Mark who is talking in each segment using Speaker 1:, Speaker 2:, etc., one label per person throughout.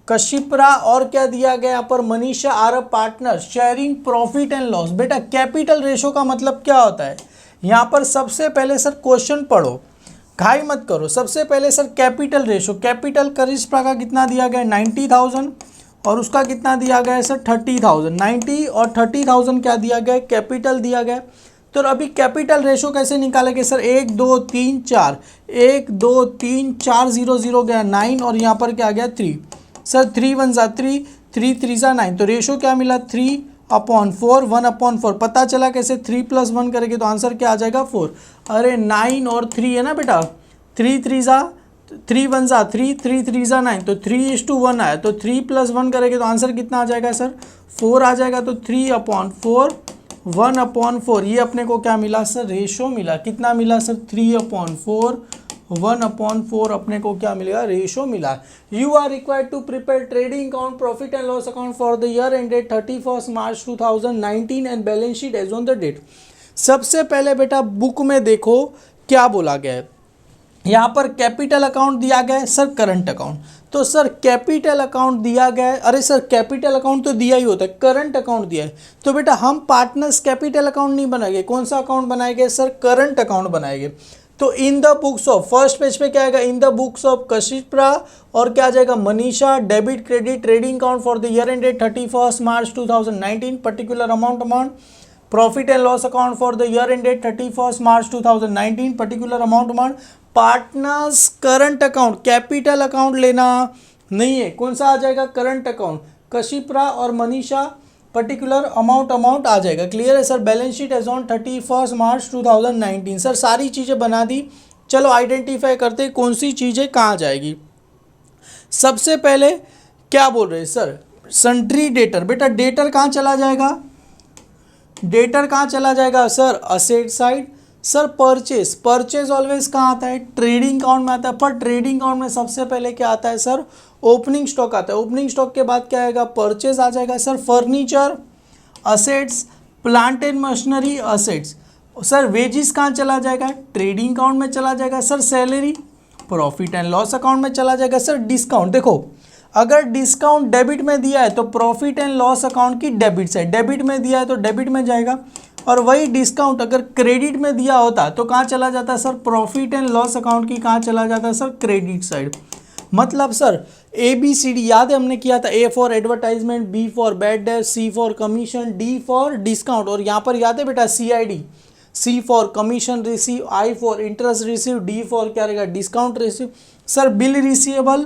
Speaker 1: कशिप्रा और क्या दिया गया यहाँ पर, Manisha are a partner sharing profit and loss. बेटा कैपिटल रेशो का मतलब क्या होता है, यहाँ पर सबसे पहले सर क्वेश्चन पढ़ो, घाई मत करो। सबसे पहले सर कैपिटल रेशो, कैपिटल कशिप्रा का कितना दिया गया है 90,000 और उसका कितना दिया गया है सर 30,000। 90 और 30,000 क्या दिया गया है, कैपिटल दिया गया है। तो अभी कैपिटल रेशो कैसे निकालेंगे सर, 1 2 3 4, 1 2 3 4 0 0 गया 9 और यहाँ पर क्या गया 3। सर 3 1 जा 3, 3 3 जा 9, तो रेशो क्या मिला 3/4, 1/4। पता चला कैसे, 3 + 1 करेंगे तो आंसर क्या आ जाएगा 4। अरे 9 और 3 है ना बेटा, 3 3 जा 3 1 जा 3, 3 3 जा 9, तो 3:1 आया। तो 3 + 1 करेंगे तो आंसर कितना आ जाएगा सर 4 आ जाएगा। तो 3/4 1/4, ये अपने को क्या मिला सर, रेशो मिला। कितना मिला सर 3/4 1/4 अपने को क्या मिलेगा, रेशो मिला। You are required to prepare trading account, profit and loss account for the year ended 31 March 2019 and balance sheet as on the date. सबसे पहले बेटा बुक में देखो क्या बोला गया है, यहाँ पर कैपिटल अकाउंट दिया गया है सर, करंट अकाउंट। तो सर कैपिटल अकाउंट दिया गया है, अरे सर कैपिटल अकाउंट तो दिया ही होता है, करंट अकाउंट दिया है। तो बेटा हम पार्टनर्स कैपिटल अकाउंट नहीं बनाएंगे, कौन सा अकाउंट बनाएंगे सर, करंट अकाउंट बनाएंगे। तो इन the books of, first page पे क्या आएगा, इन द बुक्स ऑफ कशिप्रा और क्या आ जाएगा Manisha, debit credit trading account for the year ended 31 March 2019, particular amount, profit and loss account for the year ended 31 March 2019, particular amount, partners current account, capital account लेना नहीं है। कौन सा आ जाएगा, करंट अकाउंट, कशिप्रा और मनीषा, पर्टिकुलर अमाउंट आ जाएगा। Clear है sir. Balance sheet as on 31 March 2019। Sir सारी चीज़ें बना दी, चलो आइडेंटिफाई करते हैं कौन सी चीज़ें कहाँ जाएगी। सबसे पहले क्या बोल रहे हैं सर, सन्ड्री डेटर। बेटा डेटर कहाँ चला जाएगा, डेटर कहाँ चला जाएगा sir, asset side. Sir purchase always कहाँ आता है, ट्रेडिंग अकाउंट में आता है। पर ट्रेडिंग अकाउंट में सबसे पहले क्या आता है सर, ओपनिंग स्टॉक आता है। ओपनिंग स्टॉक के बाद क्या आएगा, परचेज आ जाएगा। Sir furniture assets, plant and machinery assets. Sir wages कहाँ चला जाएगा, ट्रेडिंग अकाउंट में चला जाएगा। Sir salary profit and loss account में चला जाएगा। सर डिस्काउंट, देखो अगर डिस्काउंट डेबिट में दिया है तो प्रॉफिट एंड लॉस अकाउंट की डेबिट साइड, डेबिट में दिया है तो डेबिट में जाएगा। और वही डिस्काउंट अगर क्रेडिट में दिया होता तो कहाँ चला जाता है sir, profit and loss account की कहाँ चला जाता है सर, क्रेडिट साइड। मतलब सर ABCD याद है हमने किया था, A for advertisement, B for bad debt, C for commission, D for discount. और यहाँ पर याद है बेटा CID, C for commission receive, I for interest receive, D for क्या रहेगा, discount receive. Sir bill receivable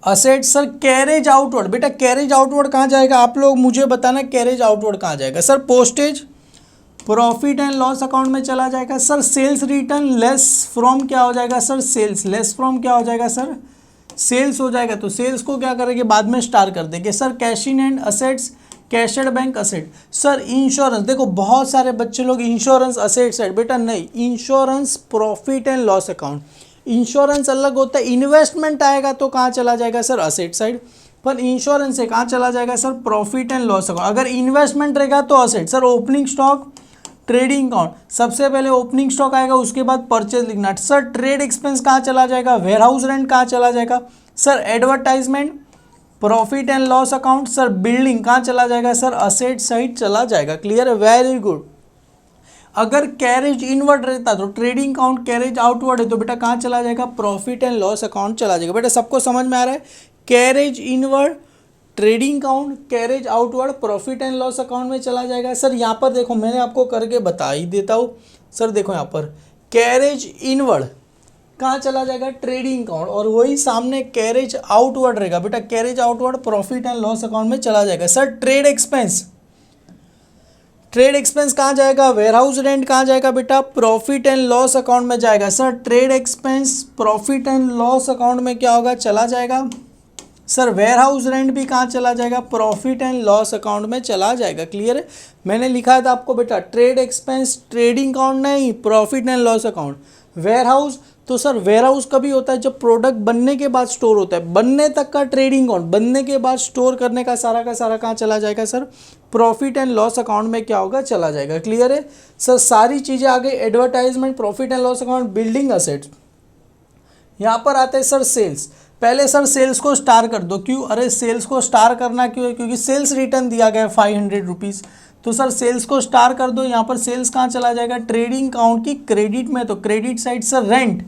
Speaker 1: asset. Sir carriage outward, बेटा carriage outward कहाँ जाएगा, आप लोग मुझे बताना कैरेज आउटवर्ड कहाँ जाएगा। Sir postage profit and loss account में चला जाएगा। Sir sales return less from क्या हो जाएगा सर, सेल्स लेस फ्रॉम क्या हो जाएगा सर, सेल्स हो जाएगा। तो सेल्स को क्या करेंगे, बाद में स्टार कर देंगे। Sir cash in and assets, cash at bank asset. Sir insurance, देखो बहुत सारे बच्चे लोग इंश्योरेंस असेट साइड, बेटा नहीं, insurance profit and loss account. Insurance अलग होता है, इन्वेस्टमेंट आएगा तो कहाँ चला जाएगा सर, असेट साइड। पर इंश्योरेंस से कहाँ चला जाएगा sir, profit and loss account. अगर इन्वेस्टमेंट रहेगा तो asset. Sir opening stock trading account, सबसे पहले ओपनिंग स्टॉक आएगा, उसके बाद परचेज लिखना। सर ट्रेड एक्सपेंस कहाँ चला जाएगा, वेयरहाउस रेंट कहाँ चला जाएगा। Sir advertisement profit and loss account. Sir building कहाँ चला जाएगा सर, असेट साइड चला जाएगा। क्लियर है, वेरी गुड। अगर कैरेज इनवर्ड रहता तो ट्रेडिंग अकाउंट, कैरेज आउटवर्ड है तो बेटा कहाँ चला जाएगा, प्रॉफिट एंड लॉस अकाउंट चला जाएगा। बेटा सबको समझ में आ रहा है, carriage inward trading account, carriage outward profit and loss account में चला जाएगा। सर यहाँ पर देखो मैंने आपको करके बता ही देता हूँ। सर देखो यहाँ पर कैरेज इनवर्ड कहाँ चला जाएगा, ट्रेडिंग अकाउंट, और वही सामने कैरेज आउटवर्ड रहेगा। बेटा carriage outward profit and loss account में चला जाएगा। Sir trade expense, trade expense कहाँ जाएगा, वेयरहाउस रेंट कहाँ जाएगा बेटा, प्रॉफिट एंड लॉस अकाउंट में जाएगा। Sir trade expense profit and loss account में क्या होगा, चला जाएगा। सर वेयरहाउस रेंट भी कहाँ चला जाएगा, प्रॉफिट एंड लॉस अकाउंट में चला जाएगा। क्लियर है, मैंने लिखा था आपको बेटा ट्रेड एक्सपेंस ट्रेडिंग अकाउंट नहीं, profit and loss account. Warehouse, तो सर वेयरहाउस कभी होता है जब प्रोडक्ट बनने के बाद स्टोर होता है, बनने तक का ट्रेडिंग अकाउंट, बनने के बाद स्टोर करने का सारा कहाँ चला जाएगा sir, profit and loss account में क्या होगा, चला जाएगा। क्लियर है सर, सारी चीज़ें आ गई। Advertisement profit and loss account, building assets. यहाँ पर आते हैं सर सेल्स। पहले सर सेल्स को स्टार कर दो। क्यों? अरे सेल्स को स्टार करना क्यों है? क्योंकि सेल्स रिटर्न दिया गया है 500 रुपीज़। तो सर सेल्स को स्टार कर दो। यहाँ पर सेल्स कहाँ चला जाएगा? ट्रेडिंग अकाउंट की क्रेडिट में। तो credit side sir rent.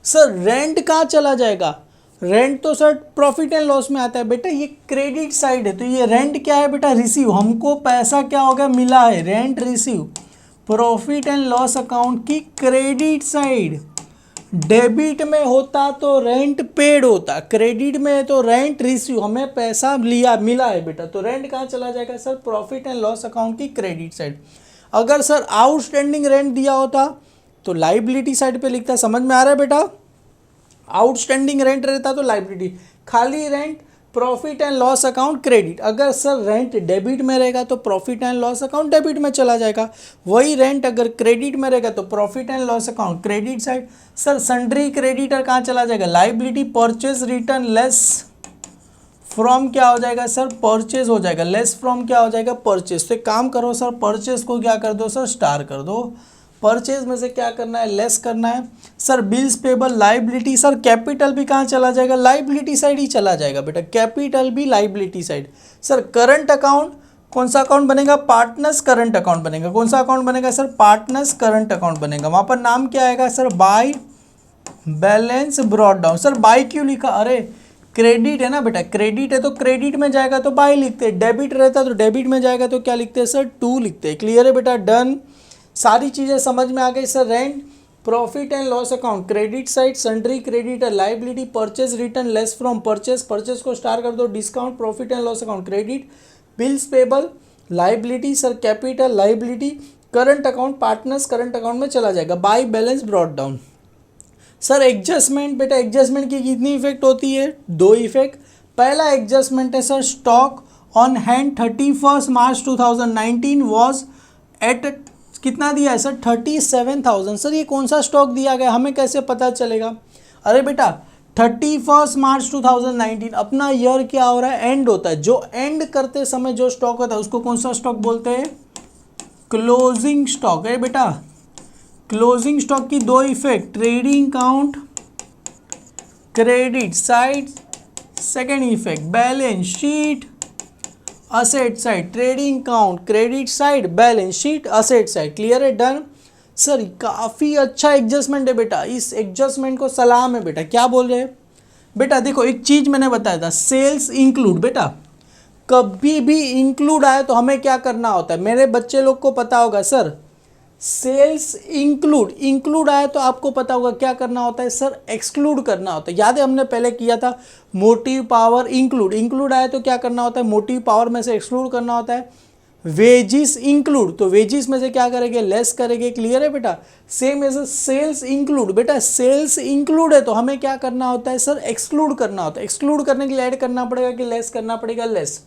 Speaker 1: Sir rent कहाँ चला जाएगा? रेंट तो सर प्रॉफिट एंड लॉस में आता है बेटा, ये क्रेडिट साइड है। तो ये रेंट क्या है बेटा? रिसीव। हमको पैसा क्या हो गया? मिला है, rent receive. Profit and loss account की क्रेडिट साइड। डेबिट में होता तो रेंट पेड होता, क्रेडिट में है तो रेंट रिसीव, हमें पैसा लिया मिला है बेटा। तो रेंट कहाँ चला जाएगा sir? Profit and loss account की क्रेडिट साइड। अगर सर आउटस्टैंडिंग रेंट दिया होता तो लाइबिलिटी साइड पे लिखता। समझ में आ रहा है बेटा? आउटस्टैंडिंग रेंट रहता तो लाइबिलिटी, खाली rent profit and loss account credit. अगर सर रेंट डेबिट में रहेगा तो profit and loss account debit में चला जाएगा। वही रेंट अगर क्रेडिट में रहेगा तो profit and loss account credit side. Sir sundry creditor कहाँ चला जाएगा? Liability. Purchase return less from क्या हो जाएगा सर? परचेज हो जाएगा। लेस फ्रॉम क्या हो जाएगा? परचेज। तो एक काम करो सर, परचेज को क्या कर दो सर? स्टार कर दो। परचेज में से क्या करना है? लेस करना है। Sir bills payable liability. Sir capital भी कहाँ चला जाएगा? लाइबिलिटी साइड ही चला जाएगा बेटा, कैपिटल भी liability side. Sir current account कौन सा अकाउंट बनेगा? पार्टनर्स करंट अकाउंट बनेगा। कौन सा अकाउंट बनेगा सर? पार्टनर्स करंट अकाउंट बनेगा। वहाँ पर नाम क्या आएगा sir? By balance brought down. Sir by क्यों लिखा? अरे क्रेडिट है ना बेटा, क्रेडिट है तो क्रेडिट में जाएगा तो बाय लिखते हैं, डेबिट रहता तो डेबिट में जाएगा तो क्या लिखते हैं सर? टू लिखते हैं। क्लियर है बेटा? डन। सारी चीज़ें समझ में आ गई sir. Rent, profit and loss account credit side, sundry creditor liability, purchase return less from purchase, purchase को स्टार कर दो, discount profit and loss account credit, bills payable liability, sir capital liability, current account partners current account में चला जाएगा, bye balance brought down. Sir adjustment बेटा, adjustment की कितनी effect होती है? 2 इफेक्ट। पहला एडजस्टमेंट है sir stock on hand 31 March 2019 was at कितना दिया है सर? 37,000। सर ये कौन सा स्टॉक दिया गया, हमें कैसे पता चलेगा? अरे बेटा 31 मार्च 2019 अपना ईयर क्या हो रहा है? एंड होता है। जो एंड करते समय जो स्टॉक होता है उसको कौन सा स्टॉक बोलते हैं? क्लोजिंग स्टॉक है बेटा। क्लोजिंग स्टॉक की 2 effect, trading count credit side, second effect balance sheet asset side, trading count credit side, balance sheet asset side. Clear है? डन। सर काफ़ी अच्छा एडजस्टमेंट है बेटा, इस एडजस्टमेंट को सलाम है बेटा। क्या बोल रहे हैं बेटा? देखो एक चीज़ मैंने बताया था, सेल्स इंक्लूड। बेटा कभी भी इंक्लूड आए तो हमें क्या करना होता है? मेरे बच्चे लोग को पता होगा सर, सेल्स इंक्लूड आया तो आपको पता होगा क्या करना होता है सर? एक्सक्लूड करना होता है। याद है हमने पहले किया था, मोटिव पावर इंक्लूड आया तो क्या करना होता है? मोटिव पावर में से एक्सक्लूड करना होता है। वेजिस इंक्लूड, तो वेजिस में से क्या करेंगे? लेस करेंगे। क्लियर है बेटा? Same as sales include. बेटा सेल्स इंक्लूड है तो हमें क्या करना होता है सर? एक्सक्लूड करना होता है। एक्सक्लूड करने के लिए ऐड करना पड़ेगा कि लेस करना पड़ेगा? लेस।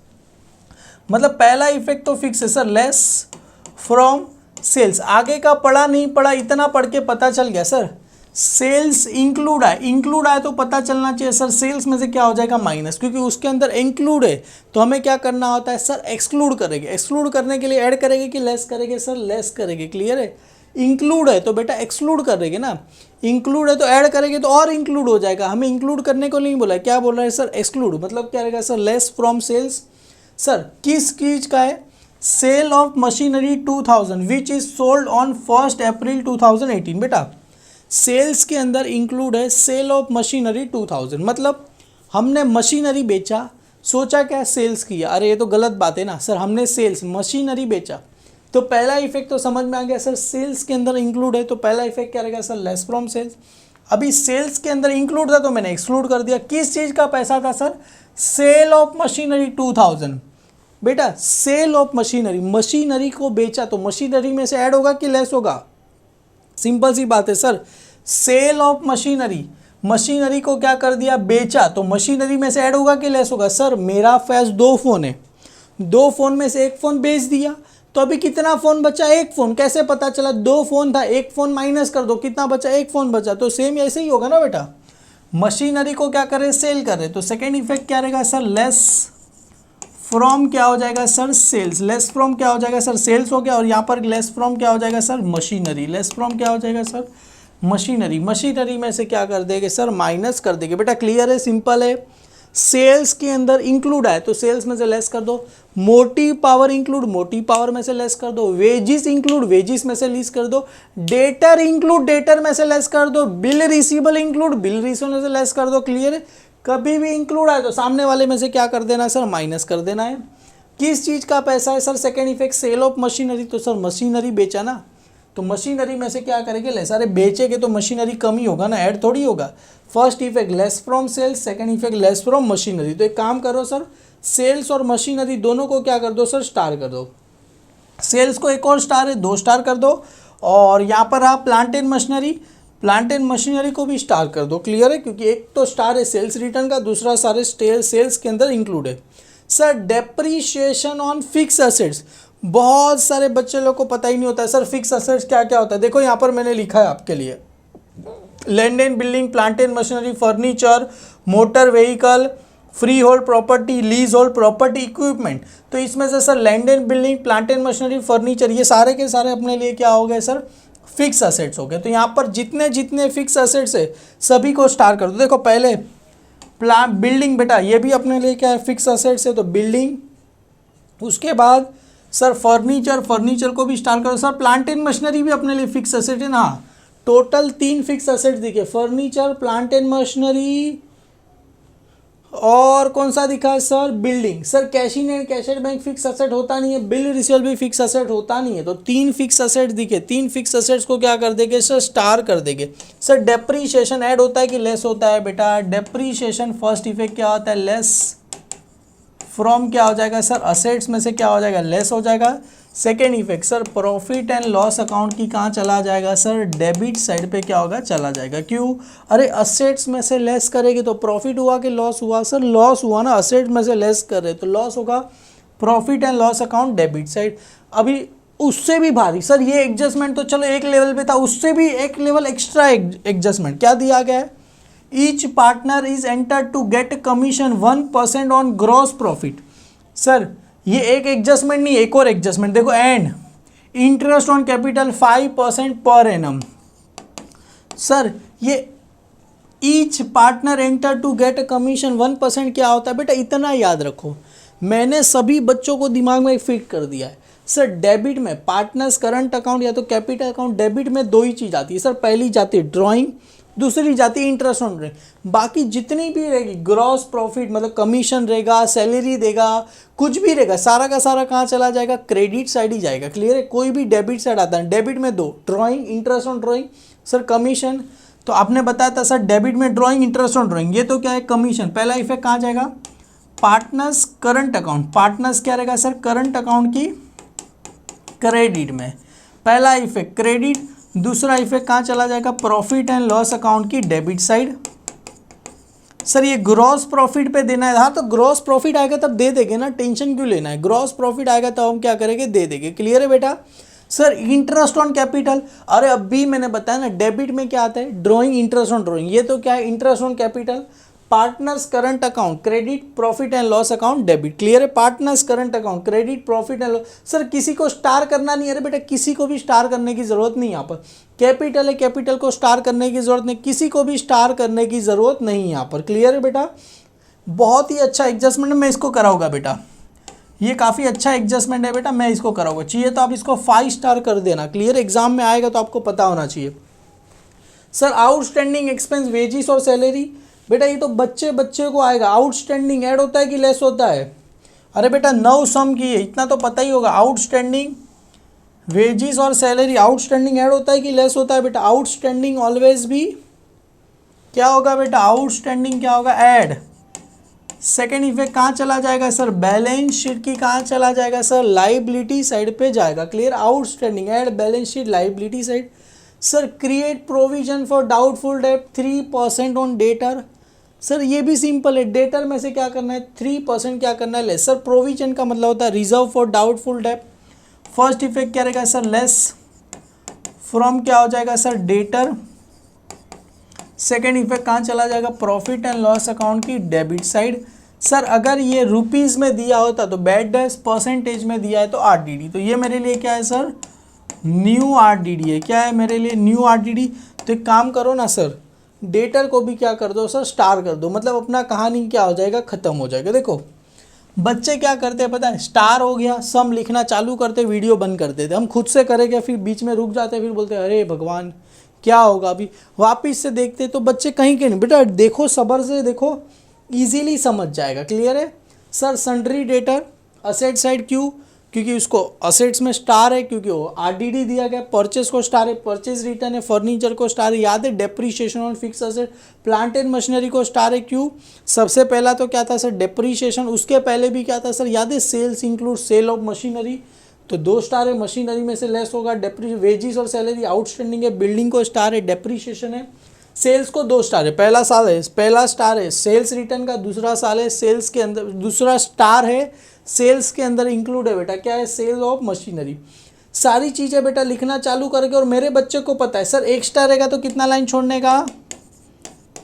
Speaker 1: मतलब पहला इफेक्ट तो फिक्स है सर, लेस फ्रॉम सेल्स। आगे का पढ़ा नहीं पढ़ा, इतना पढ़ के पता चल गया सर। सेल्स इंक्लूड आए तो पता चलना चाहिए सर, सेल्स में से क्या हो जाएगा? माइनस, क्योंकि उसके अंदर इंक्लूड है तो हमें क्या करना होता है सर? एक्सक्लूड करेंगे। एक्सक्लूड करने के लिए ऐड करेंगे कि लेस करेंगे सर? लेस करेंगे। क्लियर है? इंक्लूड है तो बेटा एक्सक्लूड करेंगे ना, इंक्लूड है तो ऐड करेंगे तो और इंक्लूड हो जाएगा। हमें इंक्लूड करने को नहीं बोला, क्या बोल रहा है सर? एक्सक्लूड। मतलब क्या रहेगा sir? Less from sales. Sir किस चीज़ का है? Sale of machinery 2000 which is sold on 1 April 2018। बेटा सेल्स के अंदर इंक्लूड है सेल ऑफ मशीनरी 2000, मतलब हमने मशीनरी बेचा, सोचा क्या सेल्स किया? अरे ये तो गलत बात है ना सर, हमने सेल्स मशीनरी बेचा। तो पहला इफेक्ट तो समझ में आ गया सर, सेल्स के अंदर इंक्लूड है तो पहला इफेक्ट क्या रहेगा सर? Less from sales. अभी सेल्स के अंदर इंक्लूड था तो मैंने एक्सक्लूड कर दिया। किस चीज़ का पैसा था सर? Sale of machinery 2000। बेटा सेल ऑफ मशीनरी, मशीनरी को बेचा तो मशीनरी में से ऐड होगा कि लेस होगा? सिंपल सी बात है sir, sale of machinery, machinery को क्या कर दिया? बेचा, तो मशीनरी में से ऐड होगा कि लेस होगा? सर मेरा पास 2 फ़ोन है, 2 फ़ोन में से 1 फ़ोन बेच दिया तो अभी कितना फ़ोन बचा? 1 फ़ोन। कैसे पता चला? 2 फ़ोन था, 1 फ़ोन माइनस कर दो, कितना बचा? 1 फ़ोन बचा। तो सेम ऐसे ही होगा ना बेटा, मशीनरी को क्या कर रहे? सेल कर रहे। तो सेकेंड इफेक्ट क्या रहेगा सर? लेस फ्रॉम क्या हो जाएगा सर? सेल्स। लेस फ्रॉम क्या हो जाएगा सर? सेल्स हो गया, और यहाँ पर लेस फ्रॉम क्या हो जाएगा सर? मशीनरी। लेस फ्रॉम क्या हो जाएगा सर? मशीनरी, मशीनरी में से क्या कर देंगे सर, माइनस कर देंगे। बेटा क्लियर है, सिंपल है। सेल्स के अंदर इंक्लूड है तो सेल्स में से लेस कर दो, मोटी पावर इंक्लूड मोटी पावर में से लेस कर दो, वेजिस इंक्लूड वेजिस में से लेस कर दो, डेटर इंक्लूड डेटर में से लेस कर दो, bill receivable include bill receivable में से लेस कर दो। क्लियर है, कभी भी इंक्लूड आए तो सामने वाले में से क्या कर देना है सर, माइनस कर देना है। किस चीज का पैसा है sir, second effect sale of machinery, तो सर मशीनरी बेचा ना, तो मशीनरी में से क्या करेंगे, लेस। अरे बेचेंगे तो मशीनरी कम ही होगा ना, ऐड थोड़ी होगा। First effect less from sales, second effect less from machinery. तो एक काम करो सर, सेल्स और मशीनरी दोनों को क्या कर दो सर, स्टार कर दो। सेल्स को एक और स्टार है, 2 स्टार कर दो। और यहाँ पर आप plant and machinery, plant and machinery को भी स्टार कर दो। क्लियर है, क्योंकि एक तो स्टार है सेल्स रिटर्न का, दूसरा सारे सेल्स के अंदर इंक्लूड है। Sir depreciation on fix assets, बहुत सारे बच्चे लोग को पता ही नहीं होता है सर फिक्स असेट्स क्या क्या होता है। देखो यहाँ पर मैंने लिखा है आपके लिए, land and building, plant and machinery, furniture, motor vehicle, free hold property, lease hold property, equipment. तो इसमें से sir land and building, plant and machinery, furniture, ये सारे के सारे अपने लिए क्या हो गए सर, फिक्स असेट्स हो गए। तो यहाँ पर जितने जितने फिक्स असेट्स है सभी को स्टार कर दो। देखो पहले बिल्डिंग, बेटा ये भी अपने लिए क्या है, फिक्स असेट्स है, तो बिल्डिंग। उसके बाद सर फर्नीचर, फर्नीचर को भी स्टार करो। सर प्लांट एंड मशीनरी भी अपने लिए फिक्स असेट है ना, टोटल 3 फिक्स असेट्स दिखे, फर्नीचर, प्लांट एंड मशीनरी और कौन सा दिखा है sir, building. Sir cash in and cash at bank fix asset होता नहीं है, बिल रिसीवेबल भी फिक्स असेट होता नहीं है, तो 3 फिक्स असेट दिखे, 3 फिक्स असेट्स को क्या कर देंगे सर, स्टार कर देंगे। सर डेप्रीशिएशन ऐड होता है कि लेस होता है, बेटा डेप्रीशिएशन फर्स्ट इफेक्ट क्या होता है, लेस फ्रॉम क्या हो जाएगा सर, असेट्स में से क्या हो जाएगा, लेस हो जाएगा। Second effect sir profit and loss account की कहाँ चला जाएगा सर, डेबिट साइड पे क्या होगा, चला जाएगा। क्यों, अरे असेट्स में से लेस करेगी तो प्रॉफिट हुआ कि लॉस हुआ, सर लॉस हुआ ना, असेट्स में से लेस कर रहे तो लॉस होगा, profit and loss account debit side. अभी उससे भी भारी सर, ये एडजस्टमेंट तो चलो एक लेवल पे था, उससे भी एक लेवल एक्स्ट्रा एडजस्टमेंट क्या दिया गया है, each partner is enter to get commission 1% on gross profit. Sir ये एक एडजस्टमेंट नहीं, एक और एडजस्टमेंट देखो, and interest on capital 5% per annum. Sir ये each partner enter to get commission 1% क्या होता है, बेटा इतना याद रखो, मैंने सभी बच्चों को दिमाग में फिट कर दिया है। सर डेबिट में पार्टनर्स करंट अकाउंट या तो कैपिटल अकाउंट, डेबिट में 2 ही चीज़ आती है सर, पहली जाती है ड्राइंग, दूसरी जाती है इंटरेस्ट ऑन ड्राइंग। बाकी जितनी भी रहेगी ग्रॉस प्रॉफिट मतलब कमीशन रहेगा, सैलरी देगा, कुछ भी रहेगा, सारा का सारा कहाँ चला जाएगा, क्रेडिट साइड ही जाएगा। क्लियर है, कोई भी डेबिट साइड आता है, डेबिट में 2, drawing, interest on drawing. Sir commission तो आपने बताया था सर डेबिट में ड्राइंग, इंटरेस्ट ऑन ड्राइंग, ये तो क्या है कमीशन। पहला इफेक्ट कहाँ जाएगा, पार्टनर्स करंट अकाउंट, पार्टनर्स क्या रहेगा सर, करंट अकाउंट की क्रेडिट में, पहला इफेक्ट क्रेडिट। दूसरा इफेक्ट कहाँ चला जाएगा, प्रॉफिट एंड लॉस अकाउंट की डेबिट साइड। सर ये ग्रॉस प्रॉफिट पे देना है, हाँ तो ग्रॉस प्रॉफिट आएगा तब दे देंगे ना, टेंशन क्यों लेना है, ग्रॉस प्रॉफिट आएगा तो हम क्या करेंगे, दे देंगे। क्लियर है बेटा। सर इंटरेस्ट ऑन कैपिटल, अरे अभी मैंने बताया ना डेबिट में क्या आता है, ड्राइंग, इंटरेस्ट ऑन ड्राइंग, ये तो क्या है interest on capital. Partners current account credit, profit and loss account debit. Clear है, partners current account credit, profit and loss. Sir किसी को स्टार करना नहीं है, अरे बेटा किसी को भी स्टार करने की जरूरत नहीं, यहाँ पर कैपिटल है, कैपिटल को स्टार करने की जरूरत नहीं, किसी को भी स्टार करने की जरूरत नहीं यहाँ पर। क्लियर है बेटा, बहुत ही अच्छा एडजस्टमेंट मैं इसको कराऊंगा बेटा, ये काफ़ी अच्छा एडजस्टमेंट है बेटा, मैं इसको कराऊंगा। चाहिए तो आप इसको 5 स्टार कर देना। क्लियर, एग्जाम में आएगा तो आपको पता होना चाहिए। सर आउटस्टैंडिंग एक्सपेंस वेजिस और सैलरी, बेटा ये तो बच्चे बच्चे को आएगा। आउटस्टैंडिंग ऐड होता है कि लेस होता है, अरे बेटा 9 सम की है, इतना तो पता ही होगा। आउटस्टैंडिंग वेजिस और सैलरी, आउटस्टैंडिंग ऐड होता है कि लेस होता है, बेटा आउटस्टैंडिंग ऑलवेज भी क्या होगा बेटा, आउटस्टैंडिंग क्या होगा, ऐड। सेकेंड इफेक्ट कहाँ चला जाएगा सर, बैलेंस शीट की कहाँ चला जाएगा सर, लाइबिलिटी साइड पे जाएगा। Clear, outstanding add balance sheet liability side. Sir create provision for doubtful debt 3% on debtor. Sir ये भी सिंपल है, डेटर में से क्या करना है 3% क्या करना है, लेस। सर प्रोविजन का मतलब होता है reserve for doubtful debt. First effect क्या रहेगा सर, लेस फ्रॉम क्या हो जाएगा सर, डेटर। सेकेंड इफेक्ट कहाँ चला जाएगा, प्रॉफिट एंड लॉस अकाउंट की डेबिट साइड। सर अगर ये रुपीज़ में दिया होता तो बैड डेट्स, परसेंटेज में दिया है तो आरडीडी, तो ये मेरे लिए क्या है सर, न्यू आरडीडी है। क्या है मेरे लिए, न्यू आरडीडी। तो एक काम करो ना सर, डेटर को भी क्या कर दो सर, स्टार कर दो, मतलब अपना कहानी क्या हो जाएगा, ख़त्म हो जाएगा। देखो बच्चे क्या करते हैं पता है, स्टार हो गया, सम लिखना चालू करते, वीडियो बंद कर देते, हम खुद से करेंगे फिर बीच में रुक जाते, फिर बोलते हैं अरे भगवान क्या होगा, अभी वापिस से देखते तो बच्चे कहीं के नहीं। बेटा देखो सब्र से देखो, इजीली समझ जाएगा। क्लियर है sir. Sundry debtor asset side क्यों, क्योंकि उसको असेट्स में स्टार है, क्योंकि वो आरडीडी दिया गया। परचेज को स्टार है, परचेज रिटर्न है। फर्नीचर को स्टार है, याद है। Depreciation on fix asset, plant and machinery को स्टार है। क्यों, सबसे पहला तो क्या था सर, डेप्रीशिएशन। उसके पहले भी क्या था सर, याद है, sales include sale of machinery, तो 2 स्टार है। मशीनरी में से लेस होगा। वेजिस और सैलरी आउटस्टैंडिंग है। बिल्डिंग को स्टार है, डेप्रीशिएशन है। सेल्स को 2 स्टार है, पहला स्टार है सेल्स रिटर्न का, दूसरा साल है सेल्स के अंदर, दूसरा स्टार है सेल्स के अंदर इंक्लूड है बेटा, क्या है, सेल ऑफ मशीनरी। सारी चीज़ें बेटा लिखना चालू करके, और मेरे बच्चे को पता है सर 1 स्टार रहेगा तो कितना लाइन छोड़ने का,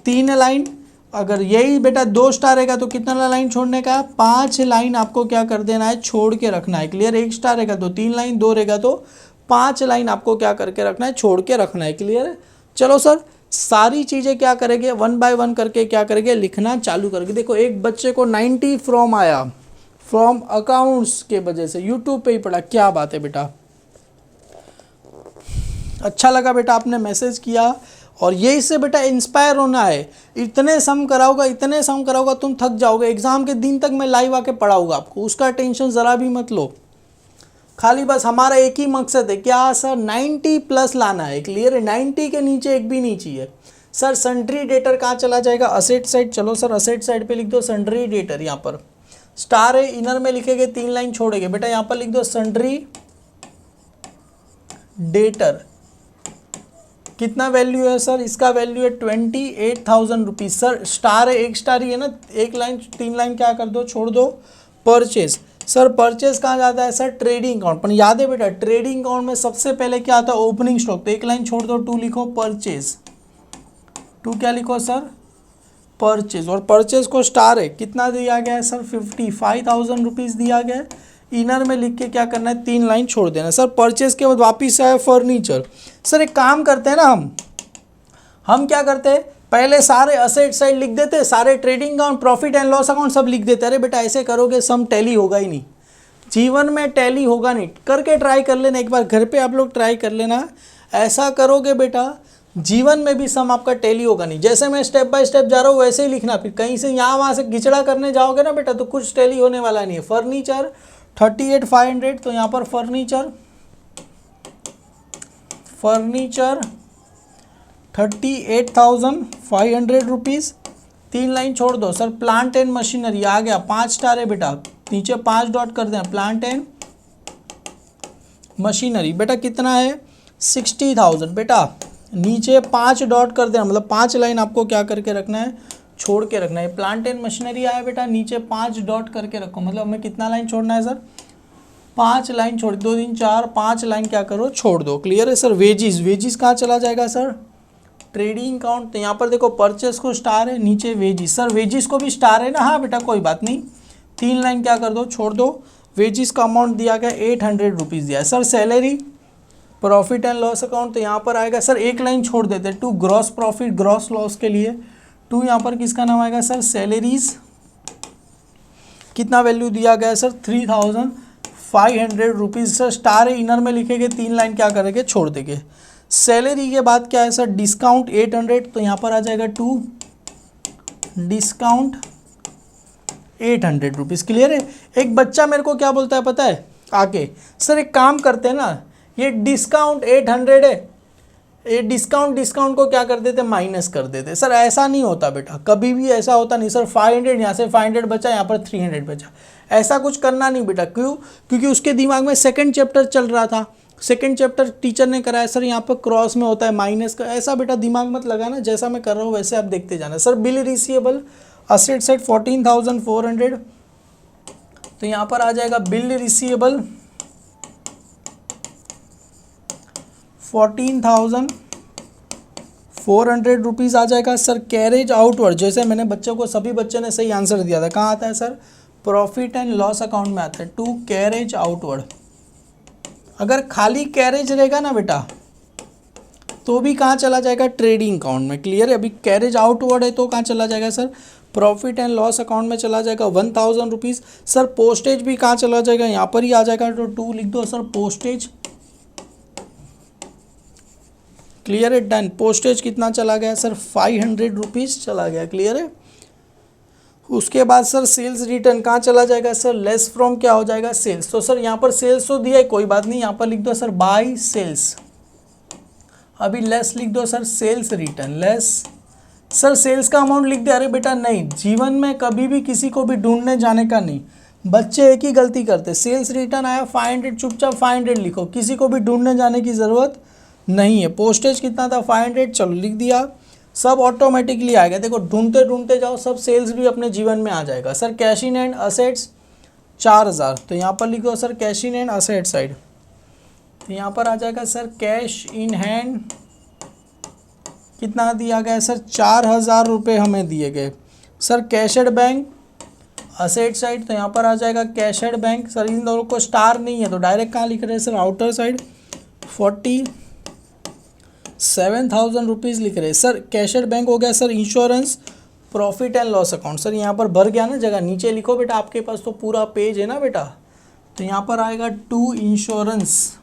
Speaker 1: 3 लाइन। अगर यही बेटा 2 स्टार रहेगा तो कितना लाइन छोड़ने का, 5 लाइन आपको क्या कर देना है, छोड़ के रखना है। क्लियर। 1 स्टार रहेगा तो 3 लाइन, 2 रहेगा तो 5 लाइन आपको क्या करके रखना है, छोड़ के रखना है। क्लियर है। चलो सर, सारी चीज़ें क्या करेंगे, 1 बाय 1 करके क्या करेंगे, लिखना चालू करेंगे। देखो एक बच्चे को 90 फ्रॉम आया, फ्रॉम अकाउंट्स के वजह से, यूट्यूब पे ही पढ़ा। क्या बात है बेटा, अच्छा लगा बेटा आपने मैसेज किया। और यही से बेटा इंस्पायर होना है। इतने सम कराऊंगा तुम थक जाओगे। एग्जाम के दिन तक मैं लाइव आके पढ़ाऊंगा आपको, उसका टेंशन ज़रा भी मत लो। खाली बस हमारा एक ही मकसद है, क्या सर, 90 प्लस लाना है। क्लियर है। 90 के नीचे एक भी नहीं चाहिए सर। सन्ड्री डेटर कहाँ चला जाएगा, असेट साइड। चलो सर असेट साइड पे लिख दो सन्ड्री डेटर। यहाँ पर स्टार है, इनर में लिखेंगे, 3 लाइन छोड़ेंगे बेटा। यहाँ पर लिख दो सन्ड्री डेटर। कितना वैल्यू है सर, इसका वैल्यू है 28,000 रुपीज़। सर स्टार है, 1 स्टार ही है ना, 1 लाइन 3 लाइन क्या कर दो, छोड़ दो। परचेज, सर परचेज कहाँ जाता है सर, ट्रेडिंग अकाउंट। पर याद है बेटा ट्रेडिंग अकाउंट में सबसे पहले क्या आता है, ओपनिंग स्टॉक। तो 1 लाइन छोड़ दो, 2 लिखो परचेज। 2 क्या लिखो सर, परचेज। और परचेज को स्टार है, कितना दिया गया है सर, 55,000 रुपीज़ दिया गया है। इनर में लिख के क्या करना है, 3 लाइन छोड़ देना सर। परचेज के बाद वापिस आया फर्नीचर। सर एक काम करते हैं ना, हम क्या करते हैं, पहले सारे असेट साइड लिख देते, सारे trading account, profit and loss account सब लिख देते। अरे बेटा ऐसे करोगे सम टैली होगा ही नहीं, जीवन में टैली होगा नहीं। करके ट्राई कर लेना, एक बार घर पे आप लोग ट्राई कर लेना। ऐसा करोगे बेटा जीवन में भी सम आपका टैली होगा नहीं। जैसे मैं स्टेप बाय स्टेप जा रहा हूँ वैसे ही लिखना, फिर कहीं से यहाँ वहाँ से घिचड़ा करने जाओगे ना बेटा तो कुछ टैली होने वाला नहीं है। फर्नीचर 38,500, तो यहाँ पर फर्नीचर 38,500 रुपीज़। 3 लाइन छोड़ दो सर। प्लांट एंड मशीनरी आ गया, 5 स्टार है बेटा, नीचे 5 डॉट कर देना। प्लांट एंड मशीनरी बेटा कितना है, 60,000 बेटा, नीचे 5 डॉट कर देना, मतलब 5 लाइन आपको क्या करके रखना है, छोड़ के रखना है। प्लांट एंड मशीनरी आया बेटा, नीचे 5 डॉट करके रखो, मतलब हमें कितना लाइन छोड़ना है सर, 5 लाइन छोड़, 2 3 4 5 लाइन क्या करो, छोड़ दो। क्लियर है सर। वेजिस कहाँ चला जाएगा सर, ट्रेडिंग अकाउंट। तो यहाँ पर देखो परचेस को स्टार है, नीचे वेजिस। सर वेजिस को भी स्टार है ना, हाँ बेटा कोई बात नहीं, 3 लाइन क्या कर दो, छोड़ दो। वेजिस का अमाउंट दिया गया 800 रुपीज़ दिया है। Sir salary, profit and loss account, तो यहाँ पर आएगा सर 1 लाइन छोड़ देते, 2 ग्रॉस प्रॉफिट ग्रॉस लॉस के लिए। 2 यहाँ पर किसका नाम आएगा सर, सैलरीज। कितना वैल्यू दिया गया है सर, 3,500 रुपीज़। सर स्टार है, इनर में लिखेंगे, 3 लाइन क्या करेंगे, छोड़ देंगे। सैलरी के बाद क्या है सर, डिस्काउंट 800, तो यहाँ पर आ जाएगा 2 डिस्काउंट 800 रुपीज़। क्लियर है। एक बच्चा मेरे को क्या बोलता है पता है आके, सर एक काम करते हैं ना, ये डिस्काउंट 800 है, ये डिस्काउंट को क्या कर देते, माइनस कर देते। सर ऐसा नहीं होता बेटा, कभी भी ऐसा होता नहीं सर। 500 यहाँ से 500 बचा, यहाँ पर 300 बचा, ऐसा कुछ करना नहीं बेटा। क्यों, क्योंकि उसके दिमाग में सेकंड चैप्टर चल रहा था, सेकंड चैप्टर टीचर ने कराया, सर यहाँ पर क्रॉस में होता है माइनस का। ऐसा बेटा दिमाग मत लगाना, जैसा मैं कर रहा हूँ वैसे आप देखते जाना। Sir bill receivable asset side 14,400, तो यहाँ पर आ जाएगा बिल रिसीवेबल 14,400 रुपीज़ आ जाएगा। सर कैरेज आउटवर्ड, जैसे मैंने बच्चों को, सभी बच्चों ने सही आंसर दिया था, कहाँ आता है sir, profit and loss account में आता है, टू कैरेज आउटवर्ड। अगर खाली कैरेज रहेगा ना बेटा, तो भी कहाँ चला जाएगा, ट्रेडिंग अकाउंट में। क्लियर है, अभी कैरेज आउटवर्ड है तो कहाँ चला जाएगा sir, profit and loss account में चला जाएगा 1000 रुपीज़। सर पोस्टेज भी कहाँ चला जाएगा, यहाँ पर ही आ जाएगा, तो 2 लिख दो सर पोस्टेज। क्लियर है, डन। पोस्टेज कितना चला गया सर, 500 रुपीज़ चला गया। क्लियर है, उसके बाद सर सेल्स रिटर्न कहाँ चला जाएगा सर, लेस फ्रॉम क्या हो जाएगा, सेल्स। तो सर यहाँ पर सेल्स तो दिया है, कोई बात नहीं, यहाँ पर लिख दो सर बाय सेल्स। अभी लेस लिख दो sir sales return, less. Sir sales का अमाउंट लिख दे, अरे बेटा नहीं, जीवन में कभी भी किसी को भी ढूंढने जाने का नहीं। बच्चे एक ही गलती करते, सेल्स रिटर्न आया 500, चुपचाप 500 लिखो, किसी को भी ढूंढने जाने की ज़रूरत नहीं है। पोस्टेज कितना था, 500, चलो लिख दिया, सब ऑटोमेटिकली आएगा। देखो ढूंढते ढूंढते जाओ, सब सेल्स भी अपने जीवन में आ जाएगा। Sir cash in and assets 4000, तो यहाँ पर लिखो sir cash in and asset side, तो यहाँ पर आ जाएगा सर कैश इन हैंड कितना दिया गया सर, 4000 रुपये हमें दिए गए। Sir cash at bank asset side, तो यहाँ पर आ जाएगा कैश एट बैंक। सर इन दोनों को स्टार नहीं है तो डायरेक्ट कहाँ लिख रहे हैं सर, आउटर साइड 47,000 रुपीज़ लिख रहे हैं। सर कैश एट बैंक हो गया sir insurance profit and loss account. Sir यहाँ पर भर गया ना जगह, नीचे लिखो बेटा, आपके पास तो पूरा पेज है ना बेटा, तो यहाँ पर आएगा टू इंश्योरेंस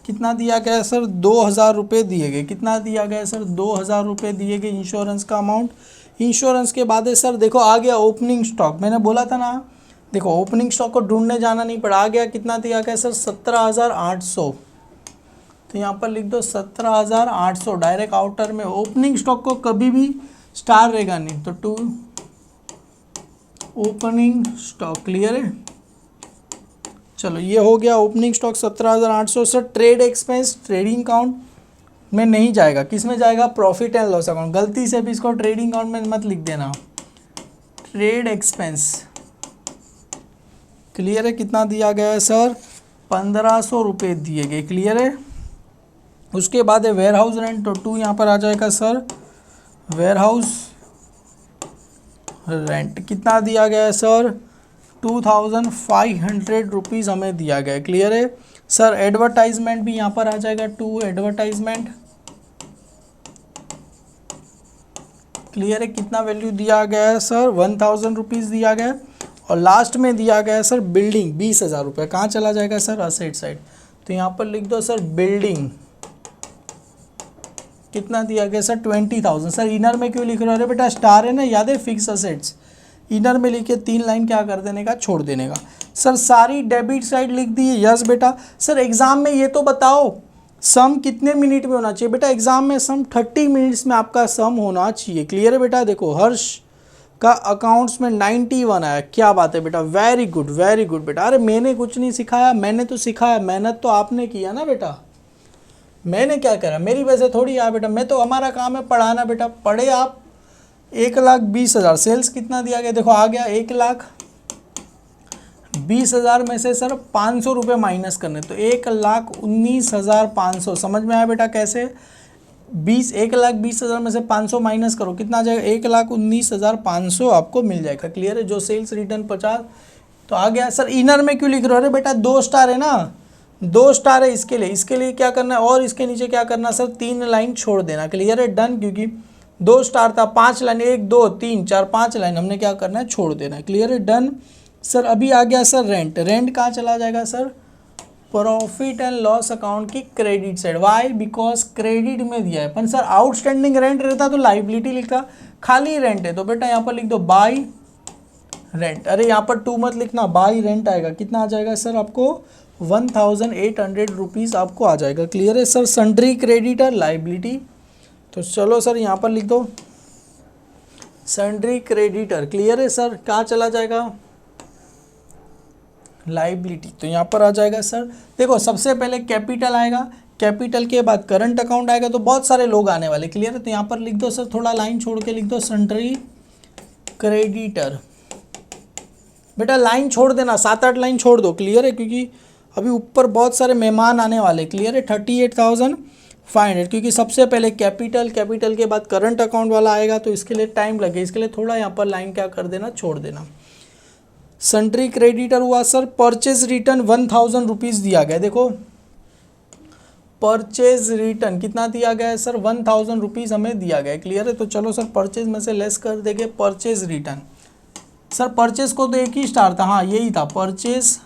Speaker 1: कितना दिया गया है सर, 2000 रुपये दिए गए। कितना दिया गया है सर, 2000 रुपये दिए गए इंश्योरेंस का अमाउंट। इंश्योरेंस के बाद है सर देखो आ गया ओपनिंग स्टॉक, मैंने बोला था ना, देखो ओपनिंग स्टॉक को ढूंढने जाना नहीं पड़ा, आ गया कितना दिया गया सर, 17,800, तो यहाँ पर लिख दो 17,800 डायरेक्ट आउटर में। ओपनिंग स्टॉक को कभी भी स्टार रहेगा नहीं, तो 2 ओपनिंग स्टॉक। क्लियर है, चलो ये हो गया opening stock 17,800। Sir trade expense trading account में नहीं जाएगा, किस में जाएगा, प्रॉफिट एंड लॉस अकाउंट। गलती से भी इसको ट्रेडिंग अकाउंट में मत लिख देना, ट्रेड एक्सपेंस। क्लियर है, कितना दिया गया है सर, 1500 रुपये दिए गए। क्लियर है, उसके बाद है वेयर हाउस रेंट, तो 2 यहाँ पर आ जाएगा सर वेयर हाउस रेंट। कितना दिया गया है सर, 2500 रुपीज़ हमें दिया गया है। क्लियर है सर, एडवर्टाइजमेंट भी यहाँ पर आ जाएगा 2 एडवर्टाइजमेंट। क्लियर है, कितना वैल्यू दिया गया है सर, 1000 रुपीज़ दिया गया है। और लास्ट में दिया गया है सर बिल्डिंग 20,000 रुपये, कहाँ चला जाएगा सर, असेट साइड, तो यहाँ पर लिख दो सर बिल्डिंग कितना दिया गया सर, 20,000। सर इनर में क्यों लिख रहे हो, अरे बेटा स्टार है ना, याद है, फिक्स असेट्स, इनर में लिख के 3 लाइन क्या कर देने का, छोड़ देने का। सर सारी डेबिट साइड लिख दी है, यस बेटा। सर एग्जाम में ये तो बताओ सम कितने मिनट में होना चाहिए, बेटा एग्जाम में सम 30 मिनट्स में आपका सम होना चाहिए। क्लियर है बेटा, देखो हर्ष का अकाउंट्स में 91 आया, क्या बात है बेटा, वेरी गुड बेटा। अरे मैंने कुछ नहीं सिखाया, मैंने तो सिखाया, मेहनत तो आपने किया ना बेटा, मैंने क्या करा, मेरी वजह से थोड़ी आया बेटा, मैं तो, हमारा काम है पढ़ाना बेटा, पढ़े आप। 1,20,000 सेल्स कितना दिया गया, देखो आ गया 1,20,000 में से सर 500 रुपये माइनस करने, तो 1,19,500। समझ में आया बेटा कैसे, 1,20,000 में से 500 माइनस करो, कितना आ जाएगा, 1,19,500 आपको मिल जाएगा। क्लियर है, जो सेल्स रिटर्न 50, तो आ गया। सर इनर में क्यों लिख रहे हो, अरे बेटा 2 स्टार है ना, 2 स्टार है, इसके लिए क्या करना है, और इसके नीचे क्या करना सर, 3 लाइन छोड़ देना। क्लियर है, डन, क्योंकि 2 स्टार था, 5 लाइन, 1 2 3 4 5 लाइन हमने क्या करना है, छोड़ देना है। क्लियर है, डन। सर अभी आ गया सर रेंट, रेंट कहाँ चला जाएगा sir, profit and loss account की credit side. Why, because credit में दिया है, पर सर आउटस्टैंडिंग रेंट रहता तो लाइबिलिटी लिखता, खाली रेंट है तो बेटा यहाँ पर लिख दो बाई रेंट। अरे यहाँ पर 2 मत लिखना, बाई रेंट आएगा, कितना आ जाएगा सर आपको, 1,800 रुपीज़ आपको आ जाएगा। क्लियर है सर, सन्ड्री क्रेडिटर लाइबिलिटी, तो चलो सर यहाँ पर लिख दो सन्ड्री क्रेडिटर। क्लियर है सर, कहाँ चला जाएगा, लाइबिलिटी, तो यहाँ पर आ जाएगा सर। देखो सबसे पहले कैपिटल आएगा, कैपिटल के बाद करंट अकाउंट आएगा, तो बहुत सारे लोग आने वाले। क्लियर है, तो यहाँ पर लिख दो सर, थोड़ा लाइन छोड़ के लिख दो सन्ड्री क्रेडिटर। बेटा लाइन छोड़ देना, 7-8 लाइन छोड़ दो। क्लियर है, क्योंकि अभी ऊपर बहुत सारे मेहमान आने वाले। क्लियर है, 38,500, क्योंकि सबसे पहले कैपिटल के बाद करंट अकाउंट वाला आएगा, तो इसके लिए टाइम लगे, इसके लिए थोड़ा यहाँ पर लाइन क्या कर देना, छोड़ देना। सन्ड्री क्रेडिटर हुआ सर, परचेज रिटर्न 1,000 रुपीज़ दिया गया। देखो परचेज रिटर्न कितना दिया गया है सर, 1000 रुपीज़ हमें दिया गया है। क्लियर है, तो चलो सर परचेज में से लेस कर देंगे परचेज रिटर्न। सर परचेज को तो एक ही स्टार था, हाँ यही था परचेज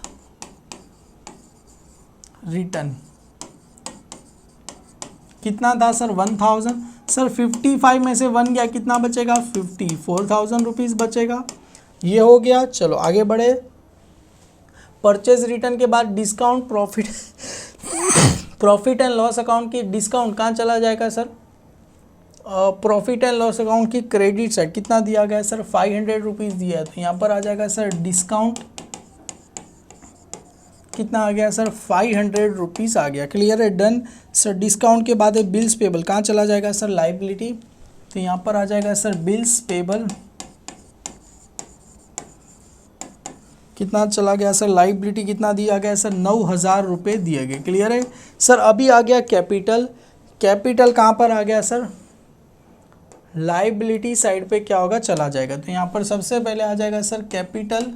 Speaker 1: रिटर्न। कितना था सर 1000। सर 55 में से 1 गया, कितना बचेगा 50, 4000 रुपीज़ बचेगा। ये हो गया। चलो आगे बढ़े। परचेज रिटर्न के बाद discount profit profit and loss account की डिस्काउंट कहाँ चला जाएगा sir, profit and loss account की क्रेडिट साइड। कितना दिया गया है सर 500 रुपीज़ दिया है, तो यहाँ पर आ जाएगा सर डिस्काउंट। कितना आ गया सर 500 रुपीज़ आ गया। क्लियर है, डन। सर डिस्काउंट के बाद बिल्स पेबल कहाँ चला जाएगा सर, लाइबिलिटी। तो यहाँ पर आ जाएगा सर बिल्स पेबल। कितना चला गया सर, लाइबिलिटी कितना दिया गया सर 9000 रुपये दिए गए। क्लियर है सर। अभी आ गया कैपिटल। कैपिटल कहाँ पर आ गया सर, लाइबिलिटी साइड पे क्या होगा चला जाएगा। तो यहाँ पर सबसे पहले आ जाएगा सर कैपिटल।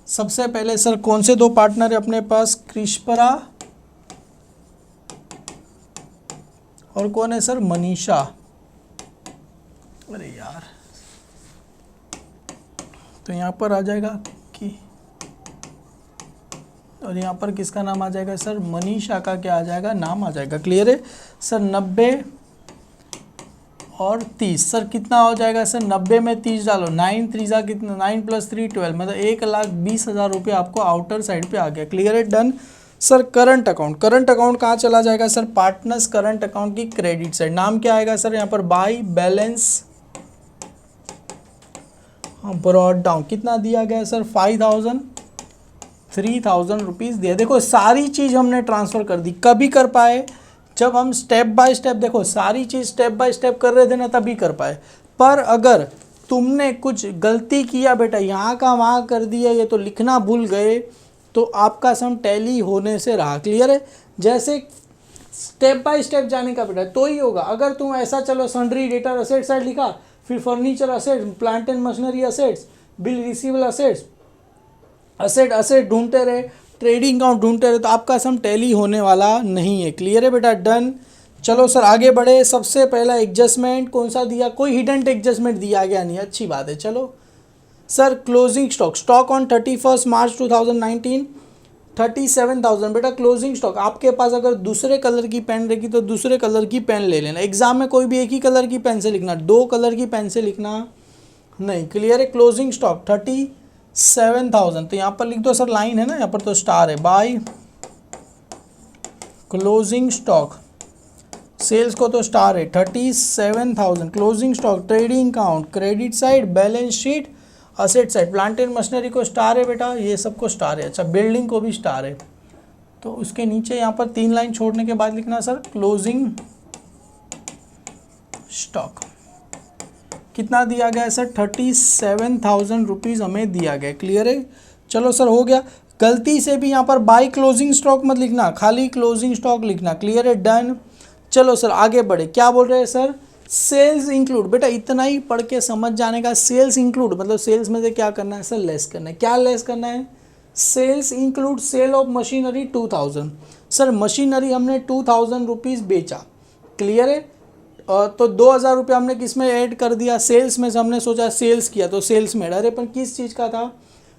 Speaker 1: सबसे पहले सर कौन से दो पार्टनर है अपने पास, कृष्परा और कौन है सर, मनीषा। अरे यार, तो यहाँ पर आ जाएगा कि, और यहाँ पर किसका नाम आ जाएगा सर, मनीषा का क्या आ जाएगा, नाम आ जाएगा। क्लियर है सर। 90 और 30 सर कितना हो जाएगा सर, 90 में 30 डालो, 9 3 कितना, 9 + 3 12, मतलब 1,20,000 रुपये आपको आउटर साइड पे आ गया। क्लियर है, done. Sir current account, current account कहाँ चला जाएगा सर, पार्टनर्स करंट अकाउंट की क्रेडिट साइड। नाम क्या आएगा सर यहाँ पर, बाय बैलेंस ब्रॉट डाउन। कितना दिया गया सर 5000, 3000 रुपीज़ दिया। देखो सारी चीज़ हमने ट्रांसफ़र कर दी, कभी कर पाए जब हम स्टेप बाय स्टेप, देखो सारी चीज़ स्टेप बाय स्टेप कर रहे थे ना, तभी कर पाए। पर अगर तुमने कुछ गलती किया बेटा, यहाँ का वहाँ कर दिया, ये तो लिखना भूल गए, तो आपका सम टैली होने से रहा। क्लियर है, जैसे स्टेप बाय स्टेप जाने का बेटा तो ही होगा। अगर तुम ऐसा चलो सन्ड्री डेटर असेट साइड लिखा, फिर furniture assets, plant and machinery assets, bill receivable assets, asset ढूंढते रहे, ट्रेडिंग अकाउंट ढूंढते रहे, तो आपका सम टैली होने वाला नहीं है। क्लियर है बेटा, डन। चलो सर आगे बढ़े। सबसे पहला एडजस्टमेंट कौन सा दिया, कोई हिडन एडजस्टमेंट दिया गया नहीं, अच्छी बात है। चलो sir closing stock, stock on 31 March 2019 37,000। बेटा क्लोजिंग स्टॉक, आपके पास अगर दूसरे कलर की पेन रहेगी तो दूसरे कलर की पेन ले लेना। एग्जाम में कोई भी एक ही कलर की पेन से लिखना, 2 कलर की पेन से लिखना नहीं। क्लियर है, क्लोजिंग स्टॉक 37,000। तो यहाँ पर लिख दो सर, लाइन है ना यहाँ पर तो स्टार है, बाय क्लोजिंग स्टॉक। सेल्स को तो स्टार है, 37,000 closing stock, trading account, credit side, balance sheet, asset side. Plant and machinery को स्टार है बेटा, ये सबको स्टार है। अच्छा, बिल्डिंग को भी स्टार है। तो उसके नीचे यहाँ पर 3 लाइन छोड़ने के बाद लिखना सर क्लोजिंग स्टॉक। कितना दिया गया है सर, 37,000 रुपीज़ हमें दिया गया। क्लियर है, चलो सर हो गया। गलती से भी यहाँ पर बाय क्लोजिंग स्टॉक मत लिखना, खाली क्लोजिंग स्टॉक लिखना। क्लियर है, डन। चलो सर आगे बढ़े। क्या बोल रहे हैं सर, सेल्स इंक्लूड। बेटा इतना ही पढ़ के समझ जाने का, सेल्स इंक्लूड मतलब सेल्स में से क्या करना है सर, लेस करना है। क्या लेस करना है, sales include sale of machinery 2000। Sir machinery हमने 2000 रुपीज़ बेचा। क्लियर है, तो 2000 रुपये हमने किस में ऐड कर दिया, सेल्स में से। हमने सोचा सेल्स किया तो सेल्स में, अरे पर किस चीज़ का था,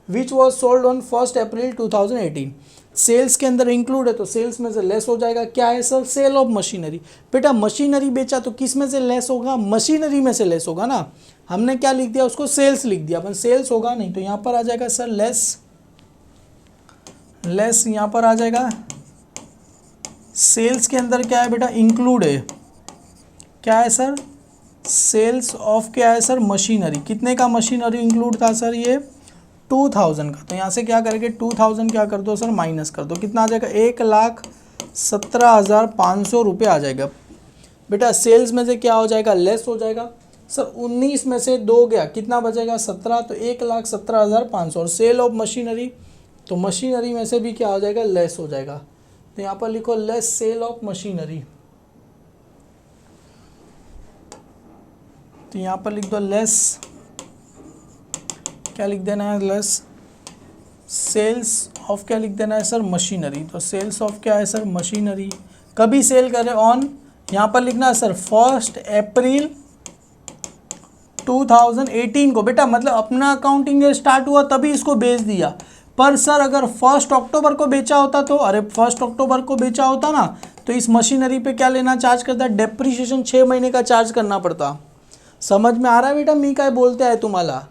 Speaker 1: which was sold on 1 April 2018। Sales के अंदर इंक्लूड है तो सेल्स में से लेस हो जाएगा। क्या है सर, सेल ऑफ मशीनरी। बेटा मशीनरी बेचा तो किस में से लेस होगा, मशीनरी में से लेस होगा ना। हमने क्या लिख दिया उसको, सेल्स लिख दिया, अपन सेल्स होगा नहीं। तो यहाँ पर आ जाएगा सर लेस, लेस यहाँ पर आ जाएगा। सेल्स के अंदर क्या है बेटा, इंक्लूड है। क्या है सर, सेल्स ऑफ क्या है सर, मशीनरी। कितने का मशीनरी इंक्लूड था सर, ये 2000 का। तो यहाँ से क्या करेंगे, 2000 क्या कर दो सर, माइनस कर दो। कितना आ जाएगा, 1,17,500 रुपये आ जाएगा। बेटा सेल्स में से क्या हो जाएगा, लेस हो जाएगा। सर 19 में से 2 गया, कितना बचेगा 17, तो 1,17,500। और सेल ऑफ मशीनरी, तो मशीनरी में से भी क्या हो जाएगा, लेस हो जाएगा। तो यहाँ पर लिखो लेस सेल ऑफ मशीनरी। तो यहाँ पर लिख दो लेस, क्या लिख देना है, लेस सेल्स ऑफ क्या लिख देना है सर, मशीनरी। तो सेल्स ऑफ क्या है सर, मशीनरी। कभी सेल करें, ऑन, यहाँ पर लिखना है सर 1 अप्रैल 2018 को। बेटा मतलब अपना अकाउंटिंग ईयर स्टार्ट हुआ तभी इसको बेच दिया। पर सर अगर 1 अक्टूबर को बेचा होता तो, अरे 1 अक्टूबर को बेचा होता ना, तो इस मशीनरी पे क्या लेना चार्ज करता, डेप्रीशिएशन 6 महीने का चार्ज करना पड़ता। समझ में आ रहा है बेटा मी काय बोलते आहे तुम्हाला।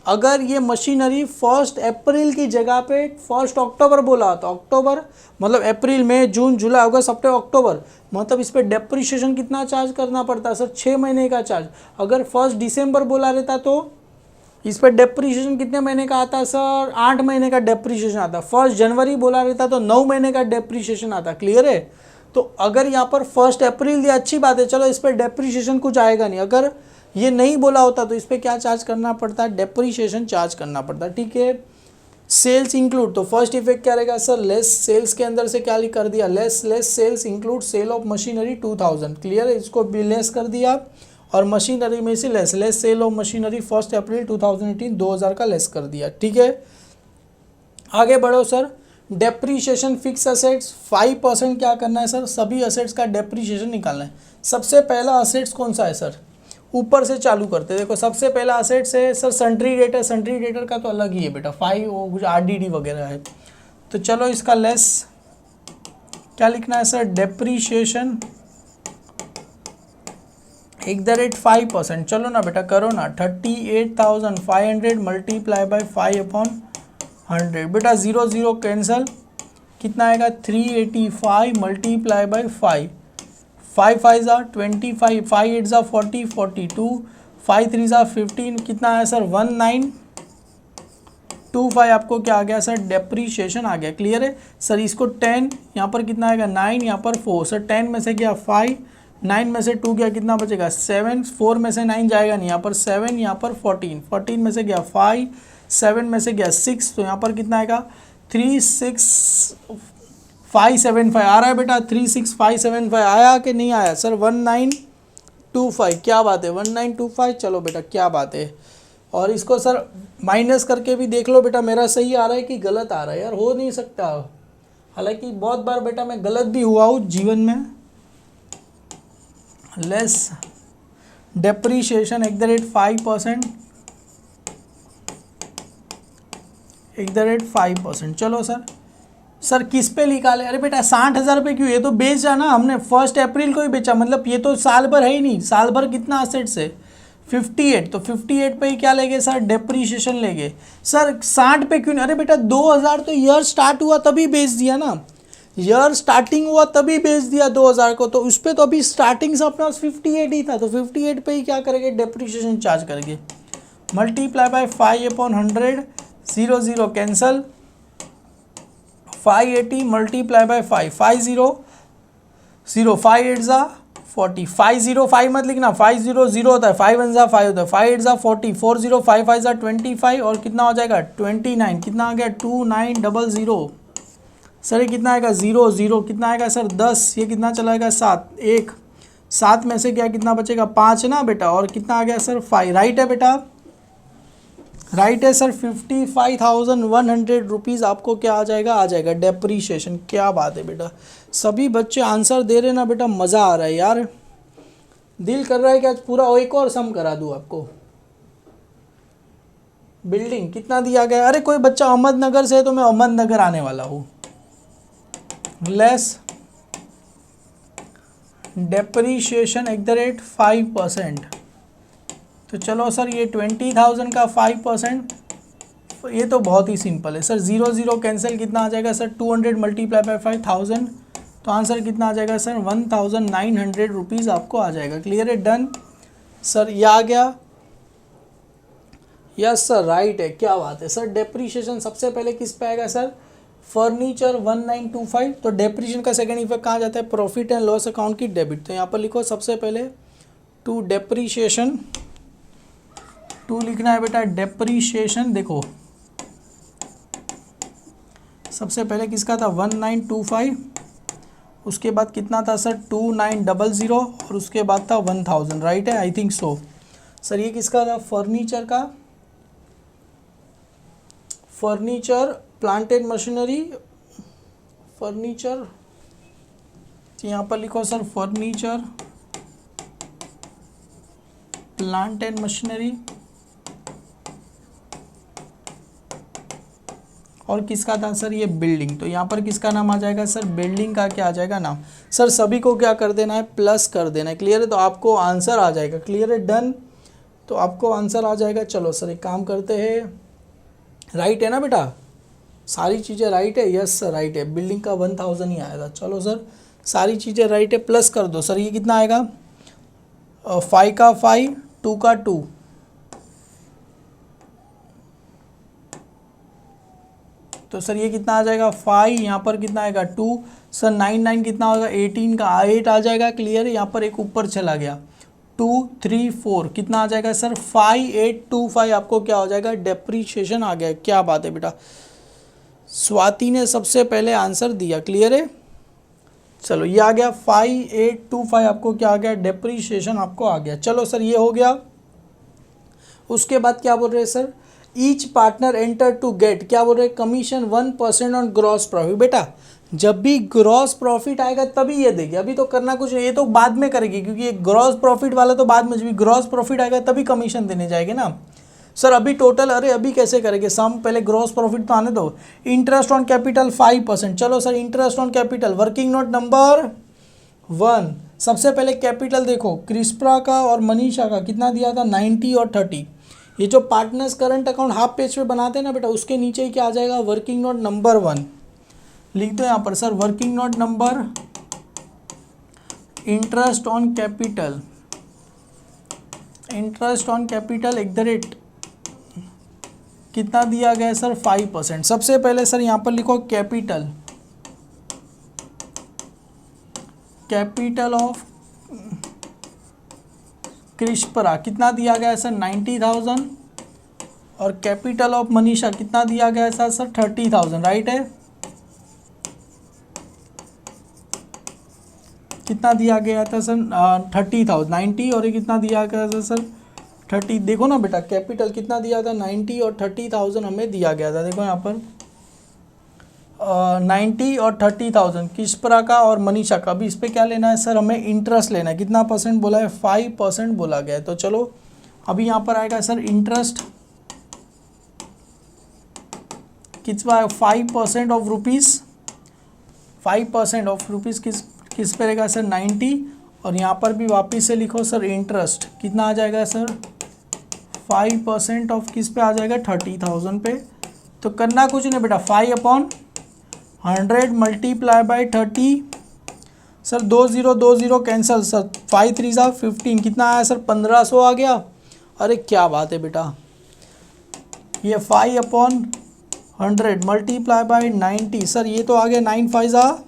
Speaker 1: अगर ये मशीनरी 1 अप्रैल की जगह पे 1 अक्टूबर बोला तो अक्टूबर मतलब अप्रैल मई जून जुलाई अगस्त सितंबर अक्टूबर, मतलब इस पर डेप्रीशिएशन कितना चार्ज करना पड़ता सर, 6 महीने का चार्ज। अगर 1 दिसंबर बोला रहता तो इस पर डेप्रीशिएशन कितने महीने का आता सर, 8 महीने का डेप्रीशिएशन आता। 1 जनवरी बोला रहता तो 9 महीने का डेप्रीशिएशन आता। क्लियर है। तो अगर यहाँ पर 1 अप्रैल दिया, अच्छी बात है, चलो इस पर डेप्रीशिएशन कुछ आएगा नहीं। अगर ये नहीं बोला होता तो इस पर क्या चार्ज करना पड़ता है, डेप्रीशिएशन चार्ज करना पड़ता। ठीक है। सेल्स इंक्लूड, तो फर्स्ट इफेक्ट क्या रहेगा सर, लेस सेल्स के अंदर से क्या कर दिया, less sales include sale of machinery 2000। Clear है। इसको भी लेस कर दिया और मशीनरी में से less cell of machinery 1 April 2018 2000 का लेस कर दिया। ठीक है। आगे बढ़ो सर। डेप्रीशिएशन फिक्स असेट्स 5% क्या करना है सर, सभी असेट्स का डेप्रीशिएशन निकालना है। सबसे पहला असेट्स कौन सा है सर, ऊपर से चालू करते हैं। देखो सबसे पहला असेट्स है sir sundry debtor. Sundry debtor का तो अलग ही है बेटा, 5 वो कुछ RDD वगैरह है। तो चलो इसका लेस क्या लिखना है सर, डेप्रीशिएशन @ 5%। चलो ना बेटा करो ना, 38,500 मल्टीप्लाई बाय 5/100। बेटा 0 0 कैंसिल, कितना आएगा 385 मल्टीप्लाई बाय 5। 5 5 ज़ा 25, 5 8 ज़ा 40, 42, 5 3 ज़ा 15, कितना आया सर 1925। आपको क्या आ गया सर, डेप्रीशिएशन आ गया। क्लियर है सर। इसको 10, यहाँ पर कितना आएगा 9, यहाँ पर 4 सर। 10 में से गया 5, 9 में से 2 गया, कितना बचेगा 7, 4 में से 9 जाएगा नहीं, यहाँ पर 7, यहाँ पर 14, 14 में से गया 5, 7 में से गया 6, तो यहाँ पर कितना आएगा 36575 आ रहा है बेटा। 36575 आया कि नहीं आया सर, 1925। क्या बात है 1925। चलो बेटा क्या बात है। और इसको सर माइनस करके भी देख लो बेटा, मेरा सही आ रहा है कि गलत आ रहा है, यार हो नहीं सकता। हालांकि बहुत बार बेटा मैं गलत भी हुआ हूँ जीवन में। Less depreciation @ 5%। चलो सर किस पे निकाले, अरे बेटा 60,000 पे क्यों, ये तो बेचा ना हमने 1 अप्रैल को ही बेचा, मतलब ये तो साल भर है ही नहीं। साल भर कितना असेट्स है 58, तो 58 पे ही क्या लेंगे सर, डेप्रीशिएशन लेंगे। सर 60 पे क्यों नहीं, अरे बेटा 2000 तो ईयर स्टार्ट हुआ तभी बेच दिया ना, ईयर स्टार्टिंग हुआ तभी बेच दिया 2000 को, तो उस पर तो अभी स्टार्टिंग से अपना 58 ही था, तो 58 पे ही क्या करेंगे, डेप्रीशिएशन चार्ज करेंगे। Multiply by 5/100, 0 0 cancel, 580 multiply by 5, 50 0, 5 8 ज़ा 40, 505 मत लिखना, 500 0 होता है, 5 1 ज़ा 5 होता है, 5 8 ज़ा 40, 40 5 5 ज़ा 25 और कितना हो जाएगा 29, कितना आ गया 2900। सर ये कितना आएगा 0 0, कितना आएगा सर 10, ये कितना चलाएगा 7, 1 7 में से क्या कितना बचेगा 5 ना बेटा, और कितना आ गया सर 5। राइट है बेटा, राइट है सर। 55,100 रुपीज़ आपको क्या आ जाएगा डेप्रीशिएशन। क्या बात है बेटा, सभी बच्चे आंसर दे रहे ना बेटा, मज़ा आ रहा है यार। दिल कर रहा है कि आज पूरा एक और सम करा दूँ आपको। बिल्डिंग कितना दिया गया, अरे कोई बच्चा अहमदनगर से है तो मैं अहमदनगर आने वाला हूँ। Less depreciation @ 5%। तो चलो सर ये 20,000 का 5%, ये तो बहुत ही सिंपल है सर। 0 0 कैंसिल, कितना आ जाएगा सर 200 मल्टीप्लाई बाय 5,000, तो आंसर कितना आ जाएगा सर 1,900 रुपीज़ आपको आ जाएगा। क्लियर है, डन सर, ये आ गया। यस सर राइट है, क्या बात है सर। डेप्रीशिएशन सबसे पहले किस पे आएगा सर, फर्नीचर 1925। तो डेप्रीशिएशन का सेकंड इफेक्ट कहाँ जाता है, प्रॉफिट एंड लॉस अकाउंट की डेबिट। तो यहाँ पर लिखो सबसे पहले टू डेप्रीशिएशन, टू लिखना है बेटा डेप्रीशिएशन। देखो सबसे पहले किसका था 1925, उसके बाद कितना था सर 2900 और उसके बाद था 1000। राइट है, आई थिंक सो सर। ये किसका था, फर्नीचर का, furniture plant and machinery, furniture, यहाँ पर लिखो sir furniture, plant and machinery, और किसका था सर ये बिल्डिंग, तो यहाँ पर किसका नाम आ जाएगा सर बिल्डिंग का क्या आ जाएगा नाम। सर सभी को क्या कर देना है प्लस कर देना है, क्लियर है, तो आपको आंसर आ जाएगा, क्लियर है डन, तो आपको आंसर आ जाएगा। चलो सर एक काम करते हैं, राइट है ना बेटा, सारी चीज़ें राइट है, यस सर राइट है, बिल्डिंग का 1000 ही आया था। चलो सर सारी चीज़ें राइट है, प्लस कर दो सर, ये कितना आएगा 5 का 5, 2 का 2, तो सर ये कितना आ जाएगा 5, यहाँ पर कितना आएगा 2, सर 9 9 कितना होगा 18 का 8 आ जाएगा, क्लियर है, यहाँ पर एक ऊपर चला गया 2 3 4 कितना आ जाएगा सर 5825, आपको क्या हो जाएगा डेप्रीशिएशन आ गया। क्या बात है बेटा, स्वाति ने सबसे पहले आंसर दिया, क्लियर है। चलो ये आ गया 5825, आपको क्या आ गया डेप्रीशिएशन आपको आ गया। चलो सर ये हो गया, उसके बाद क्या बोल रहे हैं sir, each partner enter to get, क्या बोल रहे हैं कमीशन 1% ऑन ग्रॉस प्रॉफिट। बेटा जब भी ग्रॉस प्रॉफिट आएगा तभी ये देगी, अभी तो करना कुछ नहीं, ये तो बाद में करेगी, क्योंकि ये ग्रॉस प्रॉफिट वाला तो बाद में, जब भी ग्रॉस प्रॉफिट आएगा तभी कमीशन देने जाएंगे ना सर। अभी टोटल, अरे अभी कैसे करेंगे सम, पहले ग्रॉस प्रॉफिट तो आने दो। इंटरेस्ट ऑन कैपिटल 5%, चलो sir interest on capital, working note number 1, सबसे पहले कैपिटल देखो क्रिस्प्रा का और मनीषा का कितना दिया था 90 और 30, ये जो partners current account half page पे बनाते हैं ना बेटा, उसके नीचे ही क्या आ जाएगा वर्किंग नोट नंबर 1, लिख दो यहाँ पर sir working note number, interest on capital, interest on capital @ कितना दिया गया है सर 5%। सबसे पहले सर यहाँ पर लिखो कैपिटल, कैपिटल ऑफ क्रिस्परा कितना दिया गया है सर 90,000, और कैपिटल ऑफ मनीषा कितना दिया गया है सर 30,000, राइट है। कितना दिया गया था सर 30,000, 90, और ये कितना दिया गया था सर 30, देखो ना बेटा कैपिटल कितना दिया था 90 और 30,000 हमें दिया गया था, देखो यहाँ पर 90 और 30,000 किस्परा का और मनीषा का। अभी इस पर क्या लेना है सर, हमें इंटरेस्ट लेना है, कितना परसेंट बोला है 5% बोला गया है। तो चलो अभी यहाँ पर आएगा सर इंटरेस्ट कितना 5% ऑफ रुपीज़, 5% ऑफ रुपीज़ किस पे रहेगा सर 90, और यहाँ पर भी वापिस से लिखो सर इंटरेस्ट कितना आ जाएगा सर 5% ऑफ किस पे आ जाएगा 30,000 पे। तो करना कुछ नहीं बेटा, 5/100 multiply by 30, sir 20 cancel, sir 5 3 15, कितना आया सर 1500 आ गया। अरे क्या बात है बेटा, ये 5/100 मल्टीप्लाई बाई 90, सर ये तो आ गया 9 5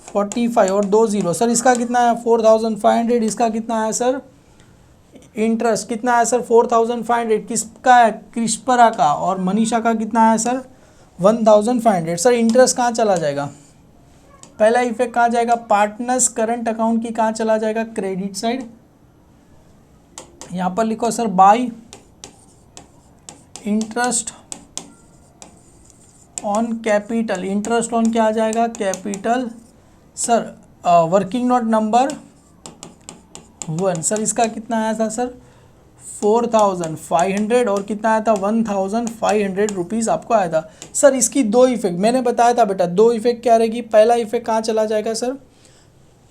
Speaker 1: 45 और 20, सर इसका कितना है 4500, इसका कितना है सर इंटरेस्ट कितना है सर 4500, किसका है क्रिस्परा का, और मनीषा का कितना है सर 1500। सर इंटरेस्ट कहाँ चला जाएगा, पहला इफेक्ट कहाँ जाएगा पार्टनर्स करंट अकाउंट की कहाँ चला जाएगा क्रेडिट साइड, यहाँ पर लिखो sir bye interest on capital, interest on क्या आ जाएगा capital, sir working note number 1, sir इसका कितना आया था सर 4500, और कितना आया था 1500 रुपीज़ आपको आया था। सर इसकी दो इफेक्ट मैंने बताया था बेटा, दो इफेक्ट क्या रहेगी, पहला इफेक्ट कहाँ चला जाएगा सर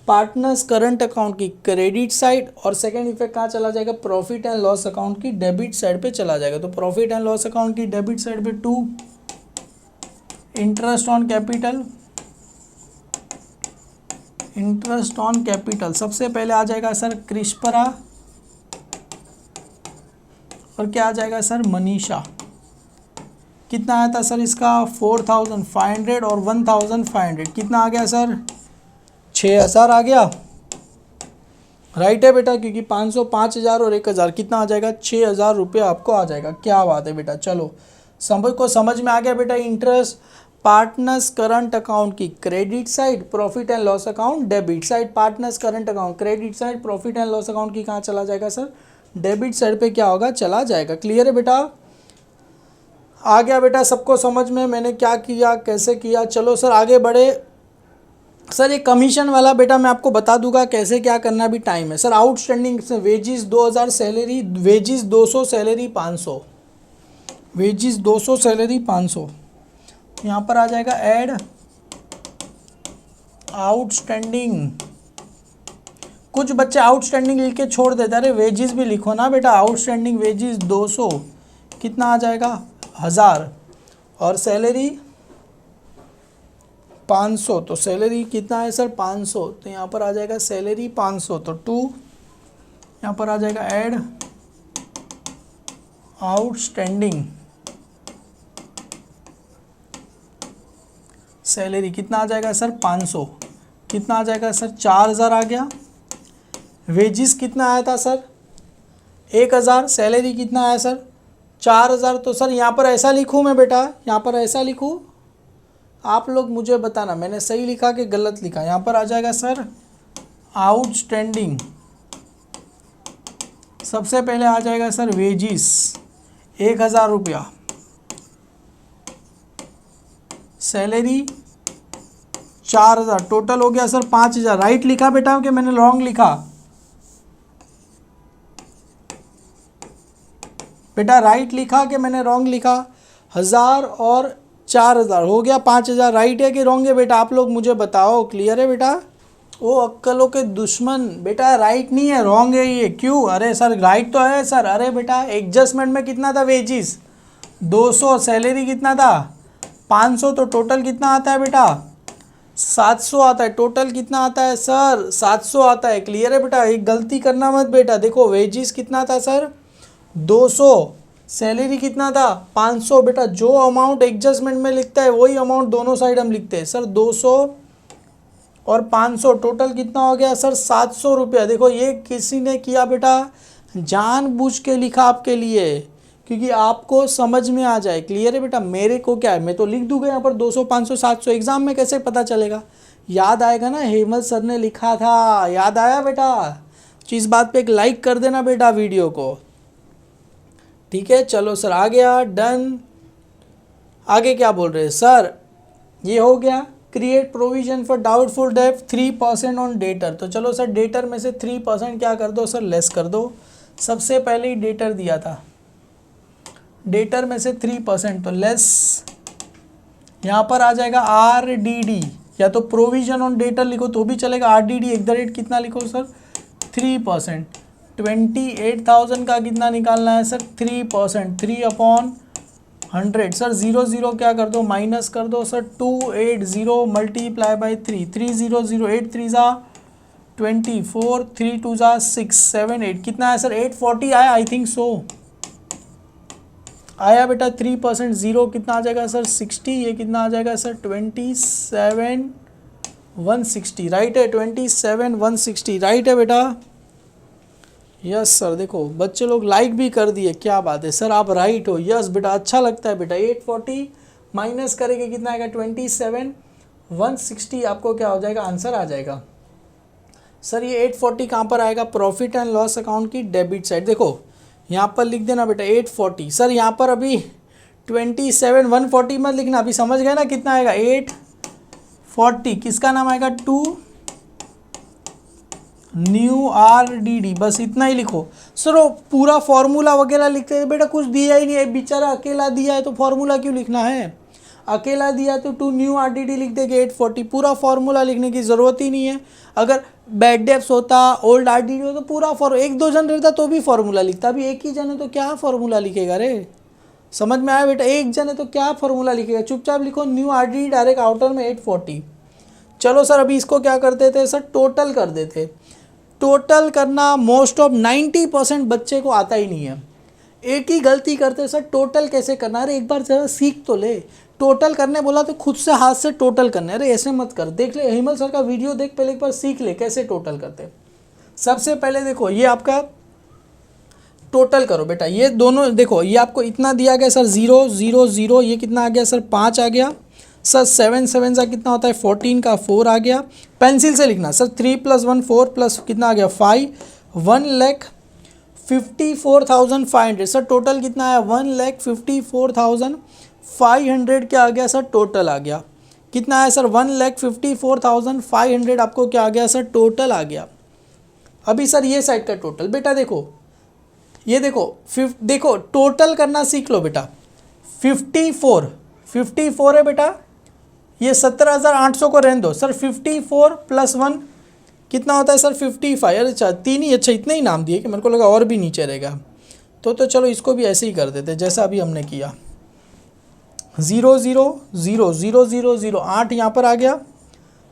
Speaker 1: पार्टनर्स करंट अकाउंट की क्रेडिट साइड, और सेकंड इफेक्ट कहाँ चला जाएगा प्रॉफिट एंड लॉस अकाउंट की डेबिट साइड पे चला जाएगा। तो प्रॉफिट एंड लॉस अकाउंट की डेबिट साइड पे 2 interest on capital, interest on capital सबसे पहले आ जाएगा सर क्रिस्परा, और क्या आ जाएगा सर मनीषा, कितना आया था सर इसका 4500 और 1500, कितना आ गया सर 6000 आ गया, राइट है बेटा, क्योंकि 500 5000 और 1000 कितना आ जाएगा 6000 रुपये आपको आ जाएगा। क्या बात है बेटा, चलो समझ में आ गया बेटा। इंटरेस्ट पार्टनर्स करंट अकाउंट की credit side, profit and loss account debit side, partners current account credit side, profit and loss account की कहाँ चला जाएगा सर डेबिट साइड पे क्या होगा चला जाएगा। क्लियर है बेटा। आ गया बेटा सबको समझ में मैंने क्या किया कैसे किया। चलो सर आगे बढ़े। सर ये कमीशन वाला बेटा मैं आपको बता दूंगा कैसे क्या करना, भी टाइम है। सर आउटस्टैंडिंग से wages 2000 salary, wages 200 salary 500, wages 200 salary 500। यहाँ पर आ जाएगा ऐड आउटस्टैंडिंग। कुछ बच्चे आउटस्टैंडिंग लिख के छोड़ देते, अरे वेजिस भी लिखो ना बेटा। आउटस्टैंडिंग वेजिस 200 कितना आ जाएगा 1000, और सैलरी 500। तो सैलरी कितना है सर 500, तो यहाँ पर आ जाएगा सैलरी 500, तो 2 यहाँ पर आ जाएगा ऐड आउटस्टैंडिंग सैलरी कितना आ जाएगा सर 500, कितना आ जाएगा सर 4000 आ गया। वेजिस कितना आया था सर 1000, सैलरी कितना आया सर 4000। तो सर यहाँ पर ऐसा लिखूँ मैं बेटा, यहाँ पर ऐसा लिखूँ, आप लोग मुझे बताना मैंने सही लिखा कि गलत लिखा। यहाँ पर आ जाएगा सर आउटस्टैंडिंग, सबसे पहले आ जाएगा सर वेजिस 1000 रुपया, सैलरी 4000, टोटल हो गया सर 5000। राइट लिखा बेटा कि मैंने रॉन्ग लिखा बेटा? राइट लिखा कि मैंने रॉन्ग लिखा? 1000 और 4000 हो गया 5000। राइट है कि रॉन्ग है बेटा? आप लोग मुझे बताओ। क्लियर है बेटा? ओ अक्कलों के दुश्मन बेटा, राइट नहीं है रॉन्ग है ये। क्यों? अरे सर राइट तो है सर। अरे बेटा एडजस्टमेंट में कितना था वेजिस 200, सैलरी कितना था 500, तो टोटल कितना आता है बेटा 700 आता है। टोटल कितना आता है सर 700 आता है। क्लियर है बेटा? एक गलती करना मत बेटा। देखो वेजिस कितना था सर 200, सैलरी कितना था 500। बेटा जो अमाउंट एडजस्टमेंट में लिखता है वही अमाउंट दोनों साइड हम लिखते हैं सर। 200 और 500 टोटल कितना हो गया सर 700 रुपया। देखो ये किसी ने किया बेटा जानबूझ के लिखा आपके लिए, क्योंकि आपको समझ में आ जाए। क्लियर है बेटा? मेरे को क्या है, मैं तो लिख दूंगा यहाँ पर 200 500 700। एग्जाम में कैसे पता चलेगा? याद आएगा ना हेमंत सर ने लिखा था, याद आया बेटा? तो इस बात पे एक लाइक कर देना बेटा वीडियो को। ठीक है चलो सर आ गया डन। आगे क्या बोल रहे हैं सर? ये हो गया क्रिएट प्रोविजन फॉर डाउटफुल डेब्ट 3% ऑन डेटर। तो चलो सर डेटर में से 3% क्या कर दो सर लेस कर दो। सबसे पहले ही डेटर दिया था, डेटर में से 3% तो लेस, यहाँ पर आ जाएगा RDD, या तो प्रोविजन ऑन डेटर लिखो तो भी चलेगा। RDD @ कितना लिखो सर 3%। 28,000 का कितना निकालना है सर 3%, 3/100 सर। 0 0 क्या कर दो माइनस कर दो सर। 280 मल्टीप्लाई बाई 3, 3008 3 ज़ा 24, 3 2 ज़ा 6 7 8 कितना है सर 840 आया आई थिंक सो आया बेटा। 3% 0 कितना आ जाएगा सर 60, ये कितना आ जाएगा सर 27,160 राइट है। 27,160 राइट है बेटा? Yes sir. देखो बच्चे लोग लाइक भी कर दिए, क्या बात है सर, आप राइट हो। यस बेटा अच्छा लगता है बेटा। 840 माइनस करेंगे कितना आएगा 27,160, आपको क्या हो जाएगा आंसर आ जाएगा सर। ये 840 कहाँ पर आएगा? प्रॉफिट एंड लॉस अकाउंट की डेबिट साइड। देखो यहाँ पर लिख देना बेटा 840 सर। यहाँ पर अभी 27,140 मत लिखना, अभी समझ गए ना कितना आएगा 840। किसका नाम आएगा 2 न्यू RDD, बस इतना ही लिखो सर। वो पूरा फॉर्मूला वगैरह लिखते हैं बेटा, कुछ दिया ही नहीं है बेचारा, अकेला दिया है तो फॉर्मूला क्यों लिखना है? अकेला दिया तो 2 न्यू RDD लिख देंगे 840, पूरा फॉर्मूला लिखने की ज़रूरत ही नहीं है। अगर बैड डेप्स होता ओल्ड RDD हो तो पूरा एक दो जन रहता तो भी फॉर्मूला लिखता। अभी एक ही जन है तो क्या फॉर्मूला लिखेगा रे? समझ में आया बेटा? एक जन है तो क्या फॉर्मूला लिखेगा? चुपचाप लिखो न्यू RDD डायरेक्ट आउटर में 840। चलो सर अभी इसको क्या करते थे सर टोटल कर देते। टोटल करना मोस्ट ऑफ 90% बच्चे को आता ही नहीं है। एक ही गलती करते सर टोटल कैसे करना। अरे एक बार जरा सीख तो ले। टोटल करने बोला तो खुद से हाथ से टोटल करने, अरे ऐसे मत कर। देख ले हेमंत सर का वीडियो देख, पहले एक बार सीख ले कैसे टोटल करते। सबसे पहले देखो ये आपका टोटल करो बेटा। ये दोनों देखो ये आपको इतना दिया गया सर 0 0 0, ये कितना आ गया सर 5 आ गया सर। 7 7 का कितना होता है 14 का 4 आ गया। पेंसिल से लिखना सर 3 + 1 4 प्लस कितना आ गया 5, 54,500 सर टोटल कितना आया 1,54,500 क्या आ गया सर टोटल आ गया कितना आया सर 1,54,500 आपको क्या आ गया सर टोटल आ गया। अभी सर ये साइड का टोटल बेटा देखो ये देखो टोटल करना सीख लो बेटा 54 है बेटा ये 17,800 को रहने दो सर 54 + 1 कितना होता है सर 55 अरे अच्छा तीन ही अच्छा इतने ही नाम दिए कि मेरे को लगा और भी नीचे रहेगा तो चलो इसको भी ऐसे ही कर देते जैसा अभी हमने किया 0 0 0 0 0 0 8 यहाँ पर आ गया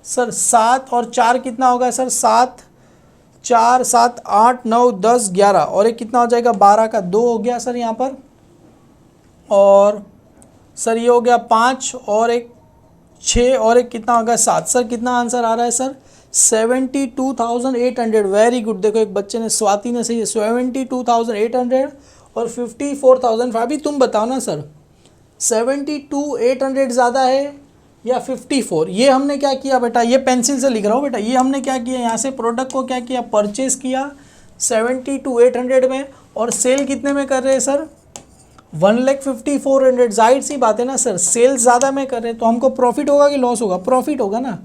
Speaker 1: सर 7 और 4 कितना होगा सर 7 4 7 8 9 10 11 और एक कितना हो जाएगा 12 का 2 हो गया सर यहाँ पर और सर ये हो गया 5 और एक 6 और एक कितना होगा 7 सर कितना आंसर आ रहा है सर 72,800 वेरी गुड देखो एक बच्चे ने स्वाति ने सही है 72,800 और 54,000 अभी तुम बताओ ना सर 72,800 ज़्यादा है या 54 ये हमने क्या किया बेटा ये पेंसिल से लिख रहा हूँ बेटा ये हमने क्या किया यहाँ से प्रोडक्ट को क्या किया परचेज किया 72,800 में और सेल कितने में कर रहे हैं सर 1,54,000 जाहिर सी बात है ना सर सेल ज़्यादा में कर रहे हैं तो हमको प्रॉफिट होगा कि लॉस होगा प्रॉफिट होगा ना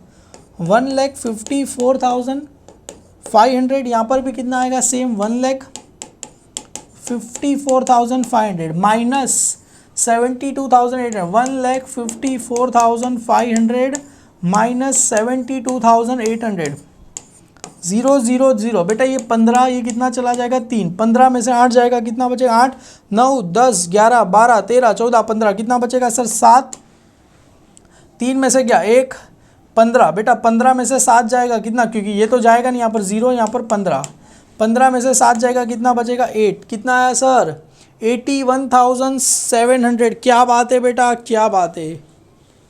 Speaker 1: 1,54,500 यहाँ पर भी कितना आएगा सेम 1,54,500 माइनस 72,800 1,54,500 माइनस 72,800 0 0 0 बेटा ये 15 ये कितना चला जाएगा 3 15 में से 8 जाएगा कितना बचेगा 8 9 10 11 12 13 14 15 कितना बचेगा सर 7 3 में से क्या 1 15 बेटा 15 में से 7 जाएगा कितना क्योंकि ये तो जाएगा नहीं यहाँ पर 0 यहाँ पर 15 में से 7 जाएगा कितना बचेगा 8 कितना आया सर 81,700 क्या बात है बेटा क्या बात है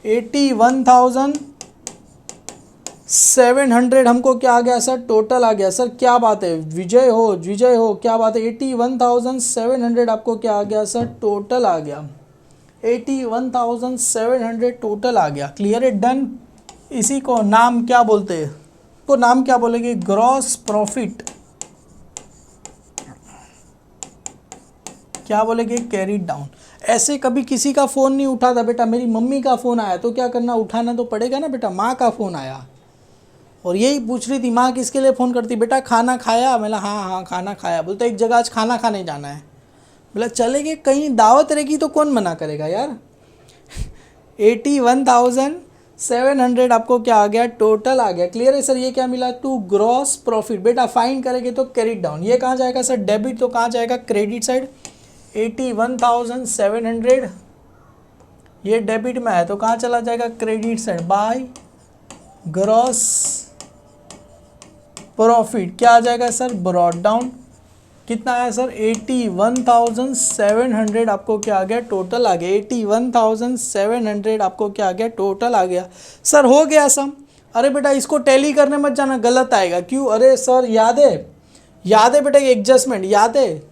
Speaker 1: 81,700 हमको क्या आ गया सर टोटल आ गया सर क्या बात है विजय हो क्या बात है 81,700 आपको क्या आ गया सर टोटल आ गया 81,700 टोटल आ गया क्लियर है डन। इसी को नाम क्या बोलते हैं तो नाम क्या बोलेंगे ग्रॉस प्रॉफिट क्या बोलेंगे कैरीड डाउन। ऐसे कभी किसी का फ़ोन नहीं उठा था बेटा मेरी मम्मी का फ़ोन आया तो क्या करना उठाना तो पड़ेगा ना बेटा माँ का फ़ोन आया और यही पूछ रही थी माँ किसके लिए फ़ोन करती बेटा खाना खाया मैंने हाँ खाना खाया बोलते एक जगह आज खाना खाने जाना है बोला चलेंगे कहीं दावत रहेगी तो कौन मना करेगा यार 81,700 आपको क्या आ गया टोटल आ गया क्लियर है सर ये क्या मिला टू ग्रॉस प्रॉफिट बेटा फाइन करेंगे तो कैरीड डाउन ये कहाँ जाएगा सर डेबिट तो कहाँ जाएगा क्रेडिट साइड 81,700 ये डेबिट में है तो कहाँ चला जाएगा credit side by gross profit क्या आ जाएगा सर ब्रॉड डाउन कितना आया सर 81,700 आपको क्या आ गया टोटल आ गया 81,700 आपको क्या आ गया टोटल आ गया सर हो गया सम। अरे बेटा इसको टैली करने मत जाना गलत आएगा क्यों अरे सर याद है बेटा एडजस्टमेंट याद है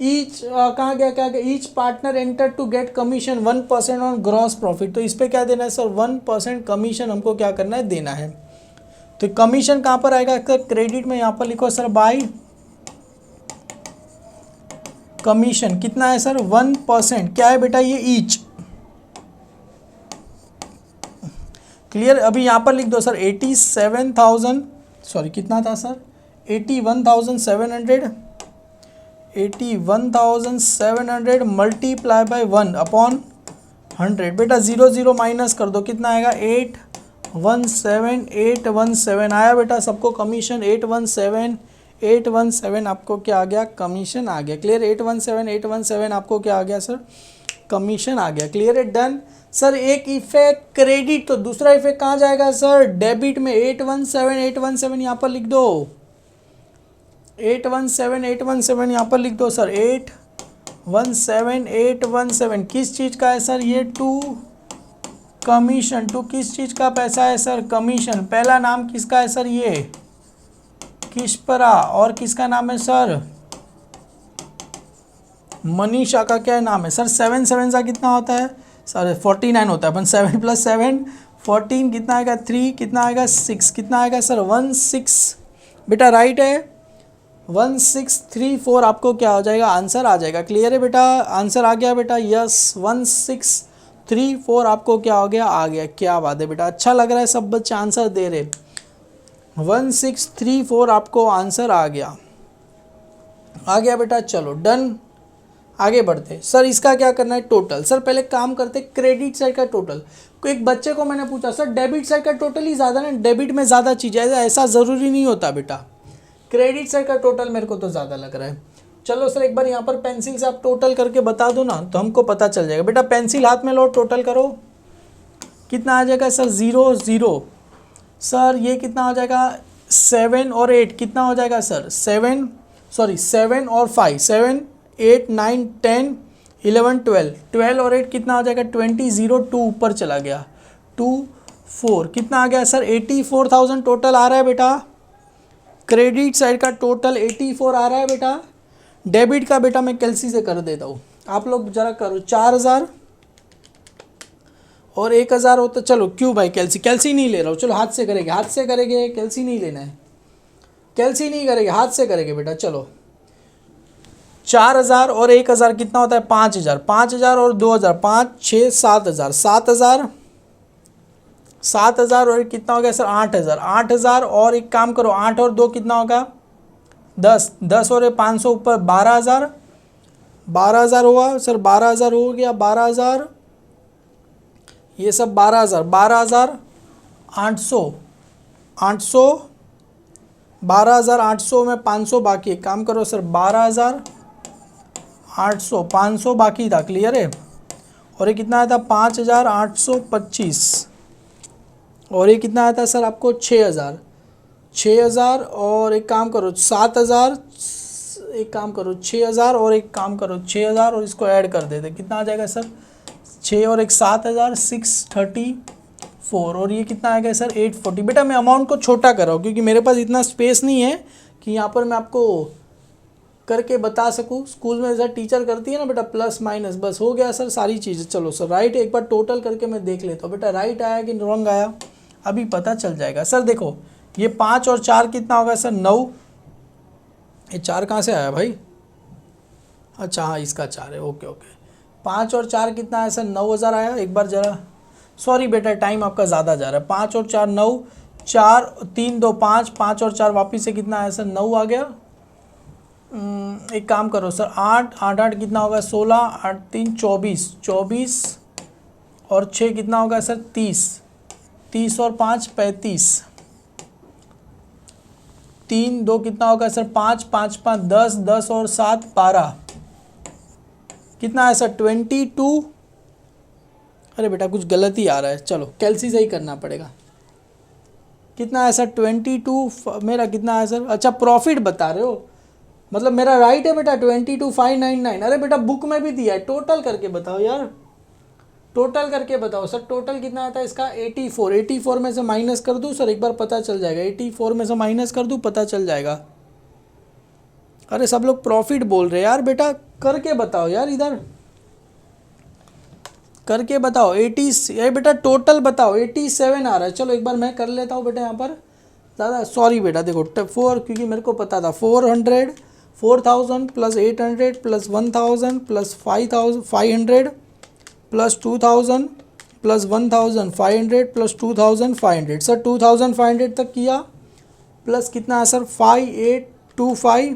Speaker 1: ईच कहाँ गया क्या each partner enter to get commission 1% on gross profit तो इस पर क्या देना है सर 1% कमीशन हमको क्या करना है देना है तो कमीशन कहाँ पर आएगा सर क्रेडिट में यहाँ पर लिखो सर बाय कमीशन कितना है सर 1% क्या है बेटा ये ईच क्लियर अभी यहाँ पर लिख दो सर 87,000 सॉरी कितना था सर 81,700 मल्टीप्लाई बाय 1/100 बेटा 0 0 माइनस कर दो कितना आएगा 817 आया बेटा सबको कमीशन 817 आपको क्या आ गया कमीशन आ गया क्लियर 817 आपको क्या आ गया सर कमीशन आ गया क्लियर है डन। सर एक इफेक्ट क्रेडिट तो दूसरा इफेक्ट कहाँ जाएगा सर डेबिट में 817 यहाँ पर लिख दो 817 यहाँ पर लिख दो सर 817 किस चीज़ का है सर ये टू कमीशन टू किस चीज़ का पैसा है सर कमीशन पहला नाम किसका है सर ये किशपरा और किसका नाम है सर मनीषा का क्या नाम है सर 7 सा कितना होता है सर 49 होता है अपन 7 + 7 14 कितना आएगा 3 कितना आएगा 6 कितना आएगा सर 16 बेटा राइट है 1634 आपको क्या हो जाएगा, आंसर आ जाएगा। क्लियर है बेटा, आंसर आ गया बेटा, यस 1634 आपको क्या हो गया, आ गया। क्या बात है बेटा, अच्छा लग रहा है, सब बच्चे आंसर दे रहे। 1634 आपको आंसर आ गया, आ गया बेटा। चलो डन, आगे बढ़ते। सर इसका क्या करना है, टोटल। सर पहले काम करते क्रेडिट साइड का टोटल। एक बच्चे को मैंने पूछा सर डेबिट साइड का टोटल ही ज़्यादा ना, डेबिट में ज़्यादा चीज़ है, ऐसा ज़रूरी नहीं होता बेटा, क्रेडिट साइड का टोटल मेरे को तो ज़्यादा लग रहा है। चलो सर एक बार यहाँ पर पेंसिल से आप टोटल करके बता दो ना, तो हमको पता चल जाएगा। बेटा पेंसिल हाथ में लो, टोटल करो, कितना आ जाएगा सर, 0 0। सर ये कितना हो जाएगा, 7 और 8 कितना हो जाएगा सर, 7 और 5, 7 8 9 10 11 12, 12 और 8 कितना हो जाएगा, 20 0 2 ऊपर चला गया, 2 4 कितना आ गया सर, 84,000 टोटल आ रहा है बेटा। क्रेडिट साइड का टोटल 84 आ रहा है बेटा। डेबिट का बेटा मैं कैलसी से कर देता हूँ, आप लोग जरा करो, 4000 और 1000 हो तो चलो, क्यों भाई कैलसी नहीं ले रहा हूँ, चलो हाथ से करेंगे, हाथ से करेंगे, कैलसी नहीं लेना है, कैलसी नहीं करेंगे, हाथ से करेंगे बेटा। चलो 4000 और 1000 कितना होता है, 5000, 5000 और 2000 5 6 7000, 7000 और कितना हो गया सर, 8000, 8000 और एक काम करो, 8 और 2 कितना होगा, 10, 10 और 500 ऊपर 12000, 12000 हुआ सर, 12000 हो गया, 12000 ये सब 12000, 12800, 800, 12800 में 500 बाकी है, काम करो सर, 12800, 500 बाकी था। क्लियर है, और ये कितना आया था, 5825, और ये कितना आया था सर आपको, 6000, 6000 और एक काम करो 7000, एक काम करो 6000 और एक काम करो 6000 और इसको ऐड कर देते, कितना आ जाएगा सर, 6 और एक 7000, 634, और ये कितना आ गया सर, 840। बेटा मैं अमाउंट को छोटा कर रहा हूँ क्योंकि मेरे पास इतना स्पेस नहीं है कि यहाँ पर मैं आपको करके बता सकूँ। स्कूल में जैसा टीचर करती है ना बेटा, प्लस माइनस, बस हो गया सर सारी चीज़ें। चलो सर राइट, एक बार टोटल करके मैं देख लेता हूँ बेटा, राइट आया कि रॉन्ग आया, अभी पता चल जाएगा। सर देखो ये 5 और 4 कितना होगा सर, 9। ये 4 कहाँ से आया भाई, अच्छा हाँ इसका 4 है, ओके ओके। 5 और 4 कितना है सर, 9000 आया। एक बार ज़रा, सॉरी बेटा टाइम आपका ज़्यादा जा रहा है, 5 और 4 9, 4 3 2 5, 5 और 4 वापिस से कितना आया सर, 9 आ गया। एक काम करो सर, 8 8 8 कितना होगा, 16, 8 3 24, 24 और 6 कितना होगा सर, 30, 30 और 5 35, 3 2 कितना होगा सर, 5 5 5 10, 10 और 7 12 कितना है सर, 22। अरे बेटा कुछ गलत ही आ रहा है, चलो कैलसी से ही करना पड़ेगा। कितना है सर, 22 मेरा कितना है सर, अच्छा प्रॉफिट बता रहे हो, मतलब मेरा राइट है बेटा 22,599। अरे बेटा बुक में भी दिया है, टोटल करके बताओ यार, टोटल करके बताओ सर, टोटल कितना आता है इसका, 84, 84 में से माइनस कर दूँ सर, एक बार पता चल जाएगा, 84 में से माइनस कर दूँ पता चल जाएगा। अरे सब लोग प्रॉफिट बोल रहे हैं यार, बेटा करके बताओ यार, इधर करके बताओ। 80 ये बेटा टोटल बताओ, 87 आ रहा है। चलो एक बार मैं कर लेता हूँ बेटा यहाँ पर, ज़्यादा सॉरी बेटा, देखो 4 क्योंकि मेरे को पता था, 400 4000 plus 800 plus 1000 plus 500 plus 2000 plus 1500 plus 2500, sir 2500 तक किया, प्लस कितना है सर 5825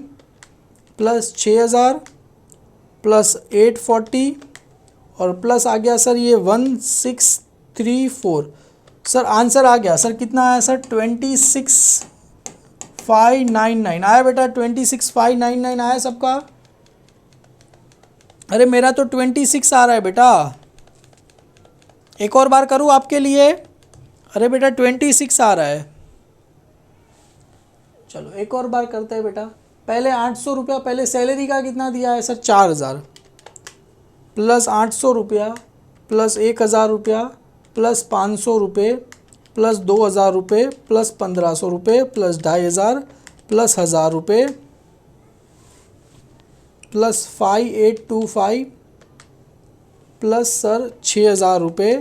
Speaker 1: प्लस 6000 प्लस 840 और प्लस आ गया सर ये 1634। सर आंसर आ गया सर, कितना आया सर, 26,599 आया बेटा, 26,599 आया सबका। अरे मेरा तो 26 आ रहा है बेटा, एक और बार करूँ आपके लिए, अरे बेटा 26 आ रहा है। चलो एक और बार करते हैं बेटा, पहले 800 रुपया, पहले सैलरी का कितना दिया है सर, 4000 प्लस 800 रुपया प्लस 1000 रुपया प्लस 500 रुपये प्लस 2000 रुपये प्लस 1500 रुपये प्लस 2500 प्लस 1000 रुपये प्लस 5825 प्लस सर 6000 रुपये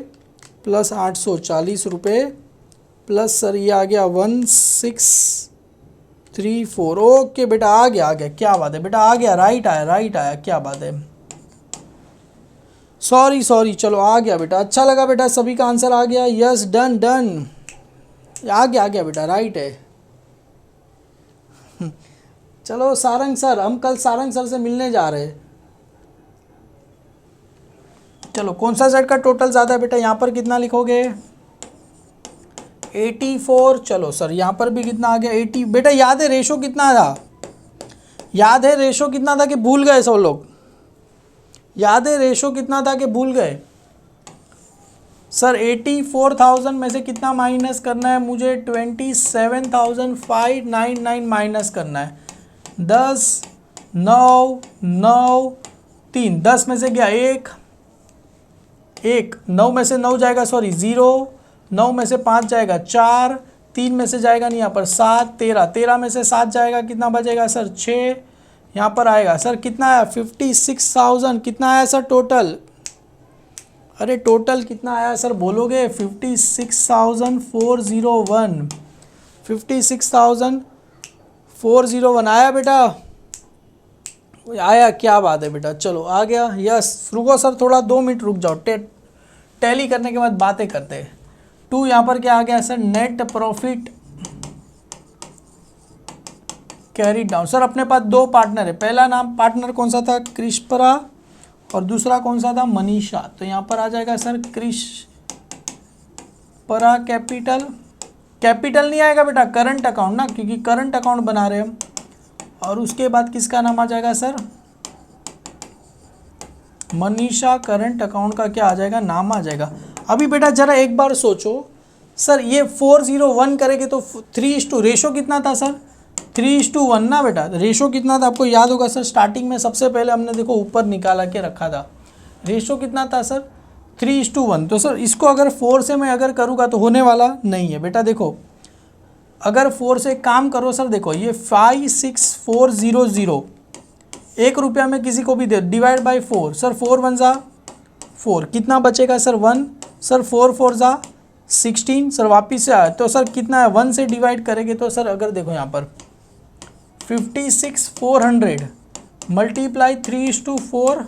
Speaker 1: प्लस 840 रुपये प्लस सर ये आ गया 4 ओके बेटा, आ गया क्या बात है बेटा, आ गया, राइट आया, क्या बात है। सॉरी चलो आ गया बेटा, अच्छा लगा बेटा, सभी का आंसर आ गया। यस डन आ गया बेटा, राइट है। चलो सारंग सर, हम कल सारंग सर से मिलने जा रहे हैं। चलो कौन सा सेट का टोटल ज़्यादा है बेटा, यहाँ पर कितना लिखोगे 84। चलो सर यहाँ पर भी कितना आ गया 80। बेटा याद है रेशो कितना था, याद है रेशो कितना था कि भूल गए सब लोग, याद है रेशो कितना था कि भूल गए। सर 84,000 में से कितना माइनस करना है मुझे, 27,599 माइनस करना है। 10 9 9 3, 10 में से गया एक 9 में से 9 जाएगा, सॉरी 0, 9 में से 5 जाएगा 4, 3 में से जाएगा नहीं यहाँ पर 7, 13 में से 7 जाएगा, कितना बचेगा सर 6, यहाँ पर आएगा सर कितना आया 56,000, कितना आया सर टोटल, अरे टोटल कितना आया सर बोलोगे, 56,401, 56,401 आया बेटा, आया, क्या बात है बेटा, चलो आ गया। यस रुको सर, थोड़ा 2 मिनट रुक जाओ, टैली करने के बाद बातें करते हैं। 2 यहाँ पर क्या आ गया sir, net profit carry down. Sir अपने पास 2 पार्टनर है, पहला नाम पार्टनर कौन सा था, क्रिस्परा, और दूसरा कौन सा था, मनीषा। तो यहाँ पर आ जाएगा सर क्रिस्परा कैपिटल नहीं आएगा बेटा, करंट अकाउंट ना, क्योंकि करंट अकाउंट बना रहे हम। और उसके बाद किसका नाम आ जाएगा सर, मनीषा। करंट अकाउंट का क्या आ जाएगा, नाम आ जाएगा। अभी बेटा जरा एक बार सोचो सर, ये 401 करेंगे तो 3:, रेशो कितना था सर 3:1 ना बेटा, रेशो कितना था आपको याद होगा सर, स्टार्टिंग में सबसे पहले हमने देखो ऊपर निकाला के रखा था, रेशो कितना था सर 3:1। तो सर इसको अगर 4 से मैं अगर करूँगा तो होने वाला नहीं है बेटा। देखो अगर 4 से काम करो सर, देखो ये 56400 ₹1 में किसी को भी दे, डिवाइड बाई 4, सर 4 1 जा 4, कितना बचेगा सर 1, सर 4 4 जा 16, सर वापिस से आया तो सर कितना है 1 से डिवाइड करेंगे तो सर अगर देखो यहाँ पर 56,400 multiply 3:4,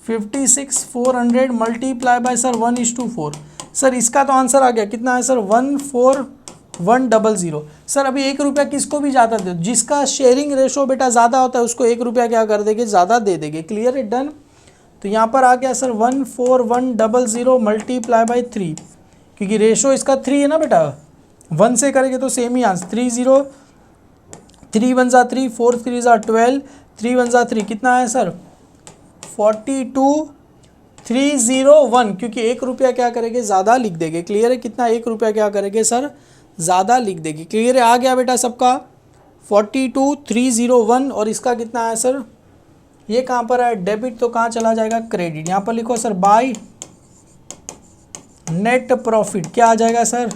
Speaker 1: 56,400 multiply by sir 1:4, sir इसका तो आंसर आ गया, कितना है सर 14,100। सर अभी ₹1 किसको भी ज़्यादा दे, जिसका शेयरिंग रेशो बेटा ज़्यादा होता है उसको ₹1 क्या कर देंगे, ज़्यादा दे देंगे। क्लियर है, डन। तो यहाँ पर आ गया सर 14,100 मल्टीप्लाई बाई 3, क्योंकि रेशो इसका 3 है ना बेटा, 1 से करेंगे तो सेम ही आंसर, 30, 3 1 जा 3, 4 3 जा 12, 3 1 जा 3, कितना आया सर 42,301, क्योंकि ₹1 क्या करेंगे, ज़्यादा लिख देंगे। क्लियर है, कितना ₹1 क्या करेंगे सर, ज़्यादा लिख देंगे। क्लियर है, आ गया बेटा सबका 42,301। और इसका कितना आया सर, ये कहाँ पर है डेबिट, तो कहाँ चला जाएगा क्रेडिट। यहाँ पर लिखो सर बाय नेट प्रॉफिट, क्या आ जाएगा सर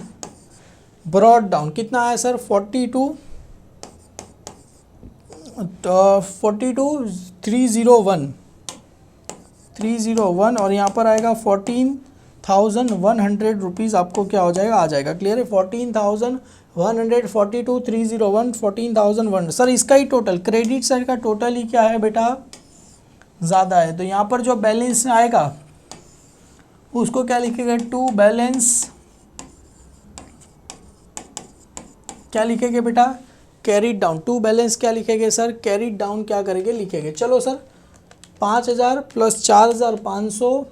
Speaker 1: ब्रॉड डाउन, कितना आया सर 42,301 और यहाँ पर आएगा 14,100 रुपीज़ आपको क्या हो जाएगा, आ जाएगा। क्लियर है, 14,100, 42,301, 14,100। सर इसका ही टोटल, क्रेडिट साइड का टोटल ही क्या है बेटा, ज़्यादा है। तो यहाँ पर जो बैलेंस आएगा उसको क्या लिखेगा, टू बैलेंस क्या लिखेंगे बेटा, कैरीड डाउन। टू बैलेंस क्या लिखेंगे सर, कैरीड डाउन क्या करेंगे, लिखेंगे। चलो सर 5,000 प्लस 4,500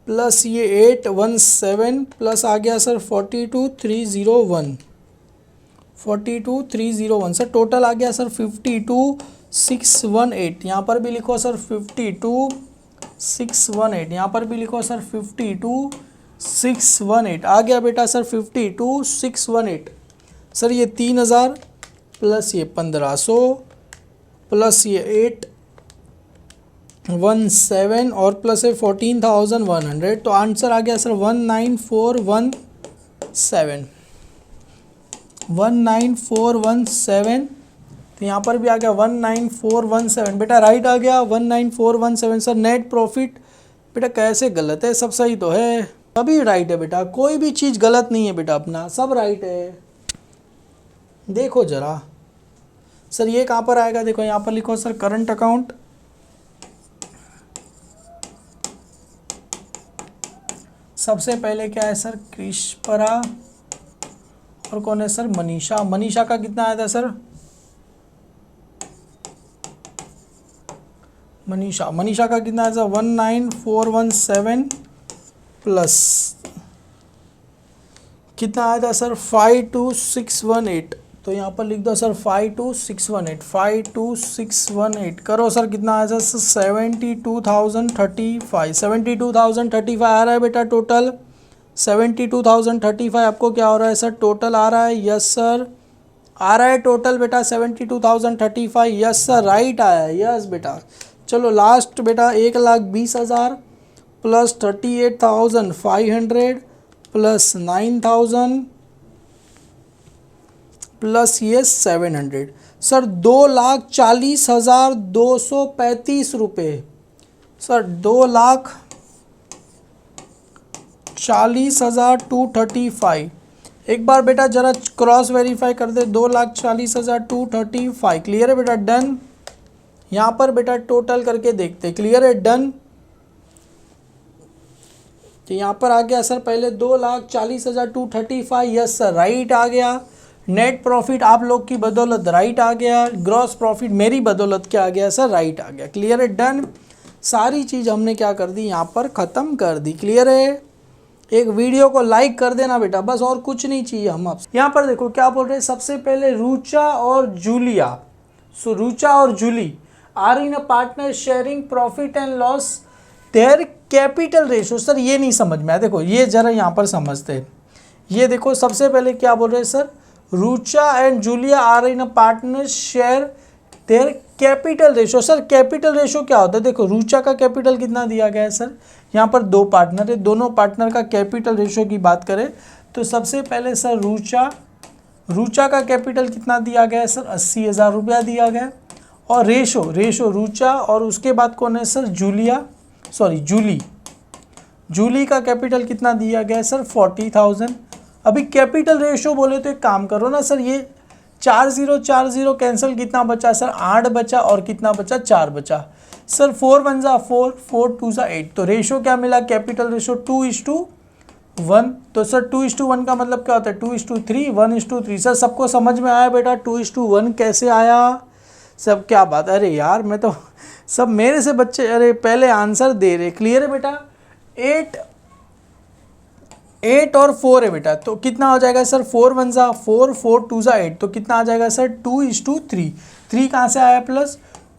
Speaker 1: प्लस ये 817 प्लस आ गया सर 42,301 सर, टोटल आ गया सर 52,618। यहाँ पर भी लिखो सर 52,618, यहाँ पर भी लिखो सर 52,618, आ गया बेटा सर 52,618। सर ये 3,000 प्लस ये 1,500 प्लस ये 817 और प्लस है 14,100, तो आंसर आ गया सर 19417। तो यहाँ पर भी आ गया 19417 बेटा, राइट आ गया 19417। सर नेट प्रॉफिट बेटा कैसे गलत है, सब सही तो है, सभी राइट है बेटा, कोई भी चीज़ गलत नहीं है बेटा, अपना सब राइट है। देखो जरा सर ये कहाँ पर आएगा, देखो यहाँ पर लिखो सर करंट अकाउंट, सबसे पहले क्या है सर कृष्परा, और कौन है सर मनीषा। मनीषा का कितना आया था सर, मनीषा का कितना आया था 19417 प्लस कितना आया था सर 52618, तो यहाँ पर लिख दो सर 52618 करो सर कितना आया सर 72,035 आ रहा है बेटा टोटल 72,035 आपको क्या हो रहा है सर टोटल आ रहा है, यस सर आ रहा है टोटल बेटा 72,035, यस सर राइट आया है, यस बेटा। चलो लास्ट बेटा 1,20,000 प्लस 38,500 प्लस 9,000 प्लस ये 700 सर 2,40,235 रुपये सर 2,40,235। एक बार बेटा जरा क्रॉस वेरीफाई कर दे 2,40,235 क्लियर है बेटा डन। यहाँ पर बेटा टोटल करके देखते क्लियर है डन। तो यहाँ पर आ गया सर पहले 2,40,235 यस सर राइट आ गया। नेट प्रॉफिट आप लोग की बदौलत राइट आ गया, ग्रॉस प्रॉफिट मेरी बदौलत क्या आ गया सर राइट आ गया, क्लियर है डन। सारी चीज़ हमने क्या कर दी यहाँ पर ख़त्म कर दी, क्लियर है। एक वीडियो को लाइक कर देना बेटा बस, और कुछ नहीं चाहिए हम आपसे। यहाँ पर देखो क्या बोल रहे हैं, सबसे पहले रुचा और जूलिया, सो रुचा और Julie are in a partner sharing profit and loss, their capital ratio. Sir ये नहीं समझ में आया, देखो ये जरा यहाँ पर समझते हैं। ये देखो सबसे पहले क्या बोल रहे हैं sir, Rucha and Julia are in a partner share their capital ratio. Sir capital ratio क्या होता है, देखो रुचा का कैपिटल कितना दिया गया है सर, यहाँ पर दो पार्टनर है, दोनों पार्टनर का कैपिटल रेशो की बात करें तो सबसे पहले सर रुचा का कैपिटल कितना दिया गया है सर 80,000 रुपया दिया गया। और रेशो रुचा और उसके बाद कौन है सर जूली का कैपिटल कितना दिया गया है सर 40,000। अभी कैपिटल रेशो बोले तो एक काम करो ना सर, ये 40 कैंसिल कितना बचा सर 8 बचा, और कितना बचा 4 बचा सर 4 1 जा 4 4 2 जा 8, तो रेशो क्या मिला कैपिटल रेशो 2:1। तो सर 2:1 का मतलब क्या होता है 2:3 1:3। सर सबको समझ में आया बेटा 2:1 कैसे आया, सब क्या बात, अरे यार मैं तो सब मेरे से बच्चे अरे पहले आंसर दे रहे, क्लियर है बेटा। 8 और 4 है बेटा, तो कितना हो जाएगा सर 4 1 जा 4 4 2 जा 8, तो कितना आ जाएगा सर 2:3। 3 कहाँ से आया प्लस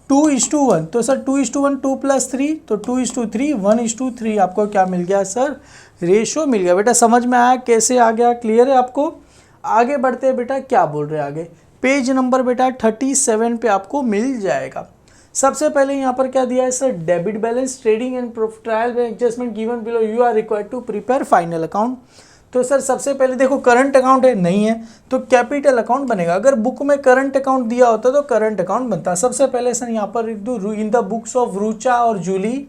Speaker 1: 2:1, तो सर 2:1 2 + 3 तो 2:3 1:3 आपको क्या मिल गया सर रेशो मिल गया। बेटा समझ में आया कैसे आ गया, क्लियर है आपको। आगे बढ़ते हैं बेटा, क्या बोल रहे हैं आगे, पेज नंबर बेटा 37 पे आपको मिल जाएगा। सबसे पहले यहाँ पर क्या दिया है sir, debit balance trading and trial adjustment given below, you are required to prepare final account. तो सर सबसे पहले देखो करंट अकाउंट है नहीं है तो कैपिटल अकाउंट बनेगा। अगर बुक में करंट अकाउंट दिया होता तो करंट अकाउंट बनता। सबसे पहले सर यहाँ पर लिख दो in the books of Rucha और Julie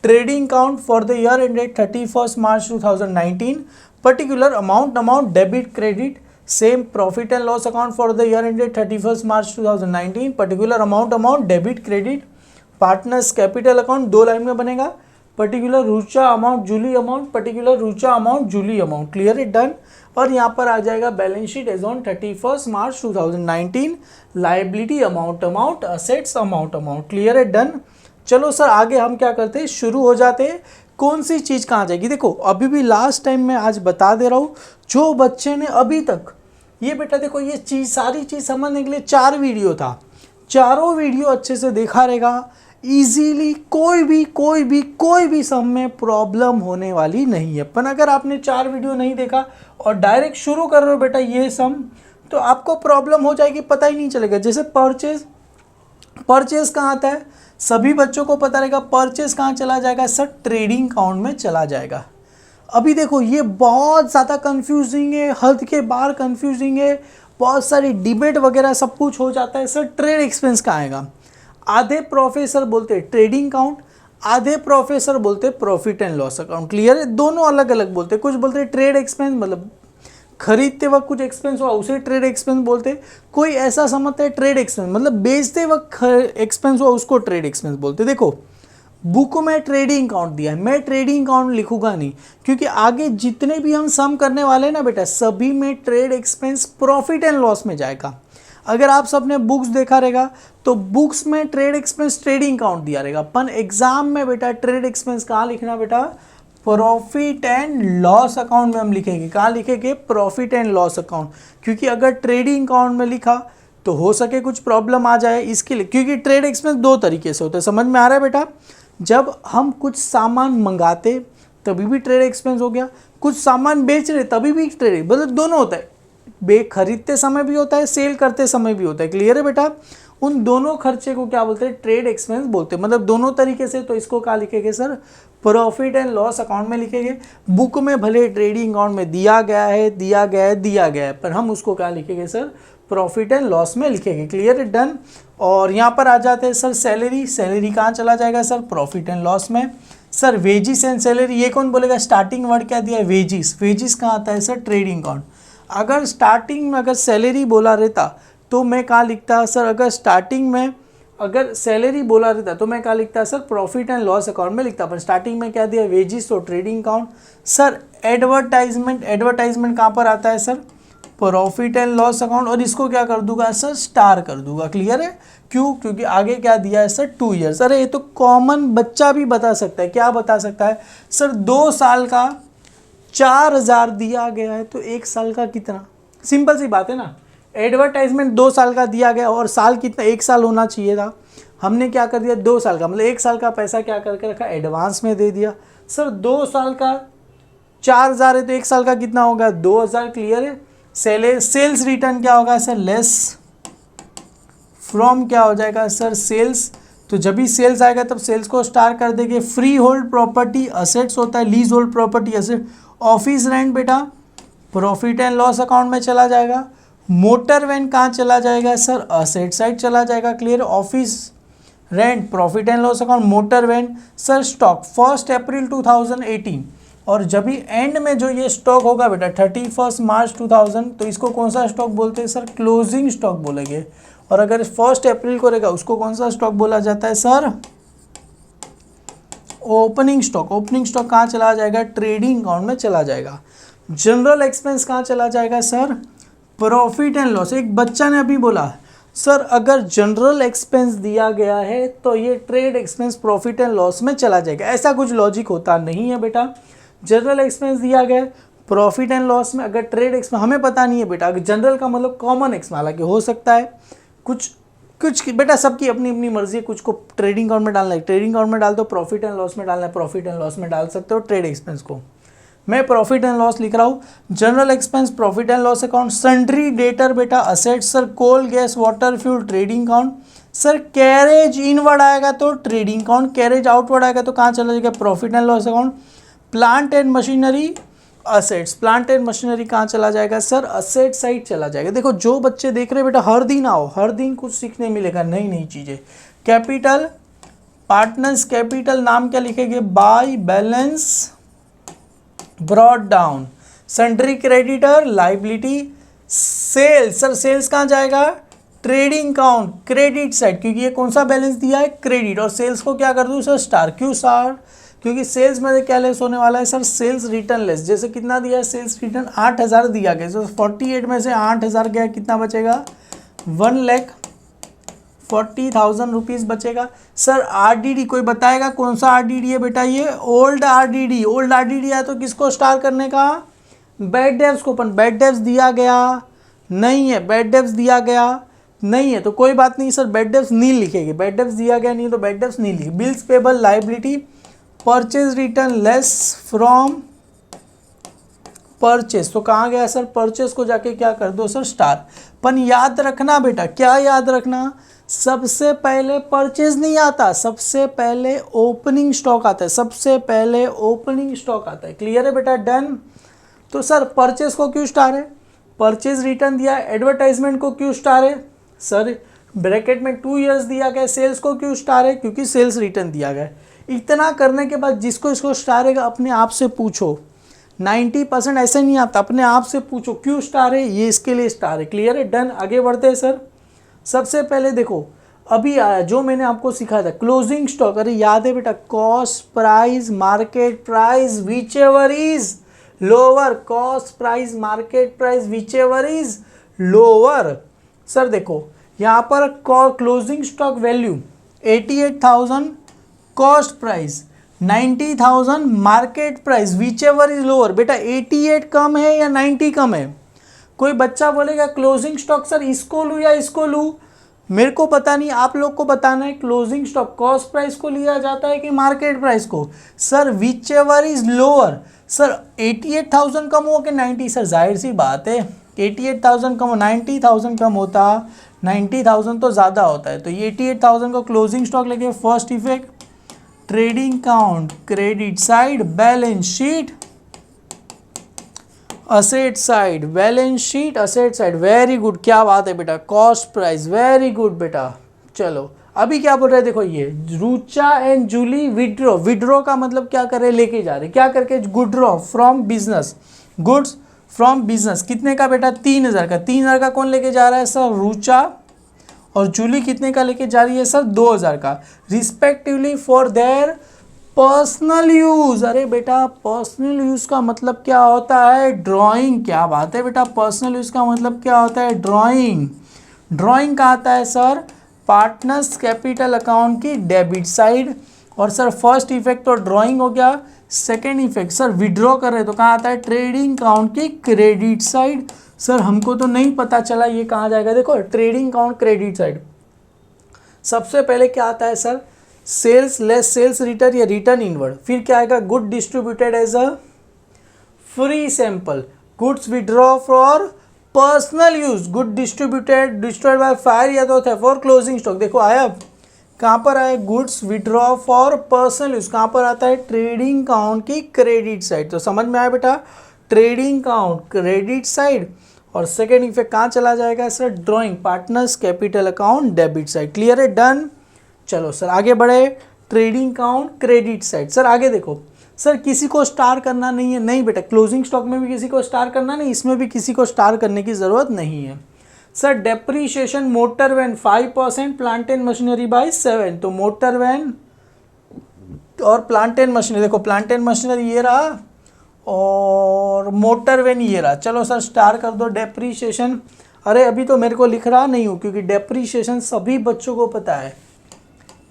Speaker 1: trading account for the year ended 31 March 2019, particular amount debit credit, same profit and loss account for the year ended 31 March 2019, particular amount debit credit, partners capital account 2 line में बनेगा, particular Rucha amount Julie amount, particular Rucha amount Julie amount, clear है done. और यहाँ पर आ जाएगा balance sheet as on 31 March 2019, liability amount assets amount, clear है done. चलो सर आगे हम क्या करते हैं, शुरू हो जाते हैं। कौन सी चीज़ कहाँ जाएगी, देखो अभी भी लास्ट टाइम मैं आज बता दे रहा हूँ, जो बच्चे ने अभी तक ये बेटा देखो ये चीज़ सारी चीज़ समझने के लिए 4 वीडियो था, चारों वीडियो अच्छे से देखा रहेगा, इजीली कोई भी सम में प्रॉब्लम होने वाली नहीं है। पर अगर आपने 4 वीडियो नहीं देखा और डायरेक्ट शुरू कर रहे हो बेटा ये सम, तो आपको प्रॉब्लम हो जाएगी, पता ही नहीं चलेगा। जैसे परचेज कहाँ आता है, सभी बच्चों को पता रहेगा परचेज कहाँ चला जाएगा सर, ट्रेडिंग अकाउंट में चला जाएगा। अभी देखो ये बहुत ज़्यादा कंफ्यूजिंग है, हद के बाहर कंफ्यूजिंग है, बहुत सारी डिबेट वगैरह सब कुछ हो जाता है। सर ट्रेड एक्सपेंस कहाँ आएगा, आधे प्रोफेसर बोलते ट्रेडिंग अकाउंट, आधे प्रोफेसर बोलते profit and loss account, clear है, दोनों अलग अलग बोलते। कुछ बोलते ट्रेड एक्सपेंस मतलब खरीदते वक्त कुछ एक्सपेंस हुआ उसे ट्रेड एक्सपेंस बोलते। कोई ऐसा समझता है ट्रेड एक्सपेंस मतलब बेचते वक्त एक्सपेंस हुआ उसको ट्रेड एक्सपेंस बोलते। देखो बुक में ट्रेडिंग अकाउंट दिया है, मैं ट्रेडिंग अकाउंट लिखूंगा नहीं, क्योंकि आगे जितने भी हम सम करने वाले हैं ना बेटा, सभी में trade expense profit and loss में जाएगा। अगर आप सबने बुक्स देखा रहेगा तो बुक्स में ट्रेड एक्सपेंस ट्रेडिंग अकाउंट दिया रहेगा, पर एग्जाम में बेटा ट्रेड एक्सपेंस कहाँ लिखना बेटा, प्रॉफिट एंड लॉस अकाउंट में हम लिखेंगे। कहाँ लिखेंगे, प्रॉफिट एंड लॉस अकाउंट, क्योंकि अगर ट्रेडिंग अकाउंट में लिखा तो हो सके कुछ प्रॉब्लम आ जाए इसके लिए, क्योंकि ट्रेड एक्सपेंस दो तरीके से होता है, समझ में आ रहा है बेटा। जब हम कुछ सामान मंगाते तभी भी ट्रेड एक्सपेंस हो गया, कुछ सामान बेच रहे तभी भी ट्रेड, मतलब दोनों होता है, खरीदते समय भी होता है, सेल करते समय भी होता है। क्लियर है बेटा, उन दोनों खर्चे को क्या बोलते हैं, ट्रेड एक्सपेंस बोलते हैं, मतलब दोनों तरीके से। तो इसको क्या लिखेंगे sir, profit and loss account में लिखेंगे। बुक में भले ट्रेडिंग अकाउंट में दिया गया है, पर हम उसको क्या लिखेंगे सर, प्रॉफिट एंड लॉस में लिखेंगे। क्लियर है, डन। और यहाँ पर आ जाते हैं सर सैलरी कहाँ चला जाएगा सर, प्रॉफिट एंड लॉस में। सर वेजिस एंड सैलरी, ये कौन बोलेगा, स्टार्टिंग वर्ड क्या दिया है, वेजिस कहाँ आता है सर, ट्रेडिंग अकाउंट। अगर स्टार्टिंग में अगर सैलरी बोला रहता तो मैं कहाँ लिखता सर, अगर स्टार्टिंग में अगर सैलरी बोला रहता तो मैं क्या लिखता sir, profit and loss account में लिखता, पर स्टार्टिंग में क्या दिया, वेजिस, तो ट्रेडिंग अकाउंट। सर एडवर्टाइजमेंट कहाँ पर आता है sir, profit and loss account, और इसको क्या कर दूंगा सर, स्टार कर दूंगा। क्लियर है, क्यों, क्योंकि आगे क्या दिया है सर, 2 ईयर्स। अरे ये तो कॉमन बच्चा भी बता सकता है, क्या बता सकता है सर, 2 साल का 4000 दिया गया है तो 1 साल का कितना, सिंपल सी बात है ना। एडवर्टाइजमेंट 2 साल का दिया गया और साल कितना, 1 साल होना चाहिए था, हमने क्या कर दिया 2 साल का, मतलब 1 साल का पैसा क्या करके रखा, एडवांस में दे दिया। सर 2 साल का 4000 है तो 1 साल का कितना होगा, 2000। क्लियर है, सेल्स रिटर्न क्या होगा सर, लेस फ्रॉम क्या हो जाएगा सर, सेल्स। तो जब भी सेल्स आएगा तब सेल्स को स्टार कर देंगे। फ्री होल्ड प्रॉपर्टी असेट्स होता है, lease hold property asset. Office rent बेटा प्रॉफिट एंड लॉस अकाउंट में चला जाएगा। मोटर वैन कहाँ चला जाएगा सर, असेट साइड चला जाएगा। Clear, office rent profit and loss account, motor van. Sir stock 1 April 2018, और जब भी एंड में जो ये स्टॉक होगा बेटा 31 मार्च 2000, तो इसको कौन सा स्टॉक बोलते हैं सर, क्लोजिंग स्टॉक बोलेंगे। और अगर 1 अप्रैल को रहेगा उसको कौन सा स्टॉक बोला जाता है sir, opening stock. Opening stock कहाँ चला जाएगा, ट्रेडिंग अकाउंट में चला जाएगा। जनरल एक्सपेंस कहाँ चला जाएगा सर, प्रॉफिट एंड लॉस। एक बच्चा ने अभी बोला सर अगर जनरल एक्सपेंस दिया गया है तो ये trade expense profit and loss में चला जाएगा, ऐसा कुछ लॉजिक होता नहीं है बेटा। जनरल एक्सपेंस दिया गया प्रॉफिट एंड लॉस में, अगर ट्रेड एक्सपेंस हमें पता नहीं है बेटा, अगर जनरल का मतलब कॉमन एक्सपेंस, हालांकि हो सकता है कुछ बेटा सबकी अपनी अपनी मर्जी है, कुछ को ट्रेडिंग अकाउंट में डालना है ट्रेडिंग अकाउंट में डाल दो, प्रॉफिट एंड लॉस में डालना है प्रॉफिट एंड लॉस में डाल सकते हो ट्रेड एक्सपेंस को। मैं प्रॉफिट एंड लॉस लिख रहा हूँ, general expense profit and loss account. Sundry debtor बेटा asset, sir coal gas water fuel trading account. Sir carriage inward आएगा तो ट्रेडिंग अकाउंट, कैरेज आउटवर्ड आएगा तो कहाँ चला जाएगा, profit and loss account. Plant and machinery assets, plant and machinery कहाँ चला जाएगा सर, असेट साइड चला जाएगा। देखो जो बच्चे देख रहे हैं बेटा हर दिन आओ, हर दिन कुछ सीखने मिलेगा, नई नई चीज़ें। कैपिटल पार्टनर्स कैपिटल नाम क्या लिखेंगे, by balance brought down. Sundry creditor liability. Sales, sir sales कहाँ जाएगा, ट्रेडिंग अकाउंट क्रेडिट साइड, क्योंकि ये कौन सा बैलेंस दिया है, क्रेडिट। और सेल्स को क्या कर दूँ सर, स्टार। क्यों स्टार, क्योंकि सेल्स में क्या लेस होने वाला है सर, सेल्स रिटर्न लेस। जैसे कितना दिया है सेल्स रिटर्न 8000 दिया गया, तो 48 में से 8000 गया, कितना बचेगा 1,40,000 रुपीज़ बचेगा। सर आरडीडी कोई बताएगा कौन सा आरडीडी है बेटा, ये ओल्ड आरडीडी। ओल्ड आरडीडी है तो किसको स्टार करने का, बैड डेब्स को। अपन बैड डेब्स दिया गया नहीं है, बैड डेब्स दिया गया नहीं है तो कोई बात नहीं सर, बैड डेब्स नहीं लिखेंगे, बैड डेब्स दिया गया नहीं है तो बैड डेब्स नहीं लिखे। Bills payable liability, purchase return less from purchase, तो कहाँ गया सर, परचेज को जाके क्या कर दो सर, स्टार। पर याद रखना बेटा, क्या याद रखना, सबसे पहले परचेज नहीं आता, सबसे पहले ओपनिंग स्टॉक आता है, सबसे पहले ओपनिंग स्टॉक आता है। क्लियर है बेटा, डन। तो सर परचेज को क्यों स्टार है, परचेज रिटर्न दिया है। एडवर्टाइजमेंट को क्यों स्टार है सर, ब्रैकेट में 2 ईयर्स दिया गया। सेल्स को क्यों स्टार है, क्योंकि सेल्स रिटर्न दिया गया है। इतना करने के बाद जिसको इसको स्टार है अपने आप से पूछो 90% ऐसे नहीं आता, अपने आप से पूछो क्यों स्टार है, ये इसके लिए स्टार है। क्लियर है, डन। आगे बढ़ते हैं सर। सबसे पहले देखो अभी आया जो मैंने आपको सिखाया था क्लोजिंग स्टॉक, अरे याद है बेटा, cost price market price which ever is lower, cost price market price which ever is lower. Sir देखो यहाँ पर closing stock value 88,000 cost price, 90,000 market price which ever is lower. बेटा 88 कम है या 90 कम है? कोई बच्चा बोलेगा क्लोजिंग स्टॉक सर इसको लूँ या इसको लूँ, मेरे को पता नहीं, आप लोग को बताना है क्लोजिंग स्टॉक कॉस्ट प्राइस को लिया जाता है कि मार्केट प्राइस को। Sir which ever is lower. Sir 88,000 कम हो कि 90? सर जाहिर सी बात है 88,000 कम हो, 90,000 कम होता, 90,000 तो ज़्यादा होता है, तो ये 88,000 को क्लोजिंग स्टॉक लेके first effect trading count credit side balance sheet asset side, balance sheet asset side, very good, क्या बात है बेटा, कॉस्ट प्राइस, वेरी गुड बेटा। चलो अभी क्या बोल रहे हैं, देखो ये रूचा एंड जूली विड्रॉ, विड्रॉ का मतलब क्या कर रहे, लेके जा रहे, क्या करके, गुड्रॉ from business, goods from business, कितने का बेटा, 3,000 का। 3,000 का कौन लेके जा रहा है सर, रूचा, और जूली कितने का लेके जा रही है सर, 2,000 का, respectively for their personal use. अरे बेटा पर्सनल यूज का मतलब क्या होता है, ड्राइंग, क्या बात है बेटा, पर्सनल यूज का मतलब क्या होता है, ड्राइंग। ड्राइंग का आता है सर पार्टनर्स कैपिटल अकाउंट की डेबिट साइड, और सर फर्स्ट इफेक्ट तो ड्राइंग हो गया, सेकेंड इफेक्ट सर विड्रॉ कर रहे तो कहाँ आता है, ट्रेडिंग अकाउंट की क्रेडिट साइड। सर हमको तो नहीं पता चला ये कहाँ जाएगा, देखो ट्रेडिंग अकाउंट क्रेडिट साइड, सबसे पहले क्या आता है sir, sales less sales return या रिटर्न इनवर्ड, फिर क्या आएगा, good distributed as a free sample, goods withdraw for personal use, good distributed destroyed by fire या तो थेफ्ट फॉर क्लोजिंग स्टॉक। देखो आया कहाँ पर आया, goods withdraw for personal use, कहाँ पर आता है, ट्रेडिंग अकाउंट की क्रेडिट साइड। तो समझ में आया बेटा, ट्रेडिंग अकाउंट क्रेडिट साइड, और सेकेंड इफेक्ट कहाँ चला जाएगा sir, drawing partners capital account debit side. Clear है, डन। चलो सर आगे बढ़े, trading account credit side. Sir आगे देखो, सर किसी को स्टार करना नहीं है, नहीं बेटा, क्लोजिंग स्टॉक में भी किसी को स्टार करना नहीं, इसमें भी किसी को स्टार करने की ज़रूरत नहीं है। Sir depreciation motor van 5%, plant and machinery by 7, तो मोटर वैन और प्लांट एंड मशीनरी, देखो प्लांट एंड मशीनरी ये रहा और मोटर वैन ये रहा। चलो सर स्टार कर दो डेप्रीशिएशन। अरे अभी तो मेरे को लिख रहा नहीं हूँ क्योंकि डेप्रीशिएशन सभी बच्चों को पता है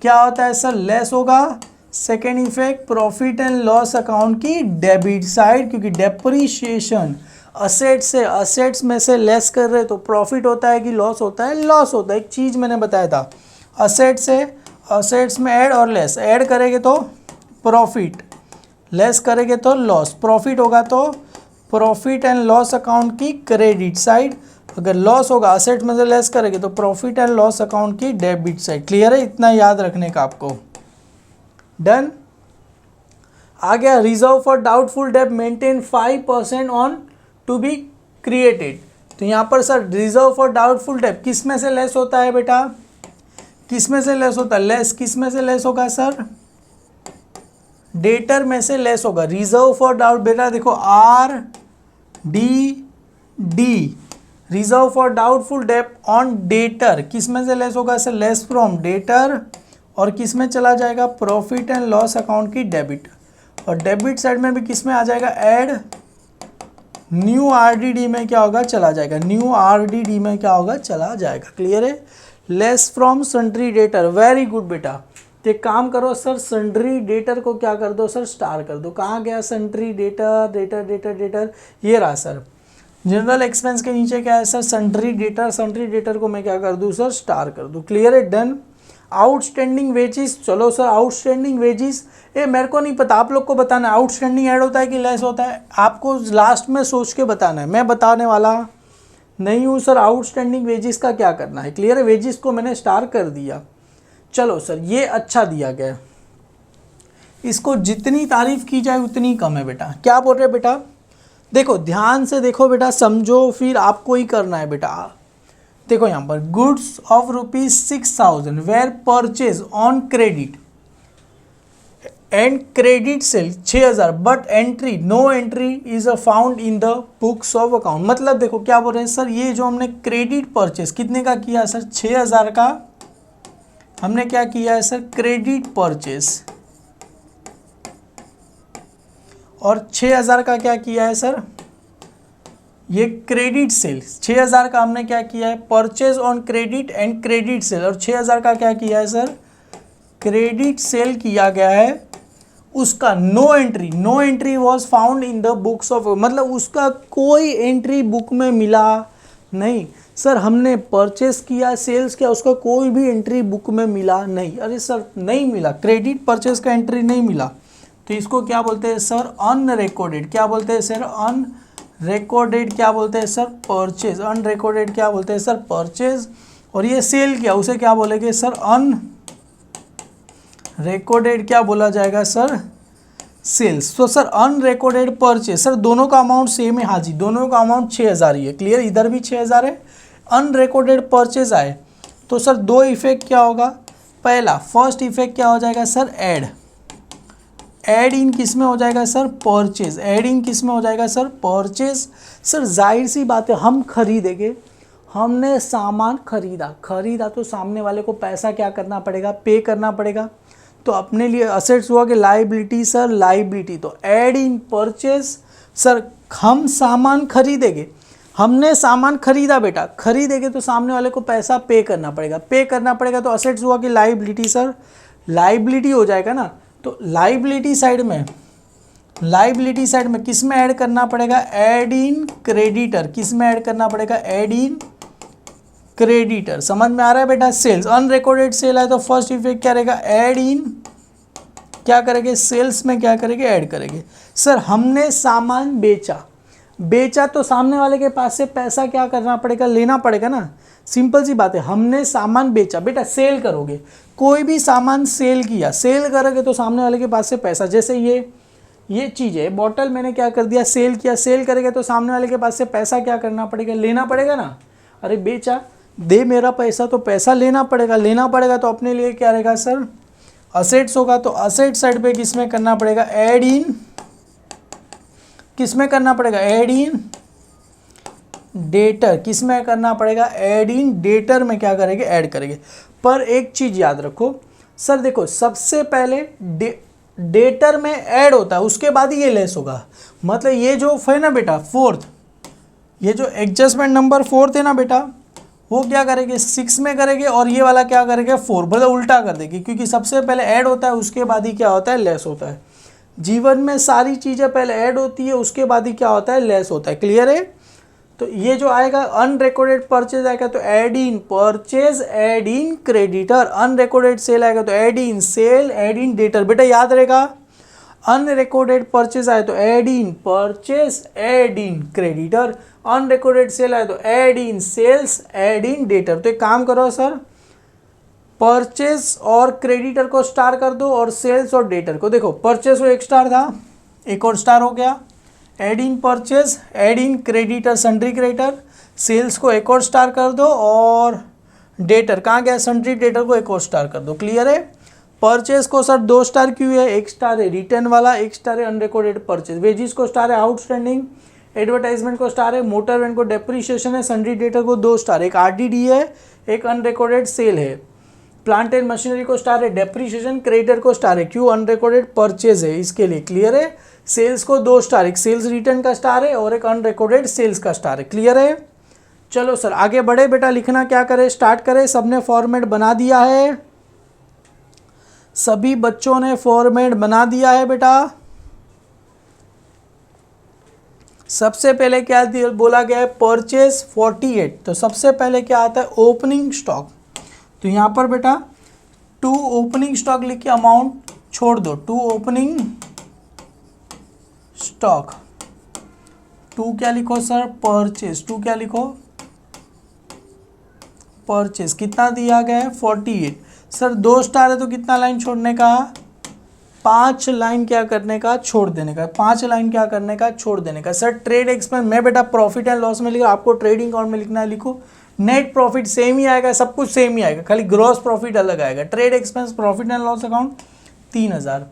Speaker 1: क्या होता है सर, लेस होगा, second effect profit and loss account की डेबिट साइड, क्योंकि डेप्रीशिएशन असेट से, असेट्स में से लेस कर रहे तो प्रॉफिट होता है कि लॉस होता है, लॉस होता है। एक चीज़ मैंने बताया था, असेट से असेट्स में ऐड और लेस, ऐड करेंगे तो प्रॉफिट, लेस करेंगे तो लॉस, प्रॉफिट होगा तो प्रॉफिट एंड लॉस अकाउंट की क्रेडिट साइड, अगर लॉस होगा असेट में से लेस करेंगे तो प्रॉफिट एंड लॉस अकाउंट की डेबिट साइड। क्लियर है, इतना याद रखने का आपको, डन। आ गया, रिजर्व फॉर डाउटफुल डेब्ट maintain 5% on to be created. तो यहाँ पर सर रिजर्व फॉर डाउटफुल डेब्ट किस में से लेस होता है बेटा, किस में से लेस होता है, लेस किस में से लेस होगा सर, डेटर में से लेस होगा। रिजर्व फॉर डाउट बेटा देखो R D D, reserve for doubtful डेब्ट ऑन डेटर किस में से लेस होगा सर, लेस फ्रॉम डेटर, और किस में चला जाएगा, प्रॉफिट एंड लॉस अकाउंट की डेबिट, और डेबिट साइड में भी किस में आ जाएगा, ऐड न्यू आरडीडी में क्या होगा, चला जाएगा, न्यू आरडीडी में क्या होगा, चला जाएगा। क्लियर है, less from sundry debtor, very good बेटा। तो एक काम करो सर, सन्ड्री डेटर को क्या कर दो सर, स्टार कर दो। कहाँ गया sundry debtor, debtor debtor debtor, ये रहा सर, जनरल एक्सपेंस के नीचे क्या है sir, sundry debtor, sundry debtor को मैं क्या कर दूँ सर, स्टार कर दूँ। क्लियर है, डन। आउटस्टैंडिंग वेजिस, चलो सर आउटस्टैंडिंग वेजिस, ये मेरे को नहीं पता, आप लोग को बताना है आउटस्टैंडिंग ऐड होता है कि लेस होता है, आपको लास्ट में सोच के बताना है, मैं बताने वाला नहीं हूँ सर आउटस्टैंडिंग वेजिस का क्या करना है। क्लियर है, वेजिस को मैंने स्टार कर दिया। चलो सर ये अच्छा दिया गया, इसको जितनी तारीफ की जाए उतनी कम है बेटा। क्या बोल रहे बेटा, देखो ध्यान से देखो बेटा, समझो, फिर आपको ही करना है बेटा। देखो यहाँ पर goods of ₹6,000 were purchase on credit and credit sale 6000, but entry no entry is found in the books of account. मतलब देखो क्या बोल रहे हैं सर, ये जो हमने क्रेडिट परचेस कितने का किया है सर, 6000 का हमने क्या किया है सर, क्रेडिट परचेस, और 6000 का क्या किया है सर, ये क्रेडिट सेल। 6000 का हमने क्या किया है, purchase on credit and credit cell, और 6000 का क्या किया है सर, क्रेडिट सेल किया गया है। उसका no entry was found in the books of, मतलब उसका कोई एंट्री बुक में मिला नहीं। सर हमने परचेस किया, सेल्स किया, उसका कोई भी एंट्री बुक में मिला नहीं। अरे सर नहीं मिला, क्रेडिट परचेस का एंट्री नहीं मिला, तो इसको क्या बोलते हैं सर, अनरिकॉर्डेड। क्या बोलते हैं सर, अनरिकॉर्डेड। क्या बोलते हैं सर, परचेज। अनरिकॉर्डेड क्या बोलते हैं सर, परचेज। और ये सेल किया, उसे क्या बोलेंगे सर, अनरिकॉर्डेड क्या बोला जाएगा सर, सेल्स। तो सर अनरिकॉर्डेड परचेज, सर दोनों का अमाउंट सेम है, हाँ जी दोनों का अमाउंट 6000 ही है, क्लियर। इधर भी 6000 है, अनरिकॉर्डेड परचेज आए तो सर दो इफेक्ट क्या होगा, पहला फर्स्ट इफेक्ट क्या हो जाएगा सर, ऐड इन किस में हो जाएगा सर, परचेज। ऐड इन किस में हो जाएगा सर, परचेज। सर जाहिर सी बात है, हम खरीदेंगे, हमने सामान खरीदा तो सामने वाले को पैसा क्या करना पड़ेगा, पे करना पड़ेगा। तो अपने लिए असेट्स हुआ कि लाइबिलिटी सर, लाइबिलिटी। तो ऐड इन परचेज, सर हम सामान खरीदेंगे, हमने सामान खरीदा बेटा, खरीदेंगे तो सामने वाले को पैसा पे करना पड़ेगा, तो असेट्स हुआ कि लाइबिलिटी सर, लाइबिलिटी हो जाएगा ना। तो लाइबिलिटी साइड में किस में ऐड करना पड़ेगा, ऐड इन क्रेडिटर। किस में ऐड करना पड़ेगा, ऐड इन क्रेडिटर। समझ में आ रहा है बेटा। सेल्स, अनरिकॉर्डेड सेल है तो फर्स्ट इफेक्ट क्या रहेगा, ऐड इन, क्या करेंगे, सेल्स में क्या करेंगे, ऐड करेंगे। सर हमने सामान बेचा तो सामने वाले के पास से पैसा क्या करना पड़ेगा, लेना पड़ेगा ना। सिंपल सी बात है, हमने सामान बेचा, बेटा सेल करोगे, कोई भी सामान सेल किया, सेल करोगे तो सामने वाले के पास से पैसा, जैसे ये चीज़ है, बॉटल मैंने क्या कर दिया, सेल किया, सेल करेगा तो सामने वाले के पास से पैसा क्या करना पड़ेगा, लेना पड़ेगा ना। अरे बेचा, दे मेरा पैसा, तो पैसा लेना पड़ेगा तो अपने लिए क्या रहेगा सर, असेट्स होगा। तो असेट साइड पे किस में करना पड़ेगा, ऐड इन, किस में करना पड़ेगा, ऐड इन डेटर। किस में करना पड़ेगा, ऐड इन डेटर में क्या करेंगे, ऐड करेंगे। पर एक चीज़ याद रखो सर, देखो सबसे पहले डेटर में ऐड होता है, उसके बाद ही ये लेस होगा। मतलब ये जो है ना बेटा फोर्थ, ये जो एडजस्टमेंट नंबर फोर्थ है ना बेटा, वो क्या करेंगे 6 में करेंगे, और ये वाला क्या करेंगे 4, मतलब उल्टा कर देंगे, क्योंकि सबसे पहले ऐड होता है उसके बाद ही क्या होता है, लेस होता है। जीवन में सारी चीज़ें पहले ऐड होती है, उसके बाद ही क्या होता है, लेस होता है, क्लियर है। तो ये जो आएगा अनरिकॉर्डेड परचेज आएगा तो add in purchase, add in creditor. Unrecorded sale आएगा तो add in sale, add in debtor. बेटा याद रहेगा, अनरिकॉर्डेड परचेज आए तो add in purchase, add in creditor. Unrecorded sale आए तो add in sales, add in debtor. तो एक काम करो सर, परचेज और क्रेडिटर को स्टार कर दो और सेल्स और डेटर को, देखो परचेज को एक स्टार था, एक और स्टार हो गया। Add in purchase, add in creditor sundry creditor, sales को एक और स्टार कर दो, और डेटर कहाँ गया, सन्ड्री डेटर को एक और स्टार कर दो, क्लियर है। परचेज को सर 2 स्टार क्यों है, एक स्टार है रिटर्न वाला, एक स्टार है अनरिकॉर्डेड परचेज। वेजिस को स्टार है आउटस्टैंडिंग, एडवर्टाइजमेंट को स्टार है, मोटर वैन को डेप्रीशिएशन है, सन्ड्री डेटर को 2 स्टार, एक आरडीडी है, एक अनरिकॉर्डेड सेल है। प्लांट एंड मशीनरी को स्टार है, डेप्रीशिएशन क्रेडिटर को स्टार है, क्यों अनरिकॉर्डेड परचेज है इसके लिए, क्लियर है। सेल्स को 2 स्टार, एक सेल्स रिटर्न का स्टार है और एक अनरिकॉर्डेड सेल्स का स्टार है, क्लियर है। चलो सर आगे बढ़े बेटा, लिखना क्या करें, स्टार्ट करें। सबने फॉर्मेट बना दिया है, सभी बच्चों ने फॉर्मेट बना दिया है बेटा। सबसे पहले क्या बोला गया है, परचेज 48। तो सबसे पहले क्या आता है, ओपनिंग स्टॉक। तो यहाँ पर बेटा 2 ओपनिंग स्टॉक लिख के अमाउंट छोड़ दो, 2 ओपनिंग स्टॉक। 2 क्या लिखो सर, परचेज। 2 क्या लिखो, परचेज। कितना दिया गया है 48। सर 2 स्टार है तो कितना लाइन छोड़ने का, 5 लाइन क्या करने का, छोड़ देने का। 5 लाइन क्या करने का, छोड़ देने का। सर ट्रेड एक्सपेंस मैं बेटा प्रॉफिट एंड लॉस में लिखा, आपको ट्रेडिंग अकाउंट में लिखना है, लिखो। नेट प्रॉफिट सेम ही आएगा, सब कुछ सेम ही आएगा, खाली ग्रॉस प्रॉफिट अलग आएगा। Trade expense profit and loss account 3000।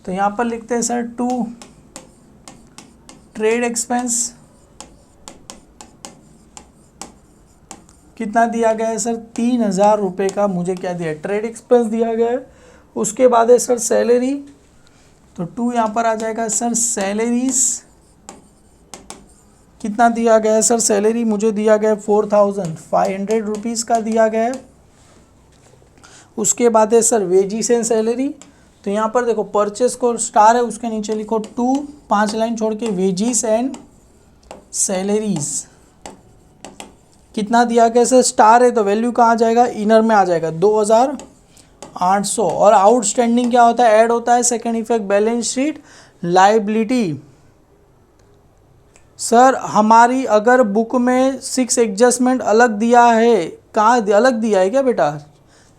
Speaker 1: तो यहाँ पर लिखते हैं सर 2 ट्रेड एक्सपेंस कितना दिया गया है सर 3000 रुपये का मुझे क्या दिया है, ट्रेड एक्सपेंस दिया गया है। उसके बाद है सर सैलरी, तो 2 यहाँ पर आ जाएगा सर सैलरीज कितना दिया गया है सर, सैलरी मुझे दिया गया है 4500 रुपीज़ का दिया गया है। उसके बाद है सर वेजिस एंड सैलरी, तो यहाँ पर देखो परचेस को स्टार है, उसके नीचे लिखो 2 5 लाइन छोड़ के वेजिस एंड सैलरीज कितना दिया गया सर, स्टार है तो वैल्यू कहाँ आ जाएगा, इनर में आ जाएगा 2800। और आउटस्टैंडिंग क्या होता है, ऐड होता है second effect balance sheet liability. Sir हमारी अगर बुक में 6 एडजस्टमेंट अलग दिया है, कहाँ अलग दिया है क्या बेटा,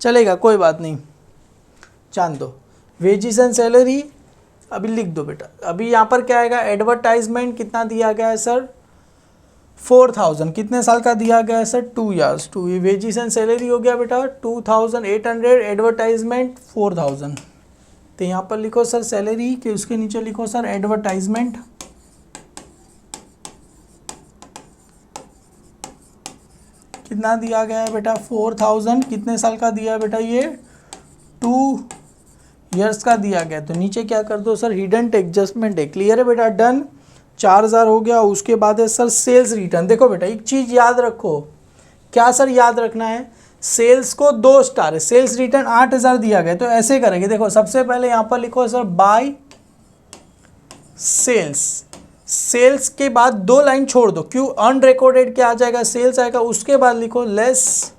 Speaker 1: चलेगा कोई बात नहीं, जान दो। वेजिस एंड सैलरी अभी लिख दो बेटा। अभी यहाँ पर क्या आएगा, एडवर्टाइजमेंट कितना दिया गया है सर 4000, कितने साल का दिया गया है sir 2 years. 2 wages and salary हो गया बेटा 2800, एडवर्टाइजमेंट 4000। तो यहाँ पर लिखो सर सैलरी के उसके नीचे लिखो सर एडवर्टाइजमेंट, कितना दिया गया है बेटा 4000, कितने साल का दिया है बेटा, ये 2 ईयर्स का दिया गया। तो नीचे क्या कर दो सर हिडन एडजस्टमेंट है, क्लियर है बेटा, डन। 4000 हो गया। उसके बाद है सर सेल्स रिटर्न। देखो बेटा एक चीज़ याद रखो, क्या सर याद रखना है, सेल्स को 2 स्टार है, सेल्स रिटर्न 8000 दिया गया, तो ऐसे करेंगे। देखो सबसे पहले यहाँ पर लिखो सर बाय सेल्स, सेल्स के बाद 2 लाइन छोड़ दो, क्यों, अनरिकॉर्डेड क्या आ जाएगा, सेल्स आएगा। उसके बाद लिखो लेस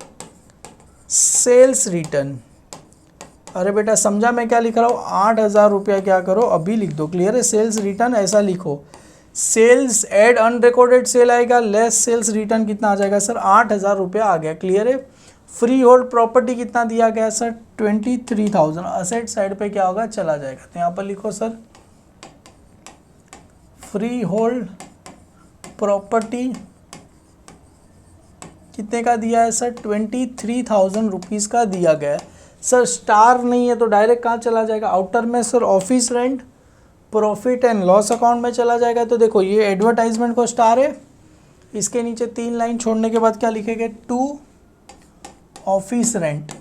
Speaker 1: सेल्स रिटर्न। अरे बेटा समझा मैं क्या लिख रहा हूँ, 8000 रुपया क्या करो अभी लिख दो, क्लियर है, सेल्स रिटर्न ऐसा लिखो। सेल्स एड अनरिकॉर्डेड सेल आएगा, लेस सेल्स रिटर्न कितना आ जाएगा सर 8000 रुपया आ गया, क्लियर है। फ्री होल्ड प्रॉपर्टी कितना दिया गया सर 23000, असेट साइड पे क्या होगा चला जाएगा। तो यहाँ पर लिखो सर फ्री होल्ड प्रॉपर्टी कितने का दिया है सर 23000 रुपीज़ का दिया गया है। सर स्टार नहीं है तो डायरेक्ट कहाँ चला जाएगा, आउटर में sir office rent profit and loss account में चला जाएगा। तो देखो ये एडवर्टाइजमेंट को स्टार है, इसके नीचे 3 लाइन छोड़ने के बाद क्या लिखेंगे 2 ऑफिस रेंट,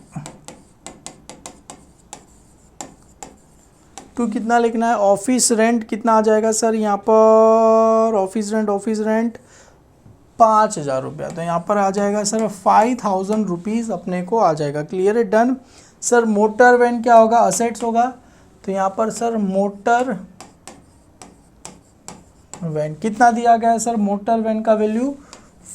Speaker 1: 2 कितना लिखना है, ऑफिस रेंट कितना आ जाएगा सर, यहाँ पर ऑफिस रेंट 5000 रुपया, तो यहाँ पर आ जाएगा सर 5000 रुपीज़ अपने को आ जाएगा, क्लियर है, डन। सर मोटर वैन क्या होगा, असेट्स होगा, तो यहाँ पर सर मोटर वैन कितना दिया गया है सर, मोटर वैन का वैल्यू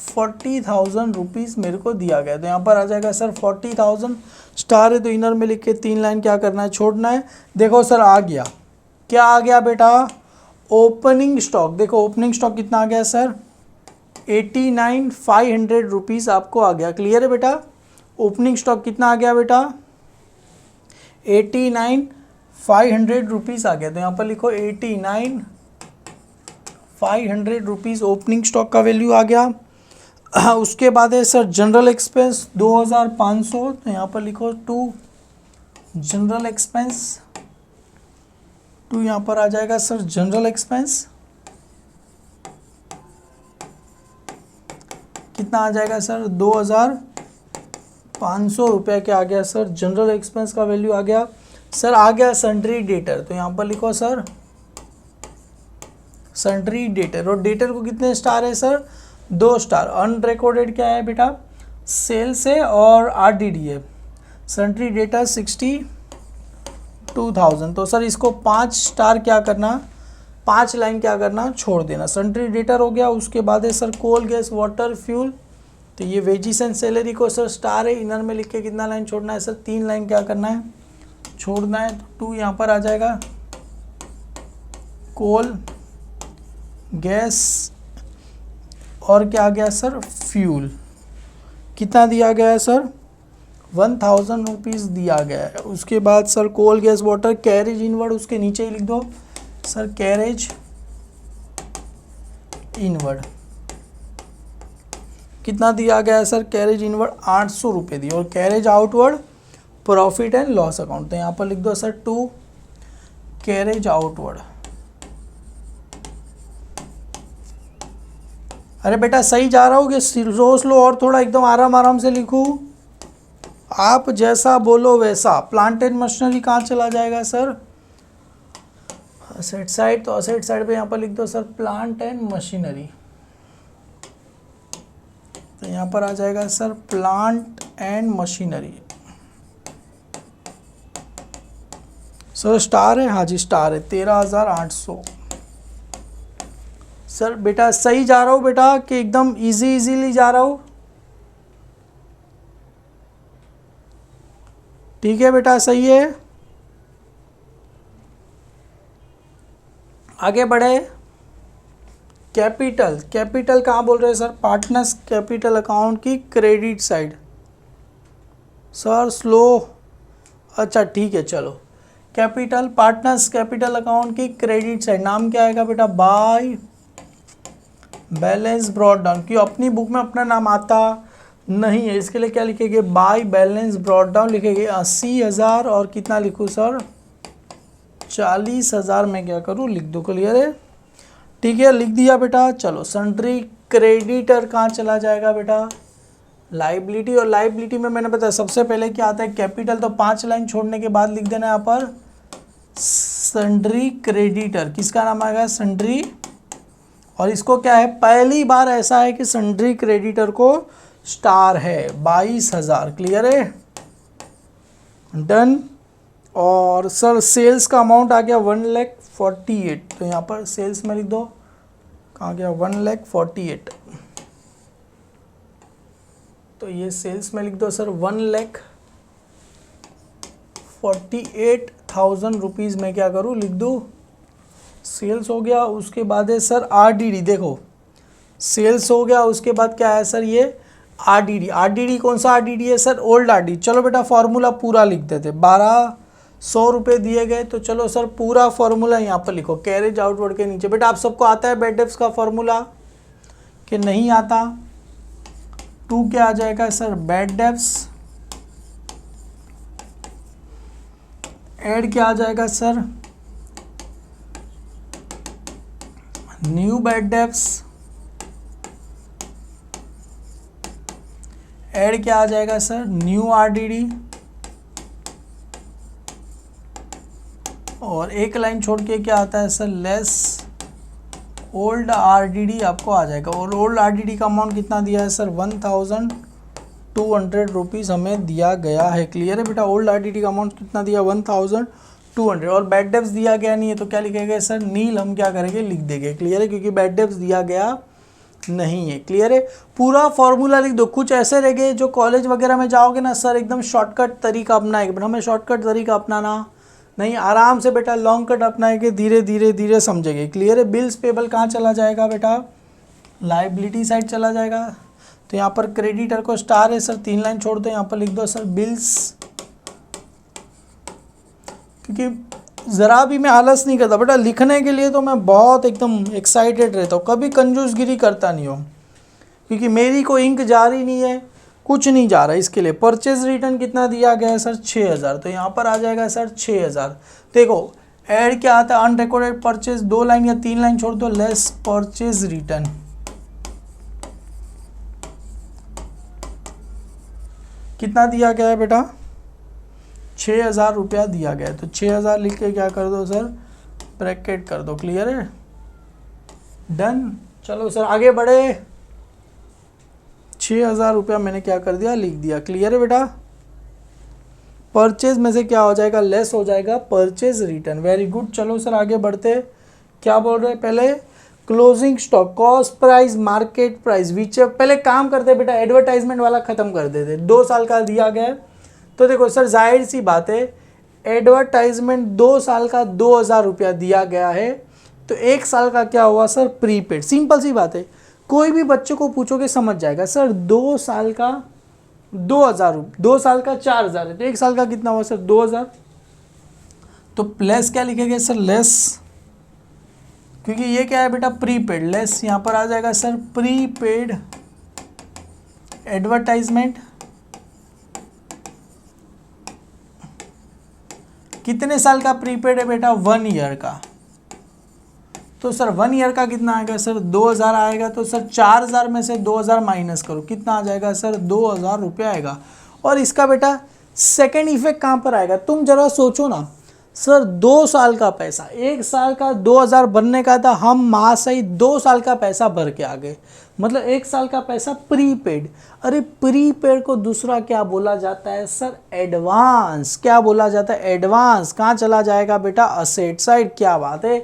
Speaker 1: 40,000 रुपीज़ मेरे को दिया गया, तो यहाँ पर आ जाएगा सर 40,000, स्टार है तो इनर में लिख के 3 लाइन क्या करना है, छोड़ना है। देखो सर आ गया, क्या आ गया बेटा, ओपनिंग स्टॉक। देखो ओपनिंग स्टॉक कितना आ गया सर 89,500 रुपीज़ आपको आ गया, क्लियर है बेटा। ओपनिंग स्टॉक कितना आ गया बेटा 89,500 रुपीज़ आ गया, तो यहाँ पर लिखो 89,500 रुपीज़ ओपनिंग स्टॉक का वैल्यू आ गया। उसके बाद है सर जनरल एक्सपेंस 2500, तो यहाँ पर लिखो 2 जनरल एक्सपेंस, 2 यहाँ पर आ जाएगा सर जनरल एक्सपेंस, कितना आ जाएगा सर 2500 रुपये के आ गया सर जनरल एक्सपेंस का वैल्यू आ गया। सर आ गया सन्ड्री डेटर, तो यहाँ पर लिखो सर सन्ड्री डेटर, और डेटर को कितने स्टार है सर 2 स्टार। अनरिकॉर्डेड क्या है बेटा सेल्स है और RDD है। सन्ड्री डेटर 62,000, तो सर इसको 5 स्टार क्या करना, 5 लाइन क्या करना छोड़ देना। सन्ड्री डेटर हो गया। उसके बाद है sir coal gas water fuel, तो ये वेजिस एंड सैलरी को सर स्टार है, इनर में लिख के कितना लाइन छोड़ना है सर 3 लाइन क्या करना है छोड़ना है। तो 2 यहाँ पर आ जाएगा कोल गैस और क्या आ गया सर फ्यूल, कितना दिया गया है सर 1000 रुपीज़ दिया गया है। उसके बाद sir coal gas water carriage inward, उसके नीचे ही लिख दो सर कैरेज इनवर्ड, कितना दिया गया है सर कैरेज इनवर्ड 800 रुपये दिए। और carriage outward profit and loss account, तो यहाँ पर लिख दो सर 2 कैरेज आउटवर्ड। अरे बेटा सही जा रहा हूँ कि स्लो स्लो और थोड़ा एकदम आराम आराम से लिखूँ? आप जैसा बोलो वैसा। प्लांट एंड मशीनरी कहाँ चला जाएगा सर? असेट साइड, तो असेट साइड पे यहाँ पर लिख दो सर प्लांट एंड मशीनरी। तो यहाँ पर आ जाएगा sir plant and machinery. Sir star है? हाँ जी स्टार है, 13,800। सर बेटा सही जा रहा हूँ बेटा कि एकदम इजीली जा रहा हूँ? ठीक है बेटा सही है। आगे बढ़े। कैपिटल, कैपिटल कहाँ बोल रहे हैं सर? पार्टनर्स कैपिटल अकाउंट की क्रेडिट साइड। सर स्लो, अच्छा ठीक है चलो। कैपिटल, पार्टनर्स कैपिटल अकाउंट की क्रेडिट साइड, नाम क्या आएगा बेटा? Bye balance brought down. क्यों अपनी बुक में अपना नाम आता नहीं है, इसके लिए क्या लिखेंगे? बाय बैलेंस ब्रॉट डाउन लिखेंगे। 80,000 और कितना लिखूँ सर? 40,000 में क्या करूँ? लिख दो। क्लियर है? ठीक है लिख दिया बेटा। चलो सन्ड्री क्रेडिटर कहाँ चला जाएगा बेटा? लाइबिलिटी। और लाइबिलिटी में मैंने बताया सबसे पहले क्या आता है? कैपिटल। तो 5 लाइन छोड़ने के बाद लिख देना यहाँ पर सन्ड्री क्रेडिटर। किसका नाम आएगा? सन्ड्री। और इसको क्या है? पहली बार ऐसा है कि सन्ड्री क्रेडिटर को स्टार है। 22,000। क्लियर है? डन। और सर सेल्स का अमाउंट आ गया 1,48,000। तो यहाँ पर सेल्स में लिख दो, कहाँ गया? 1,48,000। तो ये सेल्स में लिख दो सर 1,48,000 रुपीज़ में क्या करूँ? लिख दूँ। सेल्स हो गया। उसके बाद है सर आरडीडी। देखो सेल्स हो गया, उसके बाद क्या है सर? ये आरडीडी। आरडीडी कौन सा आरडीडी है सर? Old RDD. चलो बेटा फॉर्मूला पूरा लिख देते। 1,200 रुपये दिए गए, तो चलो सर पूरा फॉर्मूला यहाँ पर लिखो कैरेज आउटवर्ड के नीचे। बेटा आप सबको आता है बैड डेब्ट्स का फॉर्मूला कि नहीं आता? 2 क्या आ जाएगा सर? Bad debts. ऐड क्या आ जाएगा sir? New bad debts. Add क्या आ जाएगा सर? New RDD. और एक लाइन छोड़ के क्या आता है सर? लेस ओल्ड आरडीडी आपको आ जाएगा। और ओल्ड आरडीडी का अमाउंट कितना दिया है सर? 1,200 रुपीज़ हमें दिया गया है। क्लियर है बेटा? ओल्ड आरडीडी का अमाउंट कितना दिया? 1,200। और बैड डेब्ट्स दिया गया नहीं है, तो क्या लिखेंगे सर? नील हम क्या करेंगे? लिख देंगे। क्लियर है? क्योंकि बैड डेब्ट्स दिया गया नहीं है। क्लियर है? पूरा फॉर्मूला लिख दो। कुछ ऐसे रह गए जो कॉलेज वगैरह में जाओगे ना सर एकदम शॉर्टकट तरीका अपनाएंगे, बट हमें शॉर्टकट तरीका अपनाना नहीं, आराम से बेटा लॉन्ग कट अपनाएंगे, धीरे धीरे धीरे समझेंगे। क्लियर है? बिल्स पेबल कहाँ चला जाएगा बेटा? लाइबिलिटी साइड चला जाएगा। तो यहाँ पर क्रेडिटर को स्टार है सर, 3 लाइन छोड़ दो, यहाँ पर लिख दो सर बिल्स। क्योंकि ज़रा भी मैं आलस नहीं करता बेटा लिखने के लिए, तो मैं बहुत एकदम एक्साइटेड रहता हूँ, कभी कंजूसगिरी करता नहीं हूँ, क्योंकि मेरी कोई इंक जा रही नहीं है, कुछ नहीं जा रहा। इसके लिए परचेज रिटर्न कितना दिया गया है सर? 6,000। तो यहाँ पर आ जाएगा सर 6,000। देखो ऐड क्या आता है? Unrecorded purchase. 2 लाइन या 3 लाइन छोड़ दो, लेस परचेज रिटर्न। कितना दिया गया है बेटा? 6,000 रुपया दिया गया है। तो 6,000 लिख के क्या कर दो सर? ब्रैकेट कर दो। क्लियर है? डन। चलो सर आगे बढ़े। 6,000 रुपया मैंने क्या कर दिया? लिख दिया। क्लियर है बेटा? परचेज में से क्या हो जाएगा? लेस हो जाएगा परचेज रिटर्न। Very good. चलो सर आगे बढ़ते। क्या बोल रहे हैं? पहले closing stock, cost price, market price, which पहले काम करते बेटा एडवर्टाइजमेंट वाला खत्म कर देते। 2 साल का दिया गया है, तो देखो सर जाहिर सी बात है एडवर्टाइजमेंट 2 साल का 2,000 रुपया दिया गया है, तो 1 साल का क्या हुआ सर? प्रीपेड। सिंपल सी बात है, कोई भी बच्चे को पूछोगे समझ जाएगा। सर 2 साल का 2,000, 2 साल का 4,000 है, तो 1 साल का कितना हुआ सर? 2,000। तो प्लस क्या लिखेंगे सर? लेस, क्योंकि ये क्या है बेटा? प्रीपेड। लेस यहाँ पर आ जाएगा सर प्रीपेड एडवर्टाइजमेंट कितने साल का प्रीपेड है बेटा? 1 ईयर का। तो सर 1 ईयर का कितना आएगा सर? 2000 आएगा। तो सर 4000 में से 2000 माइनस करो, कितना आ जाएगा सर? 2000 रुपये आएगा। और इसका बेटा सेकेंड इफेक्ट कहाँ पर आएगा? तुम जरा सोचो ना सर, 2 साल का पैसा, 1 साल का 2000 भरने का था, हम महाशय 2 साल का पैसा भर के आ गए, मतलब 1 साल का पैसा प्रीपेड। अरे प्रीपेड को दूसरा क्या बोला जाता है सर? एडवांस। क्या बोला जाता है? एडवांस। कहाँ चला जाएगा बेटा? Asset side. क्या बात है,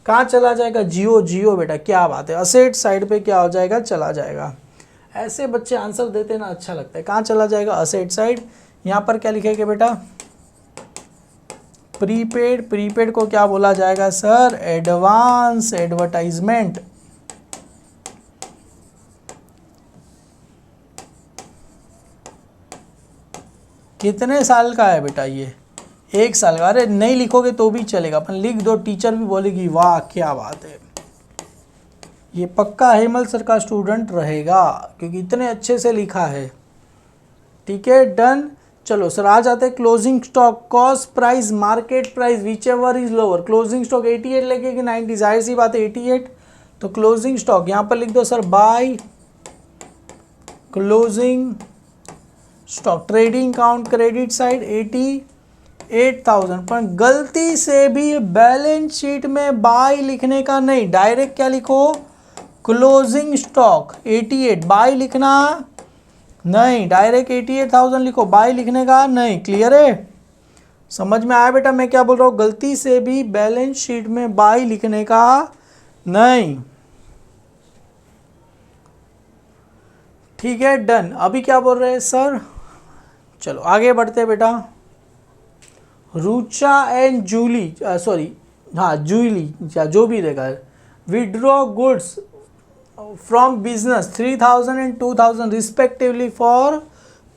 Speaker 1: कहाँ चला जाएगा? जियो बेटा, क्या बात है, असेट साइड पे क्या हो जाएगा? चला जाएगा। ऐसे बच्चे आंसर देते ना, अच्छा लगता है। कहाँ चला जाएगा? Asset side. यहाँ पर क्या लिखेगा बेटा? प्रीपेड। प्रीपेड को क्या बोला जाएगा सर? Advance advertisement. कितने साल का है बेटा ये? 1 साल का। अरे नहीं लिखोगे तो भी चलेगा, अपन लिख दो, टीचर भी बोलेगी वाह क्या बात है, ये पक्का हेमल सर का स्टूडेंट रहेगा क्योंकि इतने अच्छे से लिखा है। ठीक है, डन। चलो सर आ जाते हैं closing stock, cost price, market price, which ever is lower. Closing stock 88 लेके कि 90? जाहिर सी बात है 88। तो क्लोजिंग स्टॉक यहाँ पर लिख दो sir, by closing stock, trading count credit side 88,000। पर गलती से भी बैलेंस शीट में बाय लिखने का नहीं, डायरेक्ट क्या लिखो? क्लोजिंग स्टॉक 88, बाय लिखना नहीं, डायरेक्ट 88,000 लिखो, बाय लिखने का नहीं। क्लियर है? समझ में आया बेटा मैं क्या बोल रहा हूँ? गलती से भी बैलेंस शीट में बाय लिखने का नहीं। ठीक है, डन। अभी क्या बोल रहे हैं सर? चलो आगे बढ़ते हैं बेटा। रुचा एंड जूली, सॉरी हाँ जूली या जो भी रहेगा, withdraw goods from business 3000 and 2000 respectively for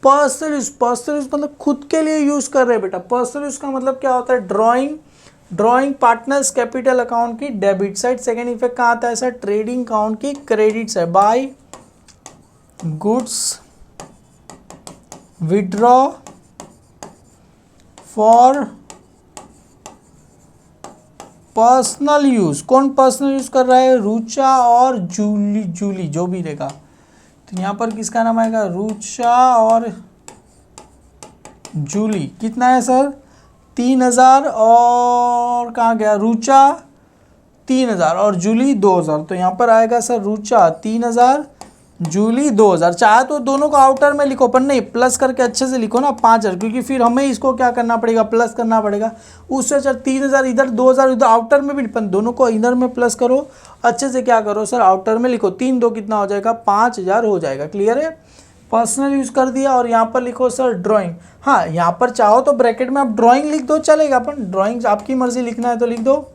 Speaker 1: personal use. Personal use मतलब खुद के लिए यूज कर रहे हैं बेटा। पर्सनल यूज का मतलब क्या होता है? ड्रॉइंग पार्टनर्स कैपिटल अकाउंट की डेबिट साइड। सेकेंड इफेक्ट कहाँ आता है सर? ट्रेडिंग अकाउंट की credit side. By goods withdraw for personal use. कौन पर्सनल यूज कर रहा है? रुचा और जूली जो भी रहेगा। तो यहाँ पर किसका नाम आएगा? रुचा और जूली। कितना है सर? 3000। और कहाँ गया? रुचा 3000 और जूली 2000। तो यहाँ पर आएगा सर रुचा 3000, जूली 2000। चाहे तो दोनों को आउटर में लिखो, पर नहीं प्लस करके अच्छे से लिखो ना 5000, क्योंकि फिर हमें इसको क्या करना पड़ेगा? प्लस करना पड़ेगा। उससे अच्छा 3000 इधर, 2000 इधर, आउटर में भी दोनों को इधर में प्लस करो, अच्छे से क्या करो सर? आउटर में लिखो। 3 2 कितना हो जाएगा? 5000 हो जाएगा। क्लियर है? पर्सनल यूज़ कर दिया। और यहाँ पर लिखो सर ड्राइंग। हाँ यहाँ पर चाहो तो ब्रैकेट में आप ड्राइंग लिख दो, चलेगा, अपन ड्राइंग आपकी मर्जी, लिखना है तो लिख दो,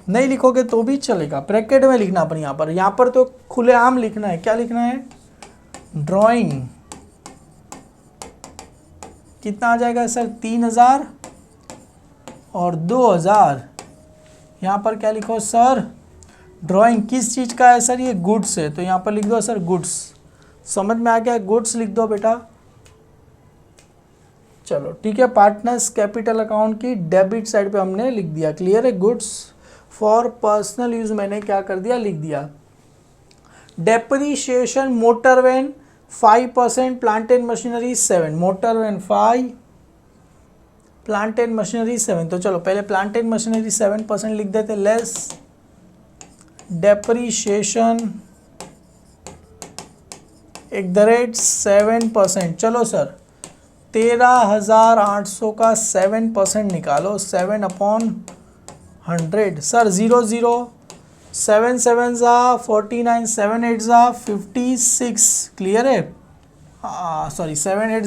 Speaker 1: नहीं लिखोगे तो भी चलेगा। ब्रैकेट में लिखना अपन यहाँ पर तो खुलेआम लिखना है। क्या लिखना है? ड्राइंग। कितना आ जाएगा सर? 3000 और 2000। यहाँ पर क्या लिखो सर? ड्राइंग किस चीज़ का है सर? ये गुड्स है, तो यहाँ पर लिख दो सर गुड्स। समझ में आ गया? गुड्स लिख दो बेटा। चलो ठीक है, पार्टनर्स कैपिटल अकाउंट की डेबिट साइड पे हमने लिख दिया। क्लियर है? गुड्स फॉर पर्सनल यूज मैंने क्या कर दिया? लिख दिया। Depreciation motor van 5%, plant and machinery 7। Motor van 5, plant and machinery 7। तो चलो पहले प्लांट एंड मशीनरी 7% लिख देते, लेस डेप्रीशिएशन @7%। चलो सर 13,800 का 7% निकालो, 7/100। सर 0 0 7 7 49, 7 8 56। क्लियर है? सॉरी 7 8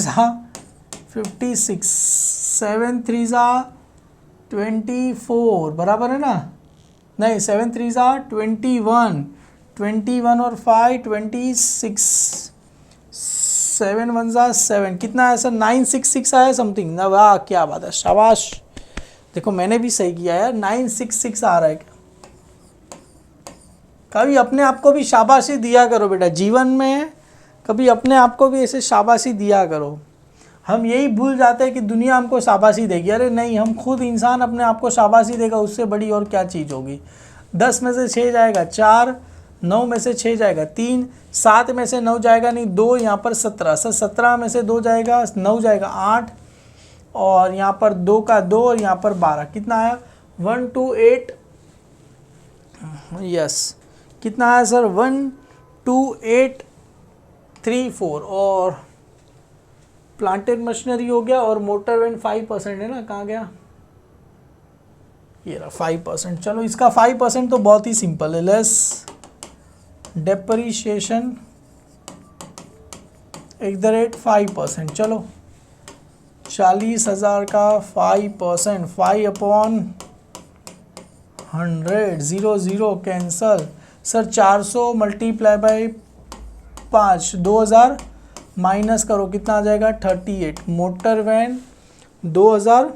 Speaker 1: 56, 7 3 24, बराबर है ना? नहीं 7 3 21, 21 और 5 26, 7 1 7। कितना है सर? 966 आया समथिंग ना? वाह क्या बात है, शाबाश। देखो मैंने भी सही किया यार, 966 आ रहा है। कभी अपने आप को भी शाबाशी दिया करो बेटा, जीवन में कभी अपने आप को भी ऐसे शाबाशी दिया करो। हम यही भूल जाते हैं कि दुनिया हमको शाबाशी देगी। अरे नहीं, हम खुद इंसान अपने आप को शाबाशी देगा, उससे बड़ी और क्या चीज़ होगी। 10 में से 6 जाएगा 4, 9 में से 6 जाएगा 3, 7 में से 9 जाएगा नहीं 2, यहाँ पर 17 सर, 17 में से 2 जाएगा 9 जाएगा 8, और यहाँ पर 2 का 2 और यहाँ पर 12, कितना आया 1 2 8, यस कितना आया सर 1 2 8 3 4, और प्लांटेड मशीनरी हो गया, और मोटर वैन 5% है ना, कहाँ गया, ये रहा 5%। चलो इसका 5% तो बहुत ही सिंपल है, लेस डेप्रिशिएशन @ 5%। चलो 40,000 का 5%, 5/100, 0 0 cancel sir, 400 multiply by 5, 2000 minus करो, कितना आ जाएगा 38। मोटर वैन 2000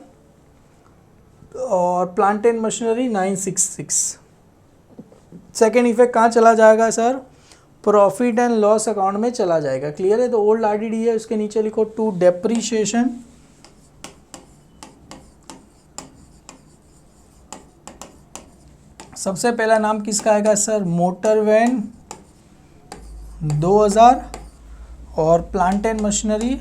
Speaker 1: और plant and machinery 966। Second effect कहाँ चला जाएगा sir, profit and loss account में चला जाएगा। क्लियर है। तो ओल्ड आरडीडी है, उसके नीचे लिखो टू डेप्रीशिएशन, सबसे पहला नाम किसका आएगा सर, मोटर वैन 2000 और प्लांट एंड मशीनरी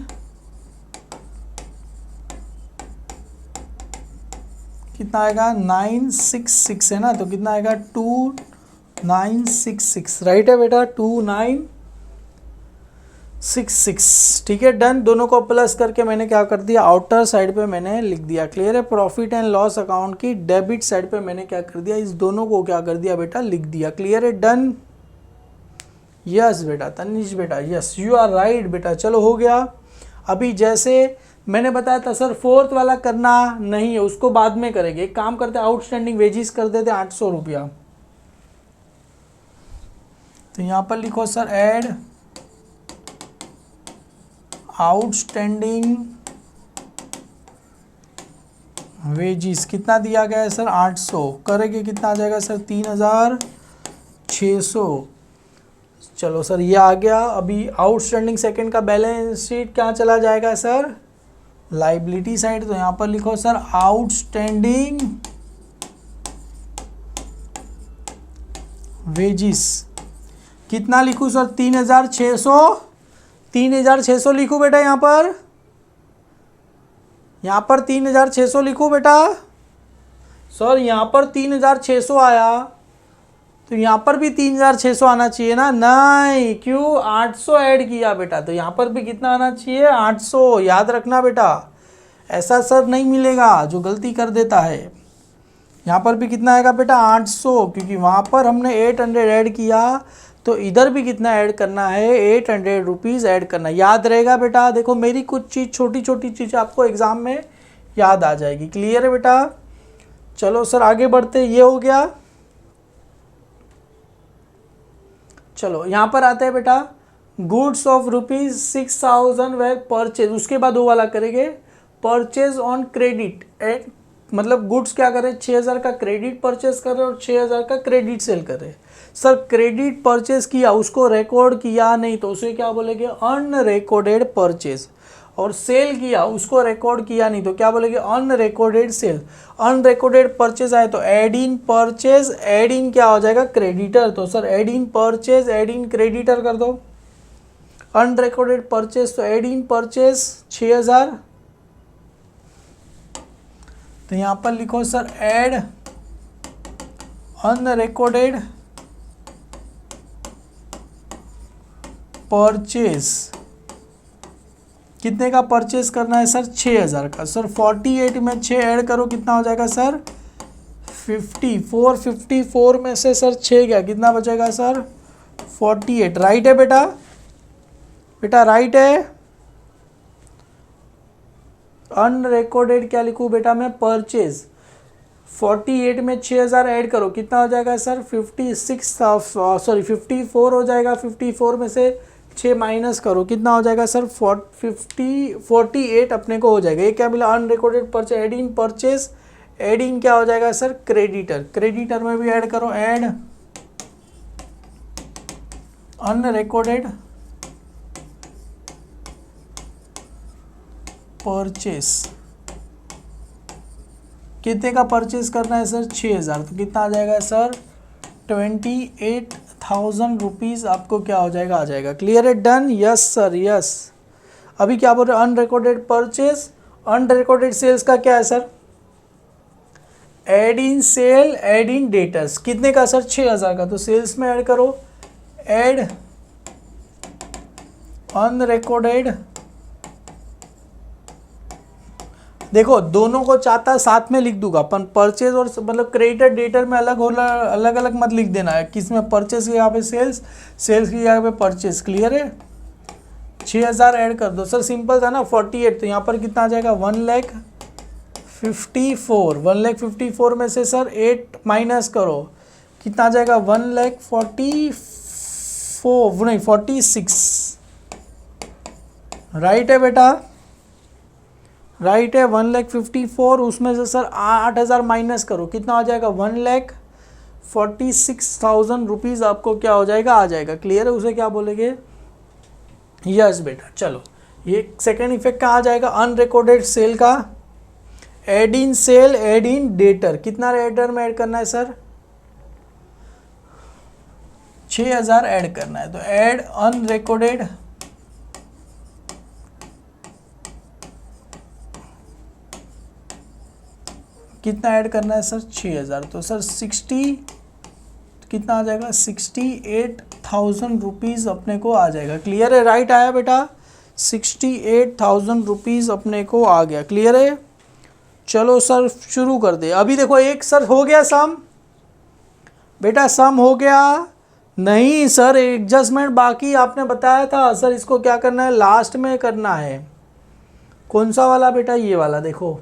Speaker 1: कितना आएगा 966 है ना, तो कितना आएगा 2966, राइट है बेटा 2966। ठीक है, डन। दोनों को प्लस करके मैंने क्या कर दिया, आउटर साइड पे मैंने लिख दिया। क्लियर है। प्रॉफिट एंड लॉस अकाउंट की डेबिट साइड पे मैंने क्या कर दिया, इस दोनों को क्या कर दिया बेटा, लिख दिया। क्लियर है, डन। यस बेटा, तनिष बेटा, यस यू आर राइट बेटा। चलो हो गया। अभी जैसे मैंने बताया था सर, फोर्थ वाला करना नहीं है, उसको बाद में करेंगे। एक काम करते हैं, आउटस्टैंडिंग वेजिस कर देते 800 रुपया। तो यहाँ पर लिखो सर, ऐड आउटस्टैंडिंग वेजिस कितना दिया गया है सर, 800 करेंगे, कितना आ जाएगा सर 3600। चलो सर, ये आ गया। अभी आउटस्टैंडिंग सेकंड का बैलेंस शीट क्या चला जाएगा सर, लाइबिलिटी साइड। तो यहाँ पर लिखो सर, आउटस्टैंडिंग वेजिस कितना लिखूं सर, 3600 लिखूं बेटा, यहाँ पर 3600 लिखूं बेटा। सर यहाँ पर 3600 आया, तो यहाँ पर भी 3600 आना चाहिए ना। नहीं, क्यों 800 ऐड किया बेटा, तो यहाँ पर भी कितना आना चाहिए 800। याद रखना बेटा, ऐसा सर नहीं मिलेगा जो गलती कर देता है। यहाँ पर भी कितना आएगा बेटा 800, क्योंकि वहाँ पर हमने 800 ऐड किया, तो इधर भी कितना ऐड करना है, 800 रुपीज़ ऐड करना। याद रहेगा बेटा। देखो मेरी कुछ चीज़, छोटी छोटी चीज़ आपको एग्जाम में याद आ जाएगी। क्लियर है बेटा। चलो सर आगे बढ़ते, ये हो गया। चलो यहाँ पर आते हैं बेटा, गुड्स ऑफ ₹6000 वेर परचेज। उसके बाद वो वाला करेंगे, परचेज ऑन क्रेडिट एंड, मतलब गुड्स क्या करें, 6000 का क्रेडिट परचेज करें और 6000 का क्रेडिट सेल करें। सर क्रेडिट परचेज किया, उसको रिकॉर्ड किया नहीं, तो उसे क्या बोलेंगे, अनरिकॉर्डेड परचेज। और सेल किया, उसको रिकॉर्ड किया नहीं, तो क्या बोलेंगे, अनरिकॉर्डेड सेल। अनरिकॉर्डेड परचेज आए तो add in purchase, add in क्या हो जाएगा, क्रेडिटर। तो sir add in purchase, add in creditor कर दो। अनरिकॉर्डेड परचेज, तो एड इन परचेज 6000। तो यहाँ पर लिखो सर, एड अनरिकॉर्डेड परचेज। कितने का परचेज करना है सर, 6000 का। सर 48 में 6 ऐड करो, कितना हो जाएगा सर 54। 54 में से सर 6 गया, कितना बचेगा सर 48। राइट है बेटा, बेटा राइट है। अनरिकॉर्डेड क्या लिखूँ बेटा मैं, परचेज। 48 में 6000 ऐड करो, कितना हो जाएगा सर 54 हो जाएगा। 54 में से 6 माइनस करो, कितना हो जाएगा सर 48 अपने को हो जाएगा। ये क्या मिला, unrecorded purchase, add in purchase, add in क्या हो जाएगा सर क्रेडिटर। क्रेडिटर में भी ऐड करो, ऐड अनरिकॉर्डेड परचेस, कितने का परचेस करना है सर? 6000। तो कितना आ जाएगा सर? 28,000 रुपीज़ आपको क्या हो जाएगा? आ जाएगा। क्लियर है? डन? Yes sir, yes. अभी क्या बोल रहे हैं? अनरिकॉर्डेड परचेस, अनरिकॉर्डेड सेल्स का क्या है sir? Add in sale, add in debtors. कितने का सर? 6000 का। तो सेल्स में ऐड करो, एड अनरिकॉर्डेड। देखो दोनों को चाहता साथ में लिख दूंगा अपन, परचेज और मतलब क्रेडिटर डेटर में अलग होला, अलग अलग मत लिख देना है। किस में? परचेज की यहाँ पे सेल्स, सेल्स की यहाँ पे परचेज। क्लियर है? 6000 ऐड कर दो सर, सिंपल था ना। 48, तो यहाँ पर कितना आ जाएगा? 1,54,000। 1,54,000 में से सर 8 माइनस करो, कितना आ जाएगा? 1,44,000 नहीं 46। राइट है बेटा? राइट है। 1,54,000, उसमें से सर 8,000 माइनस करो, कितना आ जाएगा? 1,46,000 रुपीज़ आपको क्या हो जाएगा? आ जाएगा। क्लियर है? उसे क्या बोलेंगे? यस बेटा। चलो ये सेकेंड इफेक्ट कहाँ आ जाएगा? अनरिकॉर्डेड सेल का। Add in sale, add in debtor. कितना डेटर में ऐड करना है सर? 6000 ऐड करना है। तो ऐड अनरिकॉर्डेड कितना ऐड करना है सर? 6000। तो सर 60 कितना आ जाएगा? 68,000 रुपीज़ अपने को आ जाएगा। क्लियर है? राइट आया बेटा? 68,000 रुपीज़ अपने को आ गया। क्लियर है? चलो सर शुरू कर दे। अभी देखो एक सर हो गया सम, बेटा सम हो गया? नहीं सर, एडजस्टमेंट बाकी आपने बताया था सर। इसको क्या करना है? लास्ट में करना है। कौन सा वाला बेटा? ये वाला। देखो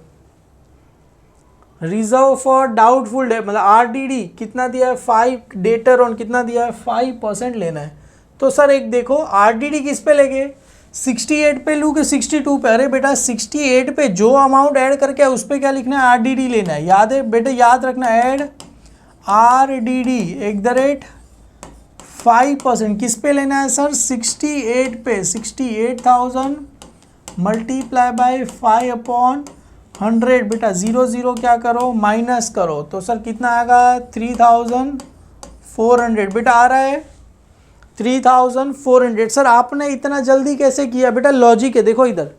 Speaker 1: रिजर्व फॉर डाउटफुल डेट, मतलब आरडीडी कितना दिया है? 5। डेटर ऑन कितना दिया है? 5% लेना है। तो सर एक देखो आरडीडी किस पे लेंगे? 68 पे लूँ कि 62 पे? अरे बेटा 68 पे जो अमाउंट ऐड करके उस पर क्या लिखना है? आरडीडी लेना है। याद है बेटा? याद रखना, ऐड आरडीडी @5%। किस पे लेना है सर? 68 पे। 68,000 मल्टीप्लाई बाय 5/100। बेटा 0 क्या करो? माइनस करो। तो सर कितना आएगा? 3,400। बेटा आ रहा है 3,400। सर आपने इतना जल्दी कैसे किया? बेटा लॉजिक है, देखो इधर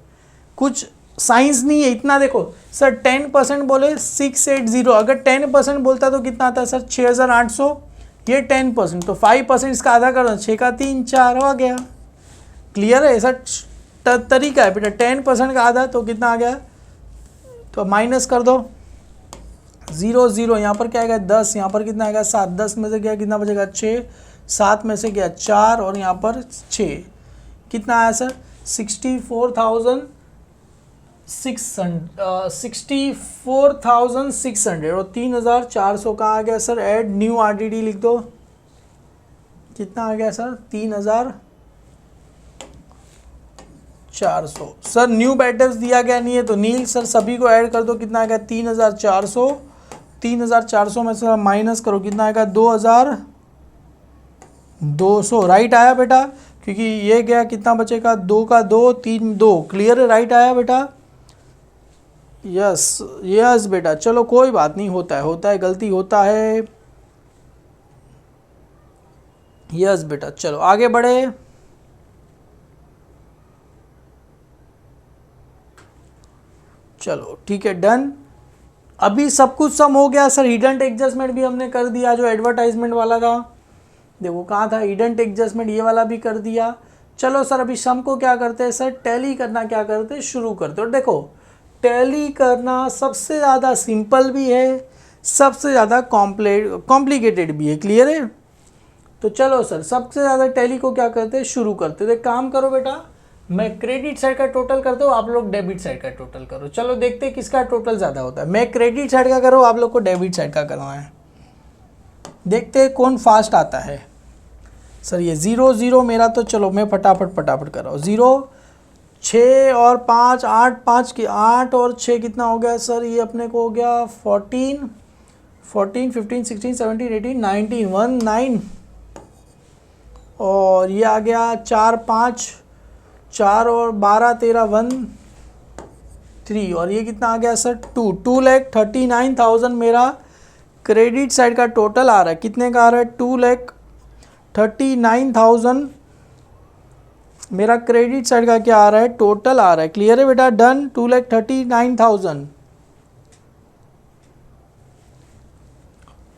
Speaker 1: कुछ साइंस नहीं है इतना। देखो सर 10% बोले 680, अगर 10% बोलता तो कितना आता है सर? 6,800। ये 10%, तो 5% इसका आधा कर दो, 6 का 3 4 आ गया। क्लियर है? ऐसा तरीका है बेटा। 10% का आधा तो कितना आ गया? तो माइनस कर दो, 0 यहाँ पर क्या आएगा? 10। यहाँ पर कितना आएगा? 7। 10 में से गया कितना बचेगा? 6। 7 में से गया 4 और यहाँ पर 6। कितना आया सर? 64,600 और 3,400 कहाँ आ गया सर? ऐड न्यू आरडीडी लिख दो। कितना आ गया सर? 3,400। सर न्यू बैटर्स दिया गया नहीं है तो नील सर सभी को ऐड कर दो। कितना आएगा? 3,400। 3,400 में से माइनस करो, कितना आएगा? 2,200। राइट आया बेटा? क्योंकि ये गया, कितना बचेगा? 2 का 2 3 2। क्लियर है? राइट आया बेटा? यस यस बेटा। चलो कोई बात नहीं, होता है गलती होता है। यस बेटा। चलो आगे बढ़े। चलो ठीक है, डन। अभी सब कुछ सम हो गया सर। हिडन एडजस्टमेंट भी हमने कर दिया, जो एडवर्टाइजमेंट वाला था। देखो कहाँ था हिडन एडजस्टमेंट, ये वाला भी कर दिया। चलो सर अभी सम को क्या करते हैं सर? टैली करना क्या करते हैं? शुरू करते हैं। और देखो टैली करना सबसे ज़्यादा सिंपल भी है, सबसे ज़्यादा कॉम्प्लिकेटेड भी है। क्लियर है? तो चलो सर सबसे ज़्यादा टैली को क्या करते हैं? शुरू करते हैं। तो एक काम करो बेटा, मैं क्रेडिट साइड का टोटल करता हूँ, आप लोग डेबिट साइड का टोटल करो। चलो देखते हैं किसका टोटल ज़्यादा होता है। मैं क्रेडिट साइड का करो, आप लोग को डेबिट साइड का करना है। देखते हैं कौन फास्ट आता है। सर ये 0 मेरा, तो चलो मैं फटाफट कर रहा हूँ। 0 6 और 5 8, 5 की 8 और 6 कितना हो गया सर? ये अपने को हो गया 14 15 16 17 18 19 1 9 और ये आ गया 4 5 4 और 12 13 1 3 और ये कितना आ गया सर 2,39,000 मेरा क्रेडिट साइड का टोटल आ रहा है। कितने का आ रहा है 2,39,000 मेरा क्रेडिट साइड का क्या आ रहा है टोटल आ रहा है। क्लियर है बेटा, डन। 2,39,000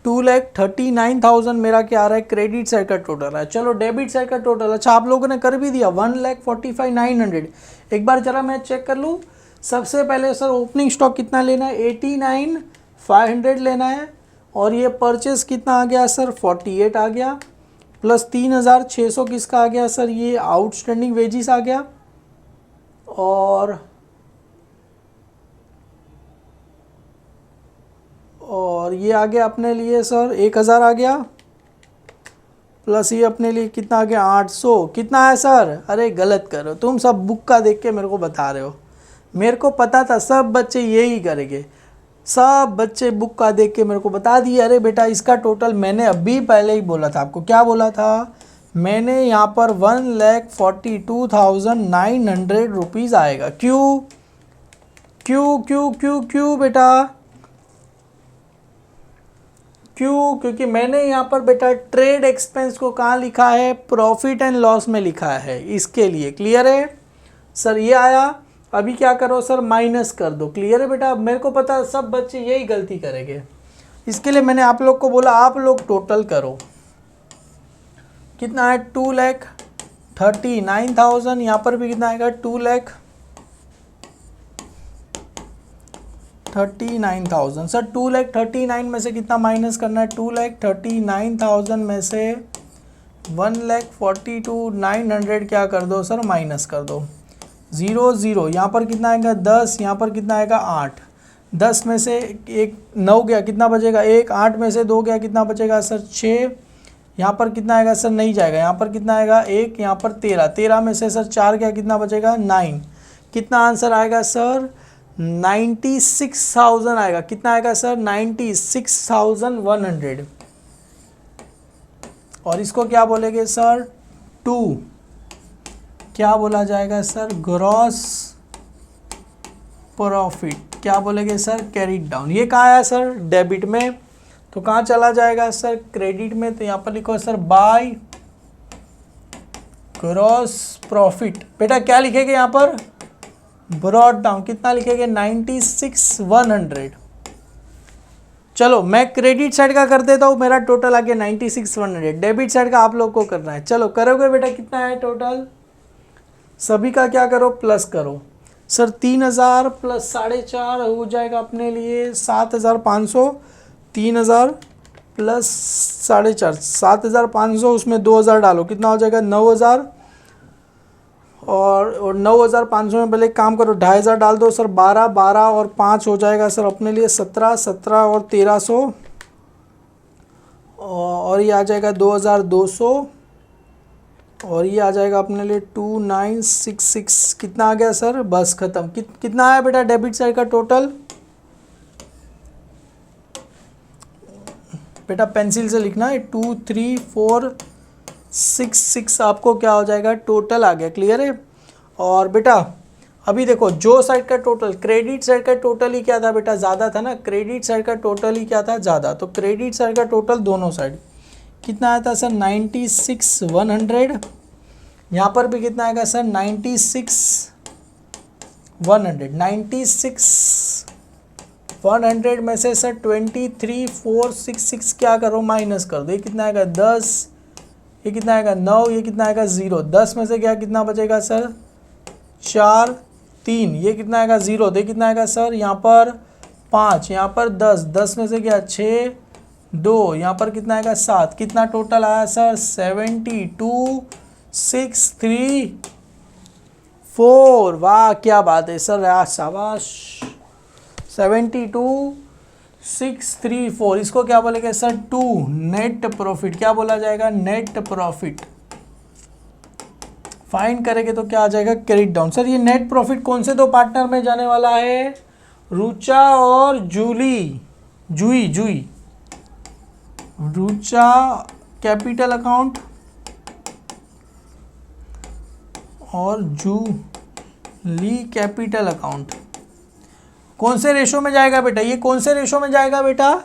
Speaker 1: 2,39,000 मेरा क्या आ रहा है क्रेडिट साइड का टोटल है। चलो डेबिट साइड का टोटल, अच्छा आप लोगों ने कर भी दिया 1,45,900। एक बार जरा मैं चेक कर लूँ। सबसे पहले सर ओपनिंग स्टॉक कितना लेना है 89,500 लेना है और ये परचेस कितना आ गया सर 48 आ गया प्लस 3,600 किसका आ गया सर ये आउटस्टैंडिंग वेजिस आ गया और ये आ गया अपने लिए सर 1,000 आ गया प्लस ये अपने लिए कितना आ गया 800। कितना है सर, अरे गलत कर रहे हो तुम सब, बुक का देख के मेरे को बता रहे हो। मेरे को पता था सब बच्चे यही करेंगे, सब बच्चे बुक का देख के मेरे को बता दिए अरे बेटा इसका टोटल, मैंने अभी पहले ही बोला था आपको। क्या बोला था मैंने यहाँ पर 1,42,900 रुपीज़ आएगा। क्यों क्यों क्यों क्यों क्यों बेटा क्यों, क्योंकि मैंने यहाँ पर बेटा ट्रेड एक्सपेंस को कहाँ लिखा है प्रॉफिट एंड लॉस में लिखा है, इसके लिए। क्लियर है सर, ये आया। अभी क्या करो सर माइनस कर दो। क्लियर है बेटा, मेरे को पता है सब बच्चे यही गलती करेंगे, इसके लिए मैंने आप लोग को बोला आप लोग टोटल करो। कितना है 2,39,000, यहाँ पर भी कितना आएगा 2,39,000। सर 2,39,000 में से कितना माइनस करना है 2,39,000 में से 1,42,900 क्या कर दो सर माइनस कर दो। 0 0 यहाँ पर कितना आएगा 10, यहाँ पर कितना आएगा 8। 10 में से एक 9 गया कितना बचेगा 1, 8 में से 2 गया कितना बचेगा सर 6। यहाँ पर कितना आएगा सर नहीं जाएगा, यहाँ पर कितना आएगा 1, यहाँ पर 13। 13 में से सर 4 गया कितना बचेगा 9। कितना आंसर आएगा सर 96,000 आएगा। कितना आएगा सर 96,100। और इसको क्या बोलेंगे सर 2 क्या बोला जाएगा सर ग्रॉस प्रॉफिट। क्या बोलेंगे सर कैरिड डाउन। ये कहाँ आया सर डेबिट में, तो कहाँ चला जाएगा सर क्रेडिट में। तो यहाँ पर लिखो सर बाय ग्रॉस प्रॉफिट। बेटा क्या लिखेंगे यहाँ पर ब्रॉट डाउन। कितना लिखेंगे 96,100। चलो मैं क्रेडिट साइड का कर देता हूँ, मेरा टोटल आ गया 96,100। डेबिट साइड का आप लोग को करना है। चलो करोगे बेटा, कितना है टोटल सभी का, क्या करो प्लस करो सर 3,000 प्लस 4.5 हो जाएगा अपने लिए 7,500। 3,000 प्लस 4.5 7,500, उसमें 2,000 डालो कितना हो जाएगा 9,000। और 9,500 में पहले काम करो 2,500 डाल दो सर 12 12 और 5 हो जाएगा सर अपने लिए 17 17 और 1,300 और ये आ जाएगा 2,200 और ये आ जाएगा अपने लिए 2,966। कितना आ गया सर बस खत्म। कितना आया बेटा डेबिट साइड का टोटल। बेटा पेंसिल से लिखना है 2,3,4,6,6 आपको क्या हो जाएगा टोटल आ गया। क्लियर है। और बेटा अभी देखो जो साइड का टोटल क्रेडिट साइड का टोटल ही क्या था बेटा ज़्यादा था ना, क्रेडिट साइड का टोटल ही क्या था ज़्यादा। तो क्रेडिट साइड का टोटल दोनों साइड कितना आया था सर 96,100। यहाँ पर भी कितना आएगा सर 96,100। 96,100 में से सर 23,466 क्या करो माइनस कर दो। ये कितना आएगा 10, ये कितना आएगा 9, ये कितना आएगा 0। 10 में से क्या कितना बचेगा सर 4 3, ये कितना आएगा 0। तो ये कितना आएगा सर यहाँ पर 5, यहाँ पर 10, 10 में से क्या 6 2, यहाँ पर कितना आएगा 7। कितना टोटल आया सर 72,634। वाह क्या बात है सर, शाबाश 72,634। इसको क्या बोलेंगे सर 2 नेट प्रॉफिट। क्या बोला जाएगा नेट प्रॉफिट। फाइंड करेंगे तो क्या आ जाएगा कैरिड डाउन। सर ये नेट प्रॉफिट कौन से दो पार्टनर में जाने वाला है रुचा और जूली जुई। रुचा कैपिटल अकाउंट और जूली कैपिटल अकाउंट। कौन से रेशो में जाएगा बेटा, ये कौन से रेशो में जाएगा बेटा,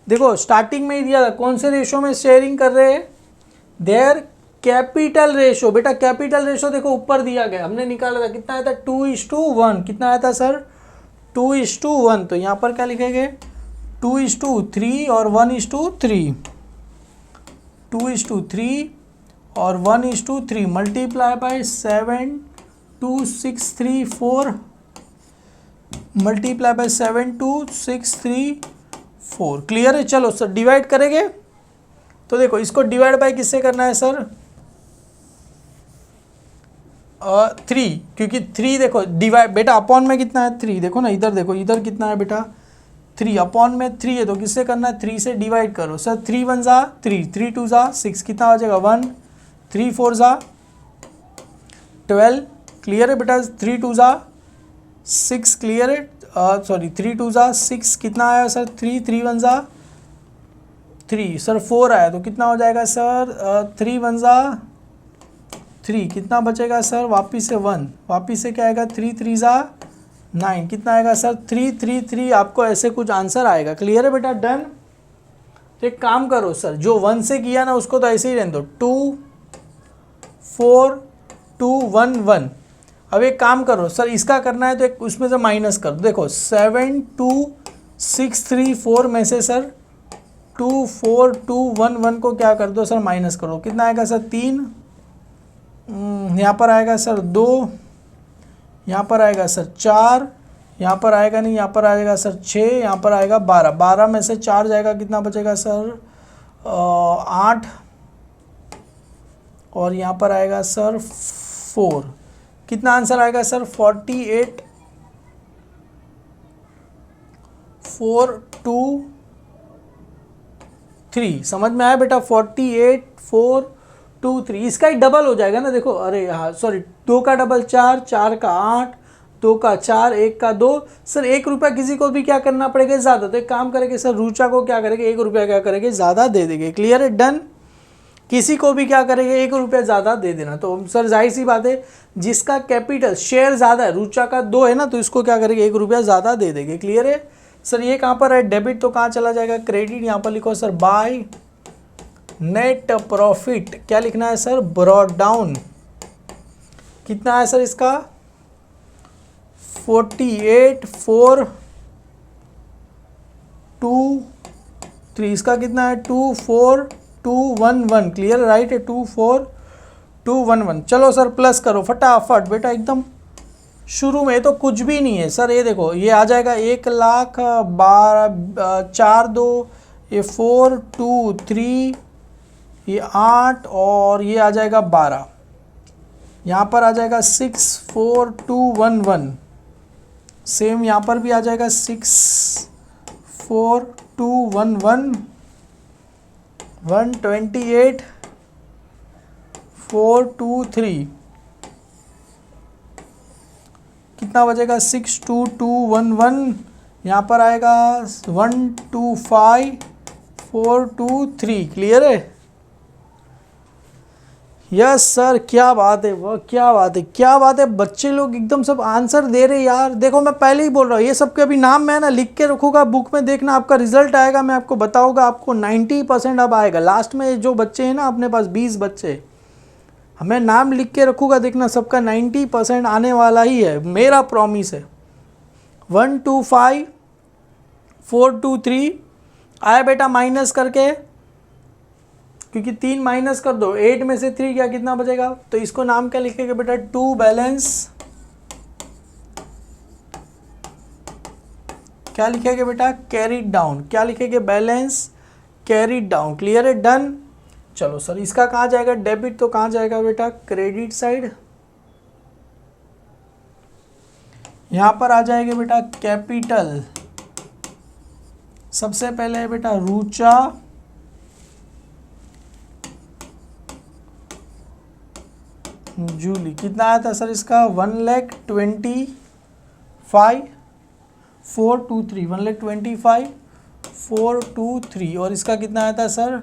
Speaker 1: देखो स्टार्टिंग में ही दिया था, कौन से रेशो में शेयरिंग कर रहे हैं, देयर कैपिटल रेशो। बेटा कैपिटल रेशो देखो ऊपर दिया गया, हमने निकाला था, कितना आया था 2:1, कितना आया था सर 2:1। तो यहाँ पर क्या लिखेंगे 2:3 और 1:3, 2:3 और 1:3 multiply by 72634 multiply by 72634। Clear है। चलो सर डिवाइड करेंगे, तो देखो इसको डिवाइड बाय किससे करना है सर 3, क्योंकि 3 देखो डिवाइड बेटा अपॉन में कितना है 3, देखो ना इधर देखो, इधर कितना है बेटा 3, अपॉन में 3 है, तो किससे करना है 3 से डिवाइड करो सर। 3 1 जा 3, 3 2 जा 6, कितना हो जाएगा 1, 3 4 जा 12। क्लियर है बेटा, 3 2 जा 6, क्लियर है, सॉरी 3 2 जा 6, कितना आया सर 3, 3 1 जा 3 सर 4 आया, तो कितना हो जाएगा सर 3 1 जा 3, कितना बचेगा सर वापिस से 1, वापिस से क्या आएगा 3 3 जा 9, कितना आएगा सर 3 3 3, आपको ऐसे कुछ आंसर आएगा। क्लियर है बेटा, डन। तो एक काम करो सर, जो 1 से किया ना उसको तो ऐसे ही रहने दो, 2 4 2 1 1। अब एक काम करो सर, इसका करना है तो एक उसमें से माइनस कर दो, देखो 7 2 6 3 4 में से सर 2 4 2 1 1 को क्या कर दो सर माइनस करो, कितना आएगा सर 3, यहाँ पर आएगा सर 2, यहाँ पर आएगा सर 4, यहाँ पर आएगा नहीं, यहाँ पर आएगा सर 6, यहाँ पर आएगा 12, 12 में से 4 जाएगा, कितना बचेगा सर 8, और यहाँ पर आएगा सर 4, कितना आंसर आएगा सर 48 4 2 3। समझ में आया बेटा, 48 4 2 3, इसका ही डबल हो जाएगा ना, देखो अरे यहाँ सॉरी 2 का डबल 4, 4 का 8, 2 का 4, 1 का 2। सर 1 रुपया किसी को भी क्या करना पड़ेगा ज़्यादा, तो एक काम करेंगे सर रुचा को क्या करेंगे 1 रुपया क्या करेंगे ज़्यादा दे देंगे। क्लियर है, डन। किसी को भी क्या करेंगे 1 रुपया ज़्यादा दे देना, तो सर जाहिर सी बात है जिसका कैपिटल शेयर ज़्यादा है, रुचा का 2 है ना, तो इसको क्या करेंगे 1 रुपया ज़्यादा दे देंगे। क्लियर है सर। ये कहाँ पर है डेबिट, तो कहाँ चला जाएगा क्रेडिट, यहाँ पर लिखो सर बाय नेट प्रॉफिट, क्या लिखना है सर ब्रॉट डाउन, कितना है सर इसका 48 4 2 3, इसका कितना है 2 4 2 1 1। क्लियर राइट है 2 4 2 1 1। चलो सर प्लस करो फटाफट बेटा, एकदम शुरू में तो कुछ भी नहीं है सर, ये देखो ये आ जाएगा 1,12,4 2, ये 4 2 3, ये 8 और ये आ जाएगा 12, यहाँ पर आ जाएगा 6 4 2 1 1, सेम यहाँ पर भी आ जाएगा 6 4 2 1 1, 128 4 2 3, कितना बचेगा 6 2 2 1 1, यहाँ पर आएगा 1 2 5 4 2 3। क्लियर है, यस सर, क्या बात है, वह क्या बात है, क्या बात है, बच्चे लोग एकदम सब आंसर दे रहे यार। देखो मैं पहले ही बोल रहा हूँ, ये सब के अभी नाम मैं ना लिख के रखूँगा बुक में, देखना आपका रिजल्ट आएगा, मैं आपको बताऊँगा, आपको 90% अब आएगा। लास्ट में जो बच्चे हैं ना अपने पास 20 बच्चे, हमें नाम लिख के रखूँगा, देखना सबका 90% आने वाला ही है, मेरा प्रॉमिस है। 1 2 5 4 2 3 आया बेटा, माइनस करके, क्योंकि 3 माइनस कर दो 8 में से 3 क्या कितना बचेगा, तो इसको नाम क्या लिखेंगे बेटा 2 बैलेंस, क्या लिखेंगे बेटा कैरीड डाउन, क्या लिखेंगे बैलेंस कैरीड डाउन। क्लियर है, डन। चलो सर इसका कहाँ जाएगा डेबिट, तो कहाँ जाएगा बेटा क्रेडिट साइड, यहाँ पर आ जाएगा बेटा कैपिटल, सबसे पहले है बेटा रुचा, जूली, कितना आया था सर इसका 1,25,423, 1,25,423, और इसका कितना आया था सर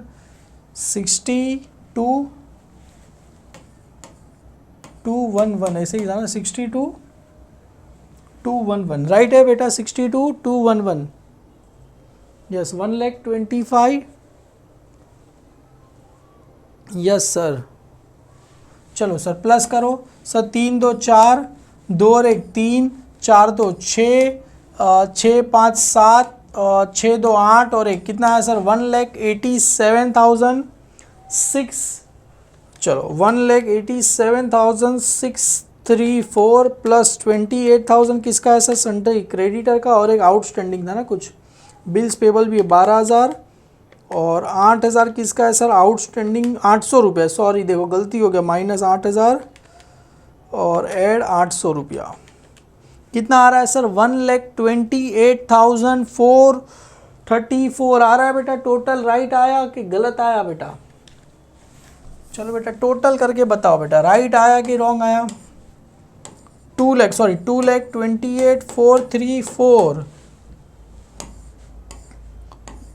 Speaker 1: 62,211, ऐसे ही था ना 62 211 राइट है बेटा, 62 211 यस 1,25,000 यस सर। चलो सर प्लस करो सर, 3 2 4, 2 और 1 3, 4 2 6, 6 5 7, 6 2 8 और 1 कितना है सर 1,87,006। चलो 1,87,634 प्लस 28,000 किसका है सर सन्डे क्रेडिटर का, और एक आउटस्टैंडिंग था ना कुछ बिल्स पेबल भी है 12,000 और 8,000 किसका है सर आउटस्टैंडिंग 800 रुपये, सॉरी देखो गलती हो गया, माइनस 8,000 और ऐड 800 रुपया कितना आ रहा है सर 1,28,434 आ रहा है बेटा टोटल। राइट आया कि गलत आया बेटा? चलो बेटा टोटल करके बताओ बेटा, राइट आया कि रॉन्ग आया? 2,28,434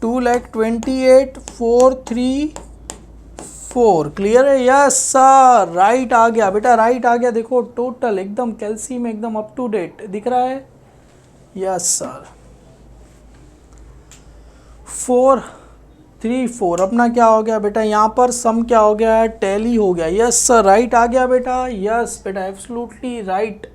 Speaker 1: 2,28,434 क्लियर है? यस सर राइट आ गया बेटा, राइट आ गया। देखो टोटल एकदम कैल्सी में एकदम अप टू डेट दिख रहा है। यस सर 434 अपना क्या हो गया बेटा, यहाँ पर सम क्या हो गया है टैली हो गया। यस सर राइट आ गया बेटा, यस बेटा एब्सोल्युटली राइट।